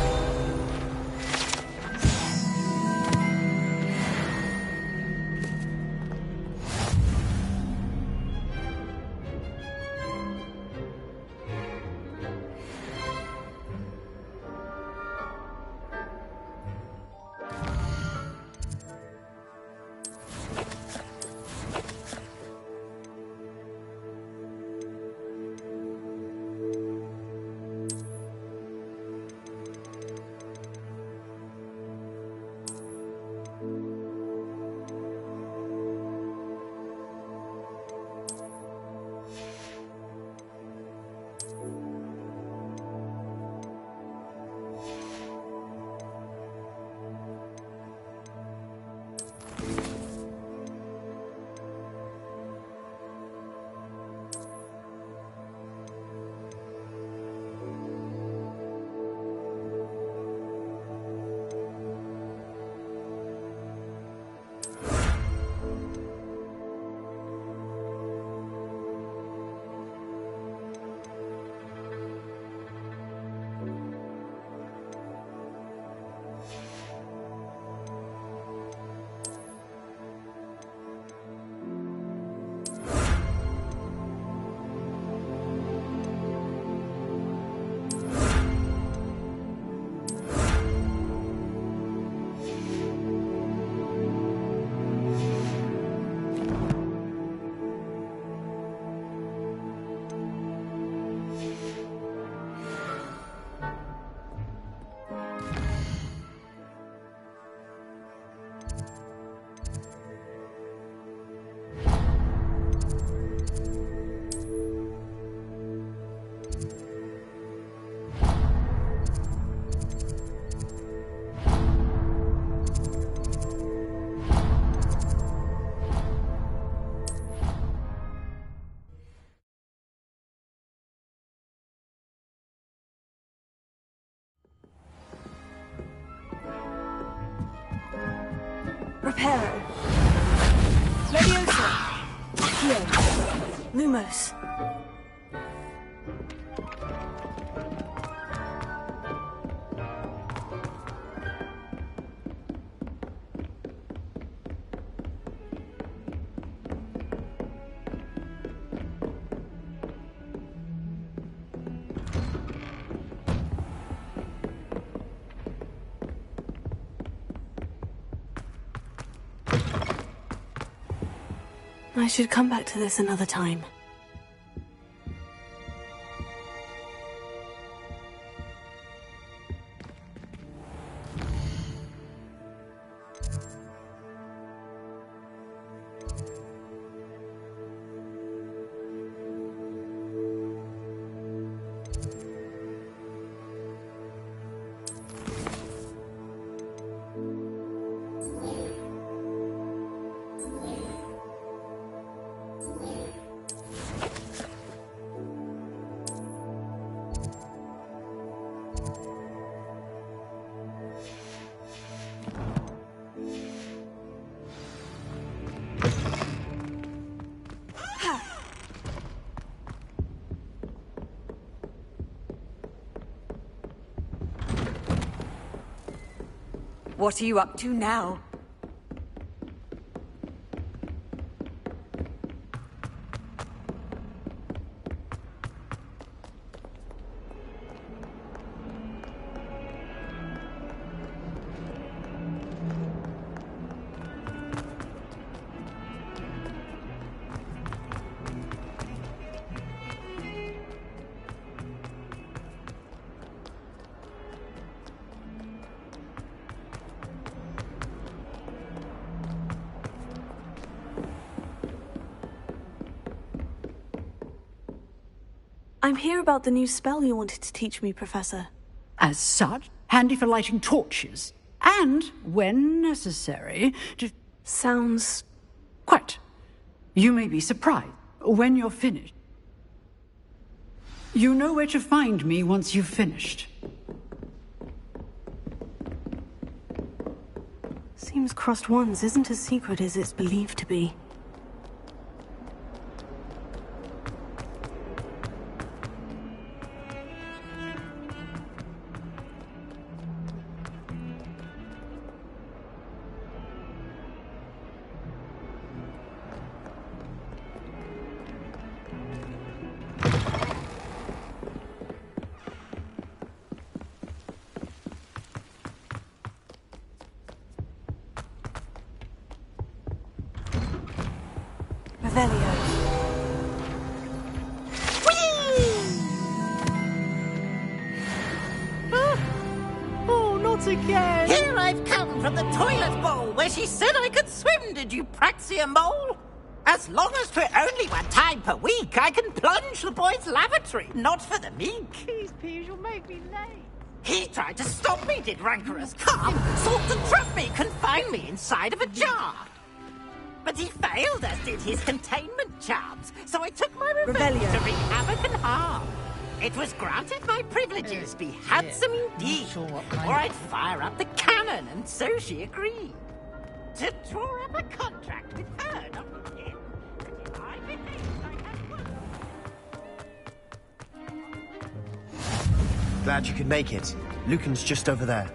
Reparo. Leviosa. Accio. Lumos. I should come back to this another time. What are you up to now? I'm here about the new spell you wanted to teach me, Professor. As such, handy for lighting torches, and, when necessary, to... Sounds... Quite. You may be surprised when you're finished. You know where to find me once you've finished. Seems Crossed Wands isn't as secret as it's believed to be. Again. Here I've come from the toilet bowl where she said I could swim, did you praxia mole? As long as 'twere only 1 time per week, I can plunge the boy's lavatory, not for the meek. Please, Peeves, you'll make me late. He tried to stop me, did rancorous carp, sought to trap me, confine me inside of a jar. But he failed, as did his containment charms, so I took my revenge to wreak havoc and harm. It was granted my privileges be handsome indeed, or I'd fire up the cannon, and so she agreed. To draw up a contract with her, not with him. I believed I had one. Glad you could make it. Lucan's just over there.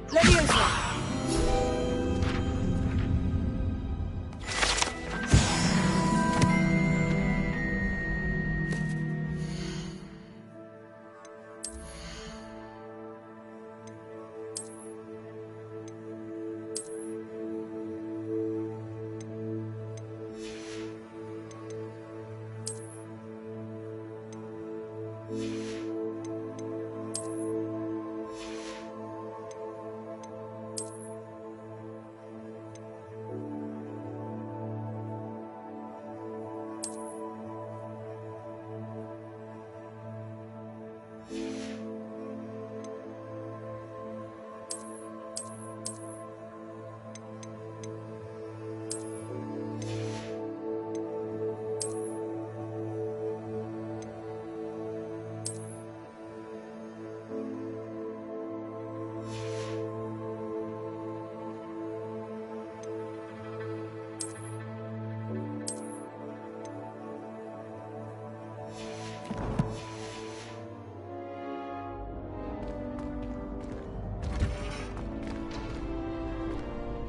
Leviosa!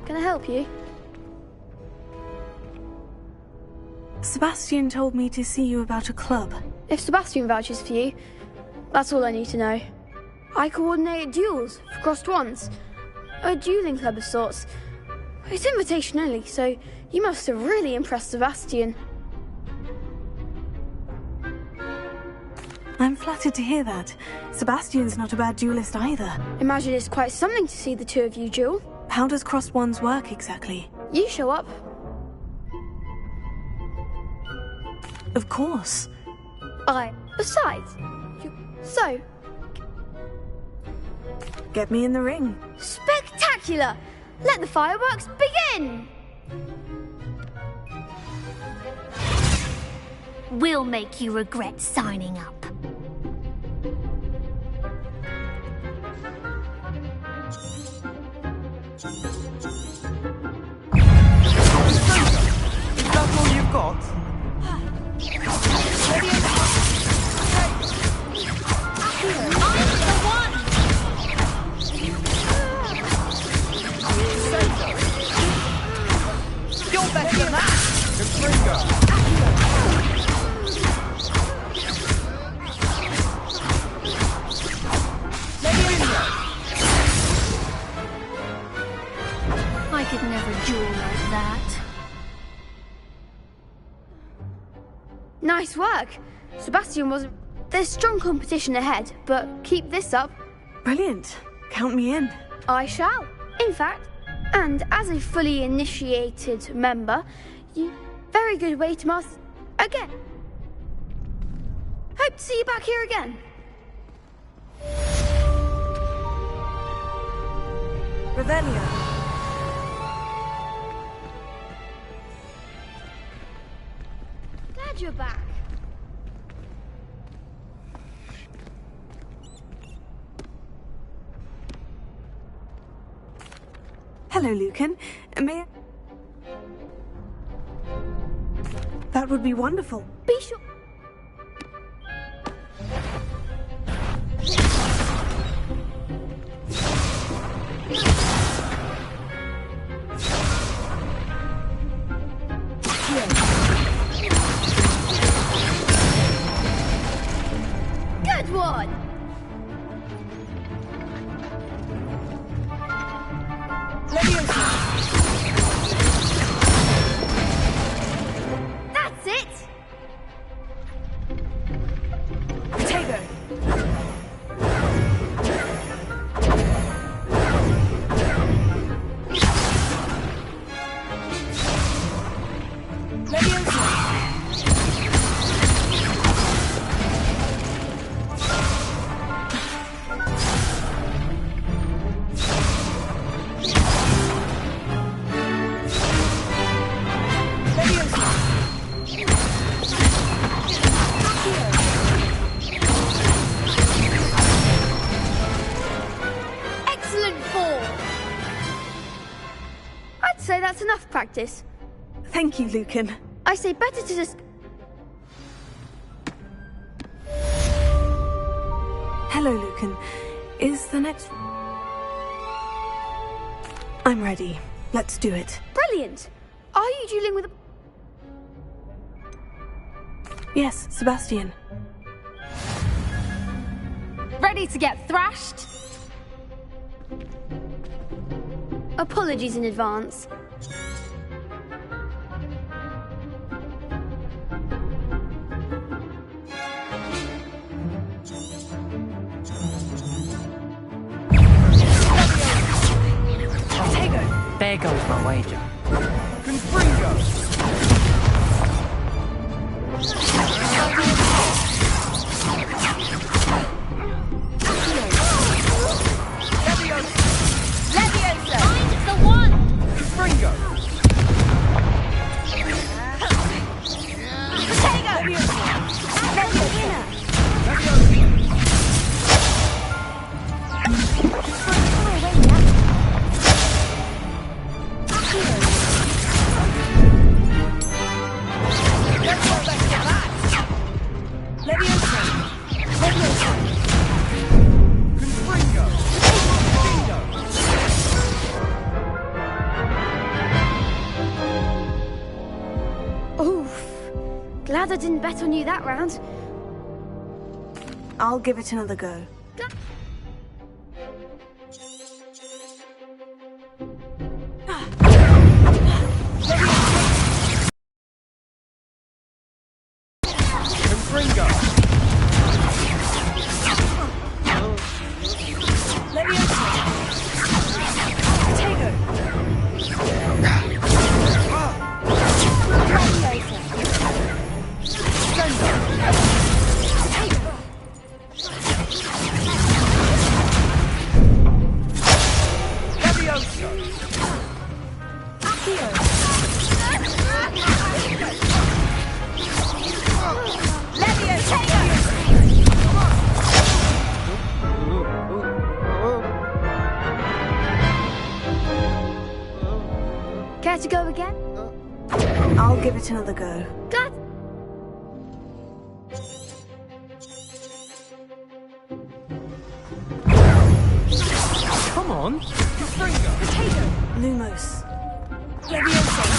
Can I help you? Sebastian told me to see you about a club. If Sebastian vouches for you, that's all I need to know. I coordinate duels for Crossed Wands. A dueling club of sorts. It's invitation only, so you must have really impressed Sebastian. I'm flattered to hear that. Sebastian's not a bad duelist either. Imagine it's quite something to see the two of you duel. How does Crossed Wands work exactly? You show up. Of course. Besides, so... Get me in the ring. Spectacular! Let the fireworks begin! We'll make you regret signing up. Is that all you've got? could never duel like that. Nice work. Sebastian wasn't... There's strong competition ahead, but keep this up. Brilliant. Count me in. I shall. In fact, and as a fully initiated member, you... Very good way to master... Again. Hope to see you back here again. Revelio. Glad you're back. Hello, Lucan. May I... That would be wonderful. Be sure... Good one! That's it! Potato. Excellent form! I'd say that's enough practice. Thank you, Lucan. I say better to just... Hello, Lucan. Is the next... I'm ready. Let's do it. Brilliant! Are you dueling with a... Yes, Sebastian. Ready to get thrashed? Apologies in advance. There goes my wager. Glad I didn't bet on you that round. I'll give it another go. Care to go again? I'll give it another go. Glad. Come on. Potato. Lumos. Potato.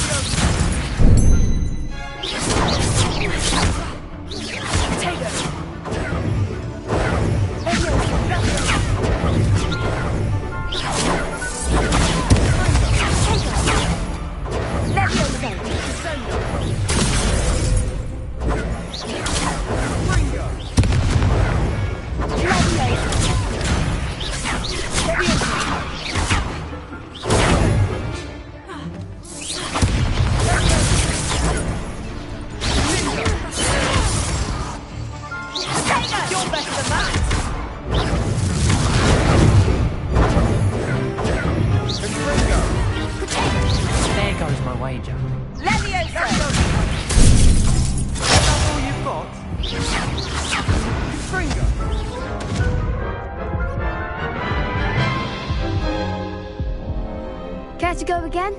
go again?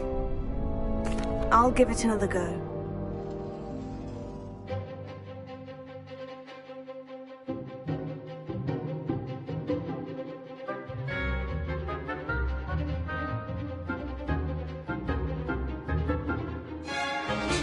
I'll give it another go.